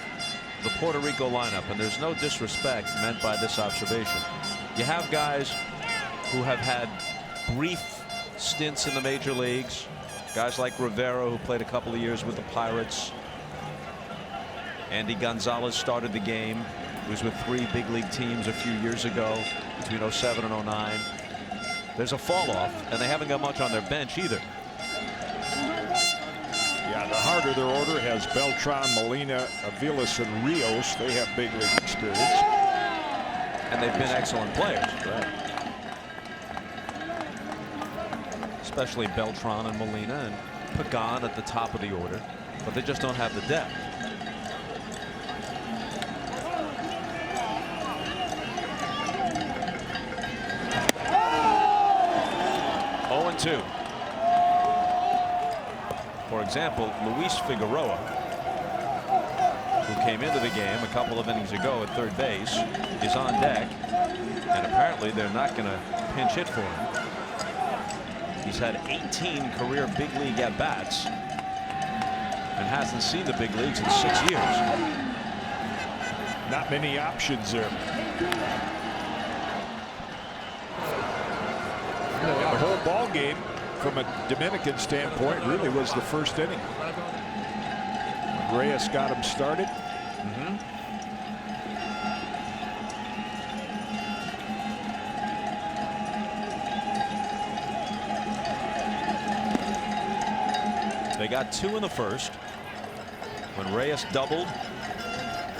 the Puerto Rico lineup, and there's no disrespect meant by this observation, you have guys who have had brief stints in the major leagues. Guys like Rivera, who played a couple of years with the Pirates. Andy Gonzalez started the game. He was with 3 big league teams a few years ago, between '07 and '09. There's a fall off, and they haven't got much on their bench either. Yeah, the heart of their order has Beltran, Molina, Aviles, and Rios. They have big league experience. And they've been excellent players. Right. Especially Beltran and Molina and Pagan at the top of the order. But they just don't have the depth. Oh, 0-2. For example, Luis Figueroa, who came into the game a couple of innings ago at third base, is on deck. And apparently they're not going to pinch hit for him. He's had 18 career big league at-bats and hasn't seen the big leagues in 6 years. Not many options there. The whole ball game, from a Dominican standpoint, really was the first inning. Reyes got him started. They got 2 in the first when Reyes doubled,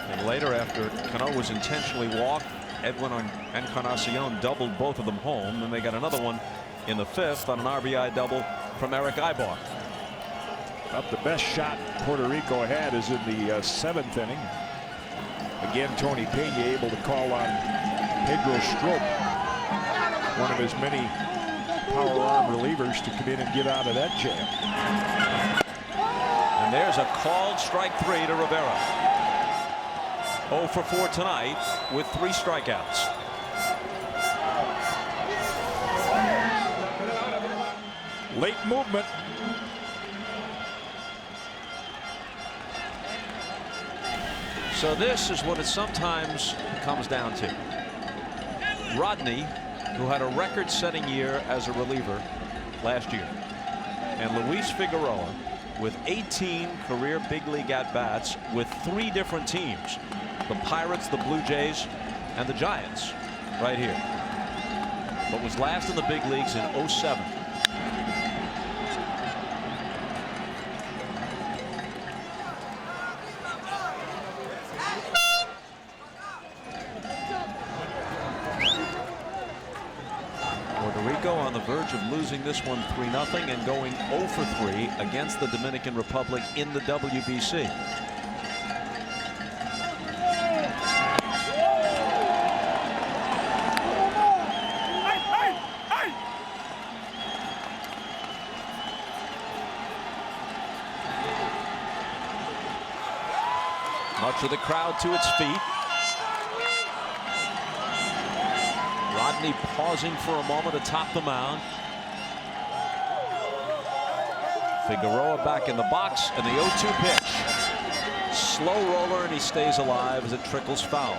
and later, after Cano was intentionally walked, Edwin Encarnacion doubled both of them home. Then they got another one in the 5th on an RBI double from Eric Ibar. About the best shot Puerto Rico had is in the 7th inning. Again, Tony Pena able to call on Pedro Strop, one of his many power arm relievers, to come in and get out of that jam. And there's a called strike 3 to Rivera. 0 for 4 tonight with 3 strikeouts. Late movement. So this is what it sometimes comes down to. Rodney, who had a record-setting year as a reliever last year, and Luis Figueroa, with 18 career big league at-bats with 3 different teams: the Pirates, the Blue Jays, and the Giants, right here. But was last in the big leagues in 07. On the verge of losing this one 3-0 and going 0 for 3 against the Dominican Republic in the WBC. Much of the crowd to its feet. Rodney pausing for a moment atop the mound. Figueroa back in the box, and the 0-2 pitch. Slow roller, and he stays alive as it trickles foul.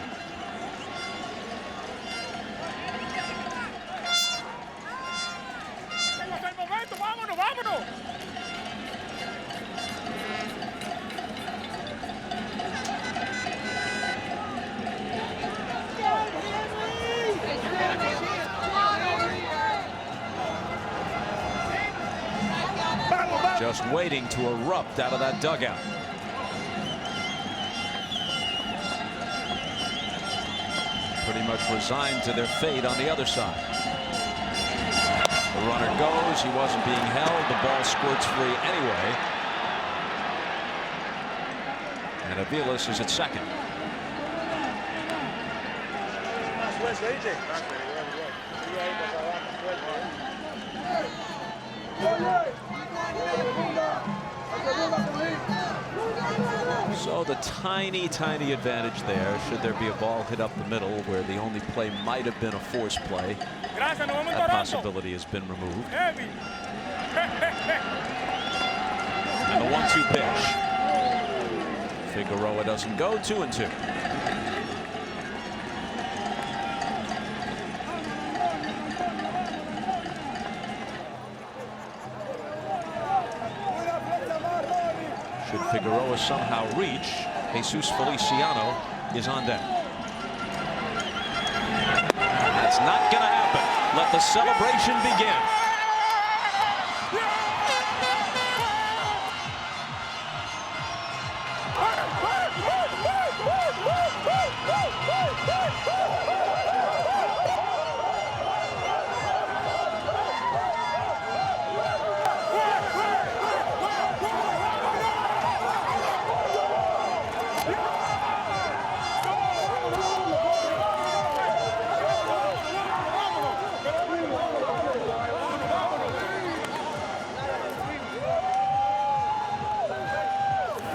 Just waiting to erupt out of that dugout. Pretty much resigned to their fate on the other side. The runner goes. He wasn't being held. The ball squirts free anyway. And Aviles is at second. So the tiny advantage there, should there be a ball hit up the middle where the only play might have been a force play. That possibility has been removed. And the 1-2 pitch. Figueroa doesn't go. 2-2. Should Figueroa somehow reach, Jesus Feliciano is on deck. That's not going to happen. Let the celebration begin.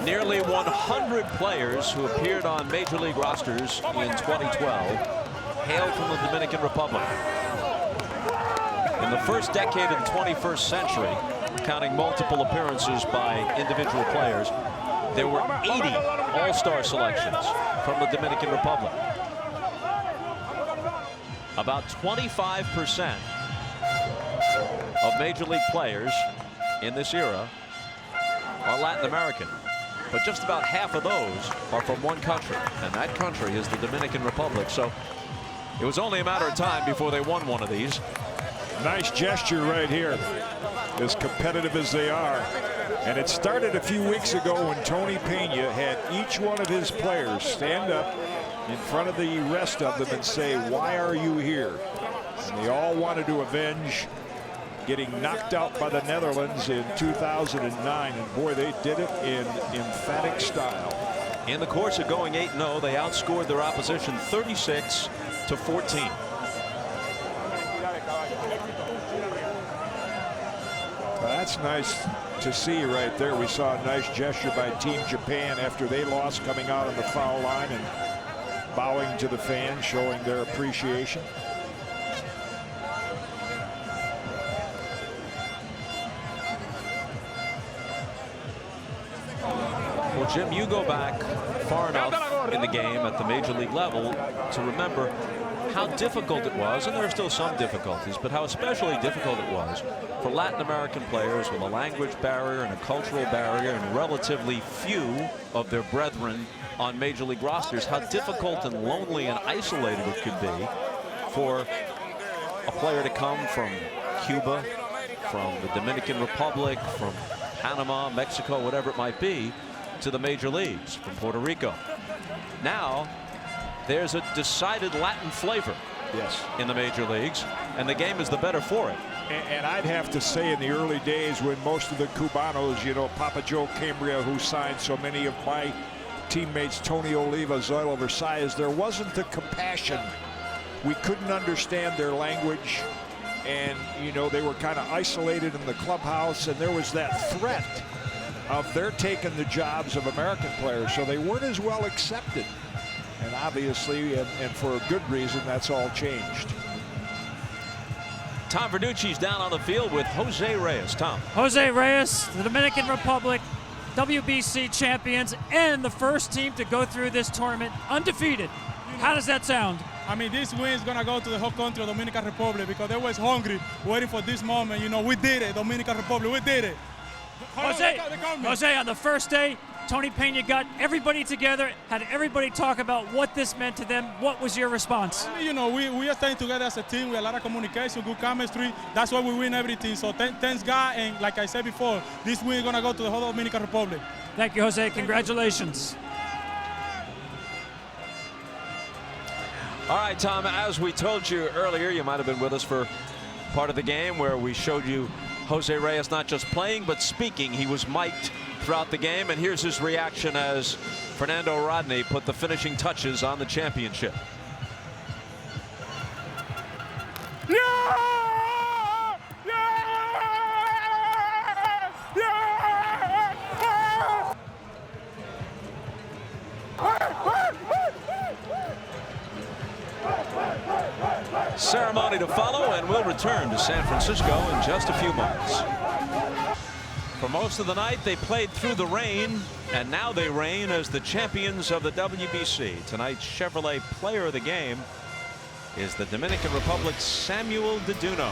Nearly 100 players who appeared on Major League rosters in 2012 hail from the Dominican Republic. In the first decade of the 21st century, counting multiple appearances by individual players, there were 80 all-star selections from the Dominican Republic. About 25% of Major League players in this era are Latin American, but just about half of those are from one country, and that country is the Dominican Republic. So it was only a matter of time before they won one of these. Nice gesture right here, as competitive as they are. And it started a few weeks ago when Tony Pena had each one of his players stand up in front of the rest of them and say, "Why are you here?" And they all wanted to avenge getting knocked out by the Netherlands in 2009. And boy, they did it in emphatic style. In the course of going 8-0, they outscored their opposition 36-14. That's nice to see right there. We saw a nice gesture by Team Japan after they lost, coming out on the foul line and bowing to the fans, showing their appreciation. Well, Jim, you go back far enough in the game at the Major League level to remember how difficult it was, and there are still some difficulties, but how especially difficult it was for Latin American players with a language barrier and a cultural barrier and relatively few of their brethren on Major League rosters, how difficult and lonely and isolated it could be for a player to come from Cuba, from the Dominican Republic, from Panama, Mexico, whatever it might be, to the major leagues, from Puerto Rico. Now, there's a decided Latin flavor, yes, in the major leagues, and the game is the better for it. And I'd have to say, in the early days when most of the Cubanos, you know, Papa Joe Cambria, who signed so many of my teammates, Tony Oliva, Zoilo Versailles, there wasn't the compassion. We couldn't understand their language, and, you know, they were kind of isolated in the clubhouse, and there was that threat of their taking the jobs of American players, so they weren't as well accepted. And obviously, and for a good reason, that's all changed. Tom Verducci's down on the field with Jose Reyes. Tom. Jose Reyes, the Dominican Republic, WBC champions, and the first team to go through this tournament undefeated. How does that sound? I mean, this win is going to go to the whole country of Dominican Republic because they was hungry, waiting for this moment. You know, we did it, Dominican Republic, we did it. Jose, on the first day, Tony Pena got everybody together, had everybody talk about what this meant to them. What was your response? I mean, you know, we are staying together as a team with a lot of communication, good chemistry. That's why we win everything. So thanks God, and like I said before, this win is going to go to the whole Dominican Republic. Thank you, Jose. Congratulations. All right, Tom, as we told you earlier, you might have been with us for part of the game where we showed you Jose Reyes not just playing but speaking. He was mic'd throughout the game, and here's his reaction as Fernando Rodney put the finishing touches on the championship. Yeah! Yeah! Yeah! Ceremony to follow, and we'll return to San Francisco in just a few moments. For most of the night, they played through the rain, and now they reign as the champions of the WBC. Tonight's Chevrolet Player of the Game is the Dominican Republic's Samuel Daduno.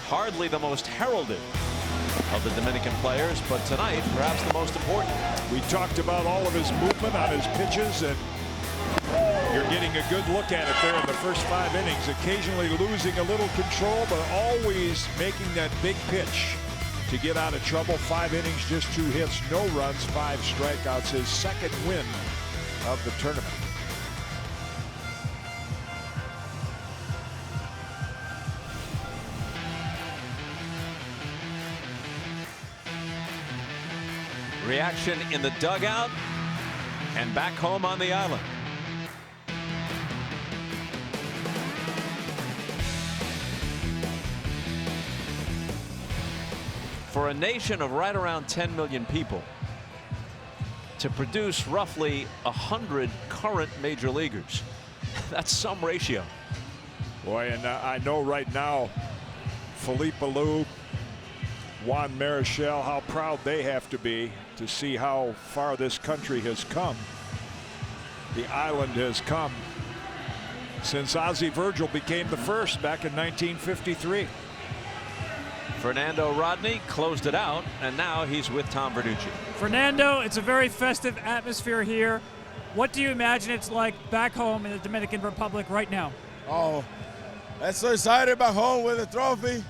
Hardly the most heralded of the Dominican players, but tonight, perhaps the most important. We talked about all of his movement on his pitches, and you're getting a good look at it there in the first 5 innings, occasionally losing a little control, but always making that big pitch to get out of trouble. 5 innings, just 2 hits, no runs, 5 strikeouts, his second win of the tournament. Reaction in the dugout and back home on the island. For a nation of right around 10 million people, to produce roughly 100 current major leaguers. That's some ratio. Boy, and I know right now, Philippe Alou, Juan Marichal, how proud they have to be to see how far this country has come. The island has come since Ozzie Virgil became the first back in 1953. Fernando Rodney closed it out, and now he's with Tom Verducci. Fernando, it's a very festive atmosphere here. What do you imagine it's like back home in the Dominican Republic right now? Oh, I'm so excited back home with the trophy,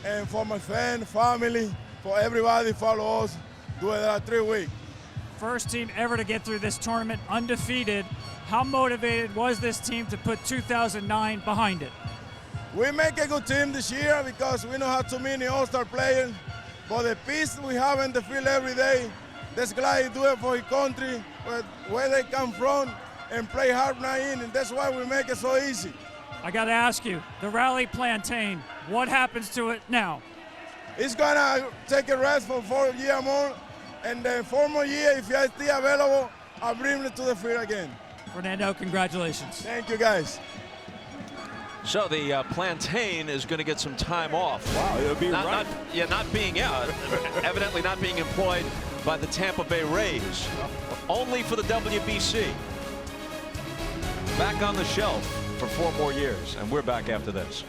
and for my family, for everybody follow us during that 3 weeks. First team ever to get through this tournament undefeated. How motivated was this team to put 2009 behind it? We make a good team this year because we don't have too many all-star players, but the peace we have in the field every day, this guy do it for his country, where they come from, and play hard night in, and that's why we make it so easy. I got to ask you, the Rally Plantain, what happens to it now? It's gonna take a rest for 4 years more, and then 4 more years, if you're still available, I'll bring it to the field again. Fernando, congratulations. Thank you, guys. So the Plantain is going to get some time off. Wow, it'll be evidently not being employed by the Tampa Bay Rays. Only for the WBC. Back on the shelf for 4 more years, and we're back after this.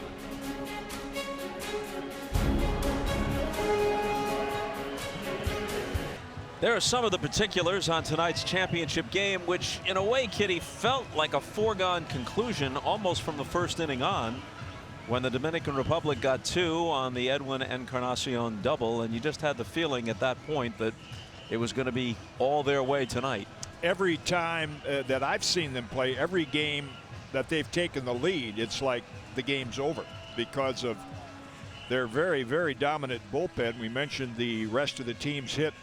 There are some of the particulars on tonight's championship game, which in a way, Kitty, felt like a foregone conclusion almost from the first inning on, when the Dominican Republic got 2 on the Edwin Encarnacion double, and you just had the feeling at that point that it was going to be all their way tonight. Every time that I've seen them play, every game that they've taken the lead, it's like the game's over because of their very, very dominant bullpen. We mentioned the rest of the teams hit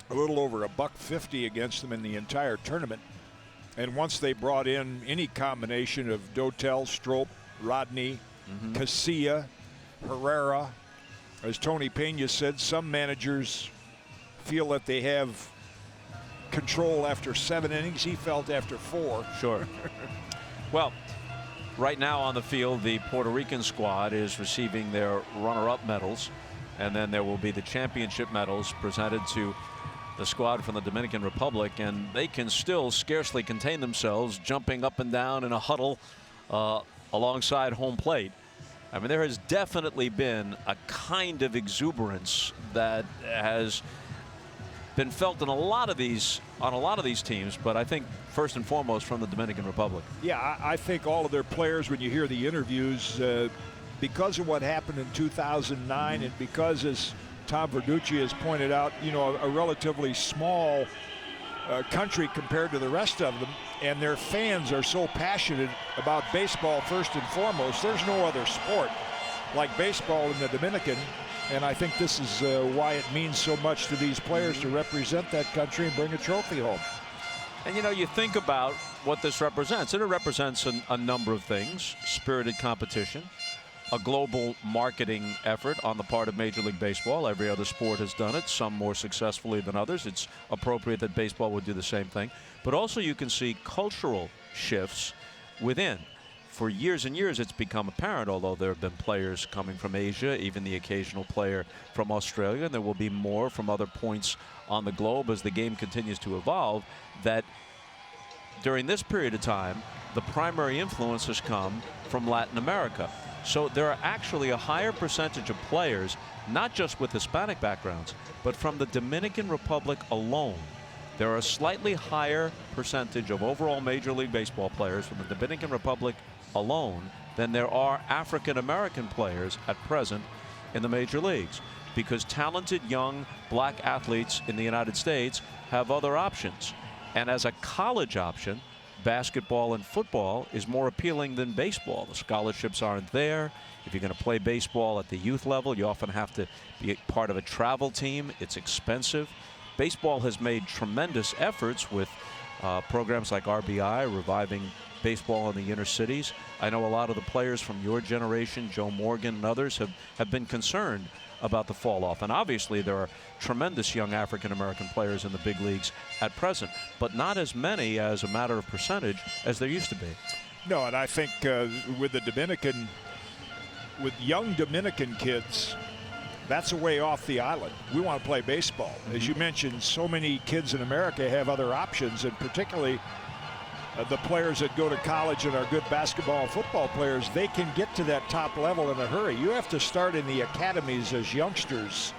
a little over $150 against them in the entire tournament. And once they brought in any combination of Dotel, Strop, Rodney, Casilla, Herrera, as Tony Pena said, some managers feel that they have control after 7 innings. He felt after 4. Sure. Well, right now on the field, the Puerto Rican squad is receiving their runner-up medals, and then there will be the championship medals presented to the squad from the Dominican Republic, and they can still scarcely contain themselves, jumping up and down in a huddle alongside home plate. I mean, there has definitely been a kind of exuberance that has been felt in a lot of these teams, but I think first and foremost from the Dominican Republic. Yeah, I think all of their players, when you hear the interviews, because of what happened in 2009 and because, as Tom Verducci has pointed out, you know, a relatively small country compared to the rest of them, and their fans are so passionate about baseball first and foremost. There's no other sport like baseball in the Dominican, and I think this is why it means so much to these players to represent that country and bring a trophy home. And you know, you think about what this represents, and it represents a number of things: spirited competition, a global marketing effort on the part of Major League Baseball. Every other sport has done it, some more successfully than others. It's appropriate that baseball would do the same thing. But also you can see cultural shifts within. For years and years it's become apparent, although there have been players coming from Asia, even the occasional player from Australia, and there will be more from other points on the globe as the game continues to evolve, that during this period of time the primary influence has come from Latin America. So there are actually a higher percentage of players, not just with Hispanic backgrounds, but from the Dominican Republic alone. There are a slightly higher percentage of overall Major League Baseball players from the Dominican Republic alone than there are African American players at present in the major leagues, because talented young black athletes in the United States have other options. And as a college option, basketball and football is more appealing than baseball. The scholarships aren't there. If you're going to play baseball at the youth level, you often have to be part of a travel team. It's expensive. Baseball has made tremendous efforts with programs like RBI, reviving baseball in the inner cities. I know a lot of the players from your generation, Joe Morgan and others, have been concerned about the fall off. And obviously there are tremendous young African-American players in the big leagues at present, but not as many as a matter of percentage as there used to be. No, and I think with young Dominican kids, that's a way off the island. We want to play baseball. As you mentioned, so many kids in America have other options, and particularly the players that go to college and are good basketball and football players, they can get to that top level in a hurry. You have to start in the academies as youngsters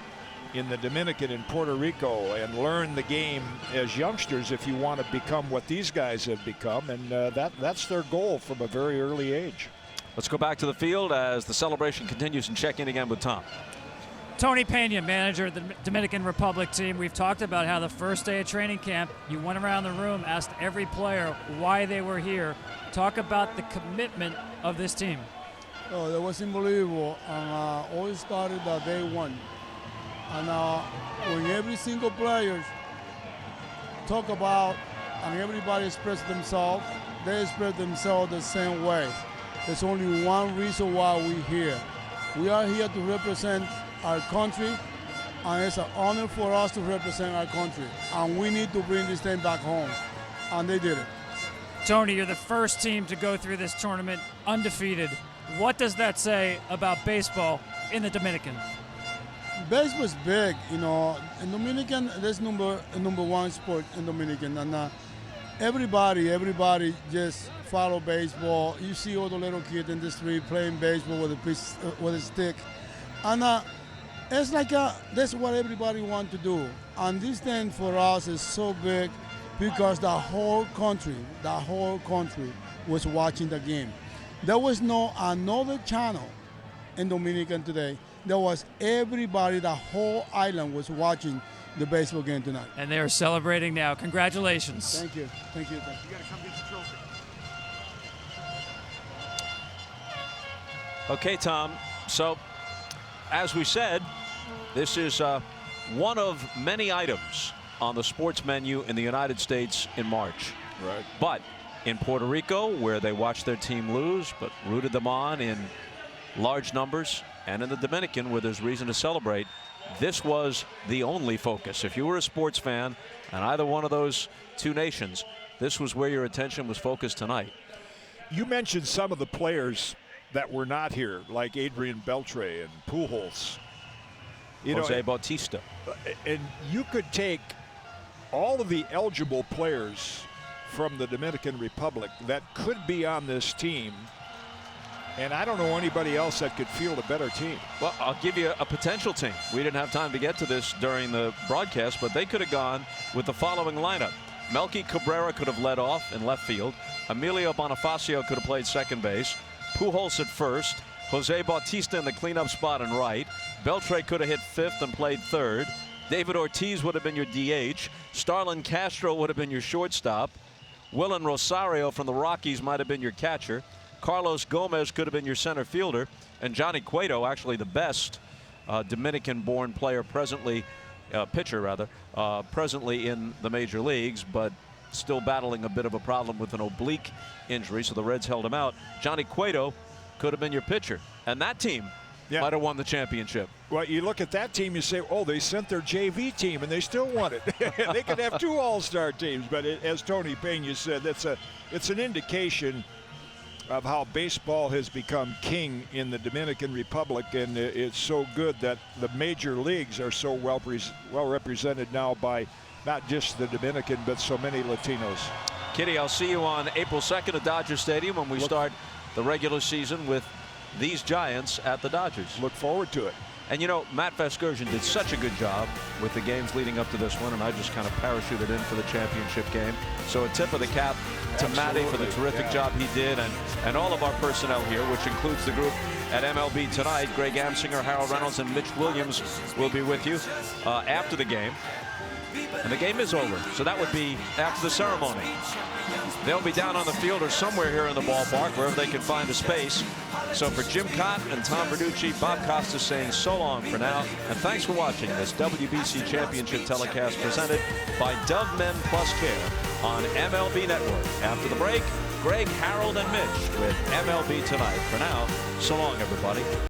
in the Dominican and Puerto Rico and learn the game as youngsters if you want to become what these guys have become, and that's their goal from a very early age. Let's go back to the field as the celebration continues and check in again with Tom. Tony Pena, manager of the Dominican Republic team. We've talked about how the first day of training camp, you went around the room, asked every player why they were here. Talk about the commitment of this team. Oh, that was unbelievable. And all started day one. And when every single player talk about and everybody express themselves, they express themselves the same way. There's only one reason why we're here. We are here to represent our country, and it's an honor for us to represent our country, and we need to bring this thing back home, and they did it. Tony, you're the first team to go through this tournament undefeated. What does that say about baseball in the Dominican? Baseball is big, you know. In Dominican, there's number one sport in Dominican, and everybody just follow baseball. You see all the little kids in the street playing baseball with a stick, and it's like that's what everybody wants to do. And this thing for us is so big because the whole country was watching the game. There was no another channel in Dominican today. There was everybody, the whole island was watching the baseball game tonight. And they are celebrating now. Congratulations. Thank you. Thank you. You got to come get the trophy. Okay, Tom. So, as we said, this is one of many items on the sports menu in the United States in March. Right. But in Puerto Rico, where they watched their team lose but rooted them on in large numbers, and in the Dominican, where there's reason to celebrate, this was the only focus. If you were a sports fan in either one of those two nations, this was where your attention was focused tonight. You mentioned some of the players that were not here, like Adrian Beltran and Pujols. Jose Bautista. And you could take all of the eligible players from the Dominican Republic that could be on this team, and I don't know anybody else that could field a better team. Well, I'll give you a potential team. We didn't have time to get to this during the broadcast, but they could have gone with the following lineup. Melky Cabrera could have led off in left field. Emilio Bonifacio could have played second base. Pujols at first. Jose Bautista in the cleanup spot in right. Beltran could have hit fifth and played third. David Ortiz would have been your DH. Starlin Castro would have been your shortstop. Willen Rosario from the Rockies might have been your catcher. Carlos Gomez could have been your center fielder. And Johnny Cueto, actually the best Dominican-born player presently, pitcher presently in the major leagues, but still battling a bit of a problem with an oblique injury, so the Reds held him out. Johnny Cueto could have been your pitcher, and that team might have won the championship. Well, you look at that team, you say, oh, they sent their JV team and they still won it. They could have two all-star teams, but as Tony Pena said, it's an indication of how baseball has become king in the Dominican Republic, and it's so good that the major leagues are so well represented now by not just the Dominican, but so many Latinos. Kitty, I'll see you on April 2nd at Dodger Stadium when we start the regular season with these Giants at the Dodgers. Look forward to it. And you know, Matt Vasgersian did such a good job with the games leading up to this one, and I just kind of parachuted in for the championship game. So a tip of the cap to Matty for the terrific job he did, and all of our personnel here, which includes the group at MLB Tonight. Greg Amsinger, Harold Reynolds, and Mitch Williams will be with you after the game. And the game is over, so that would be after the ceremony. They'll be down on the field or somewhere here in the ballpark, wherever they can find a space. So for Jim Cott and Tom Verducci, Bob Costa saying so long for now. And thanks for watching this WBC Championship telecast presented by Dove Men Plus Care on MLB Network. After the break, Greg, Harold, and Mitch with MLB Tonight. For now, so long, everybody.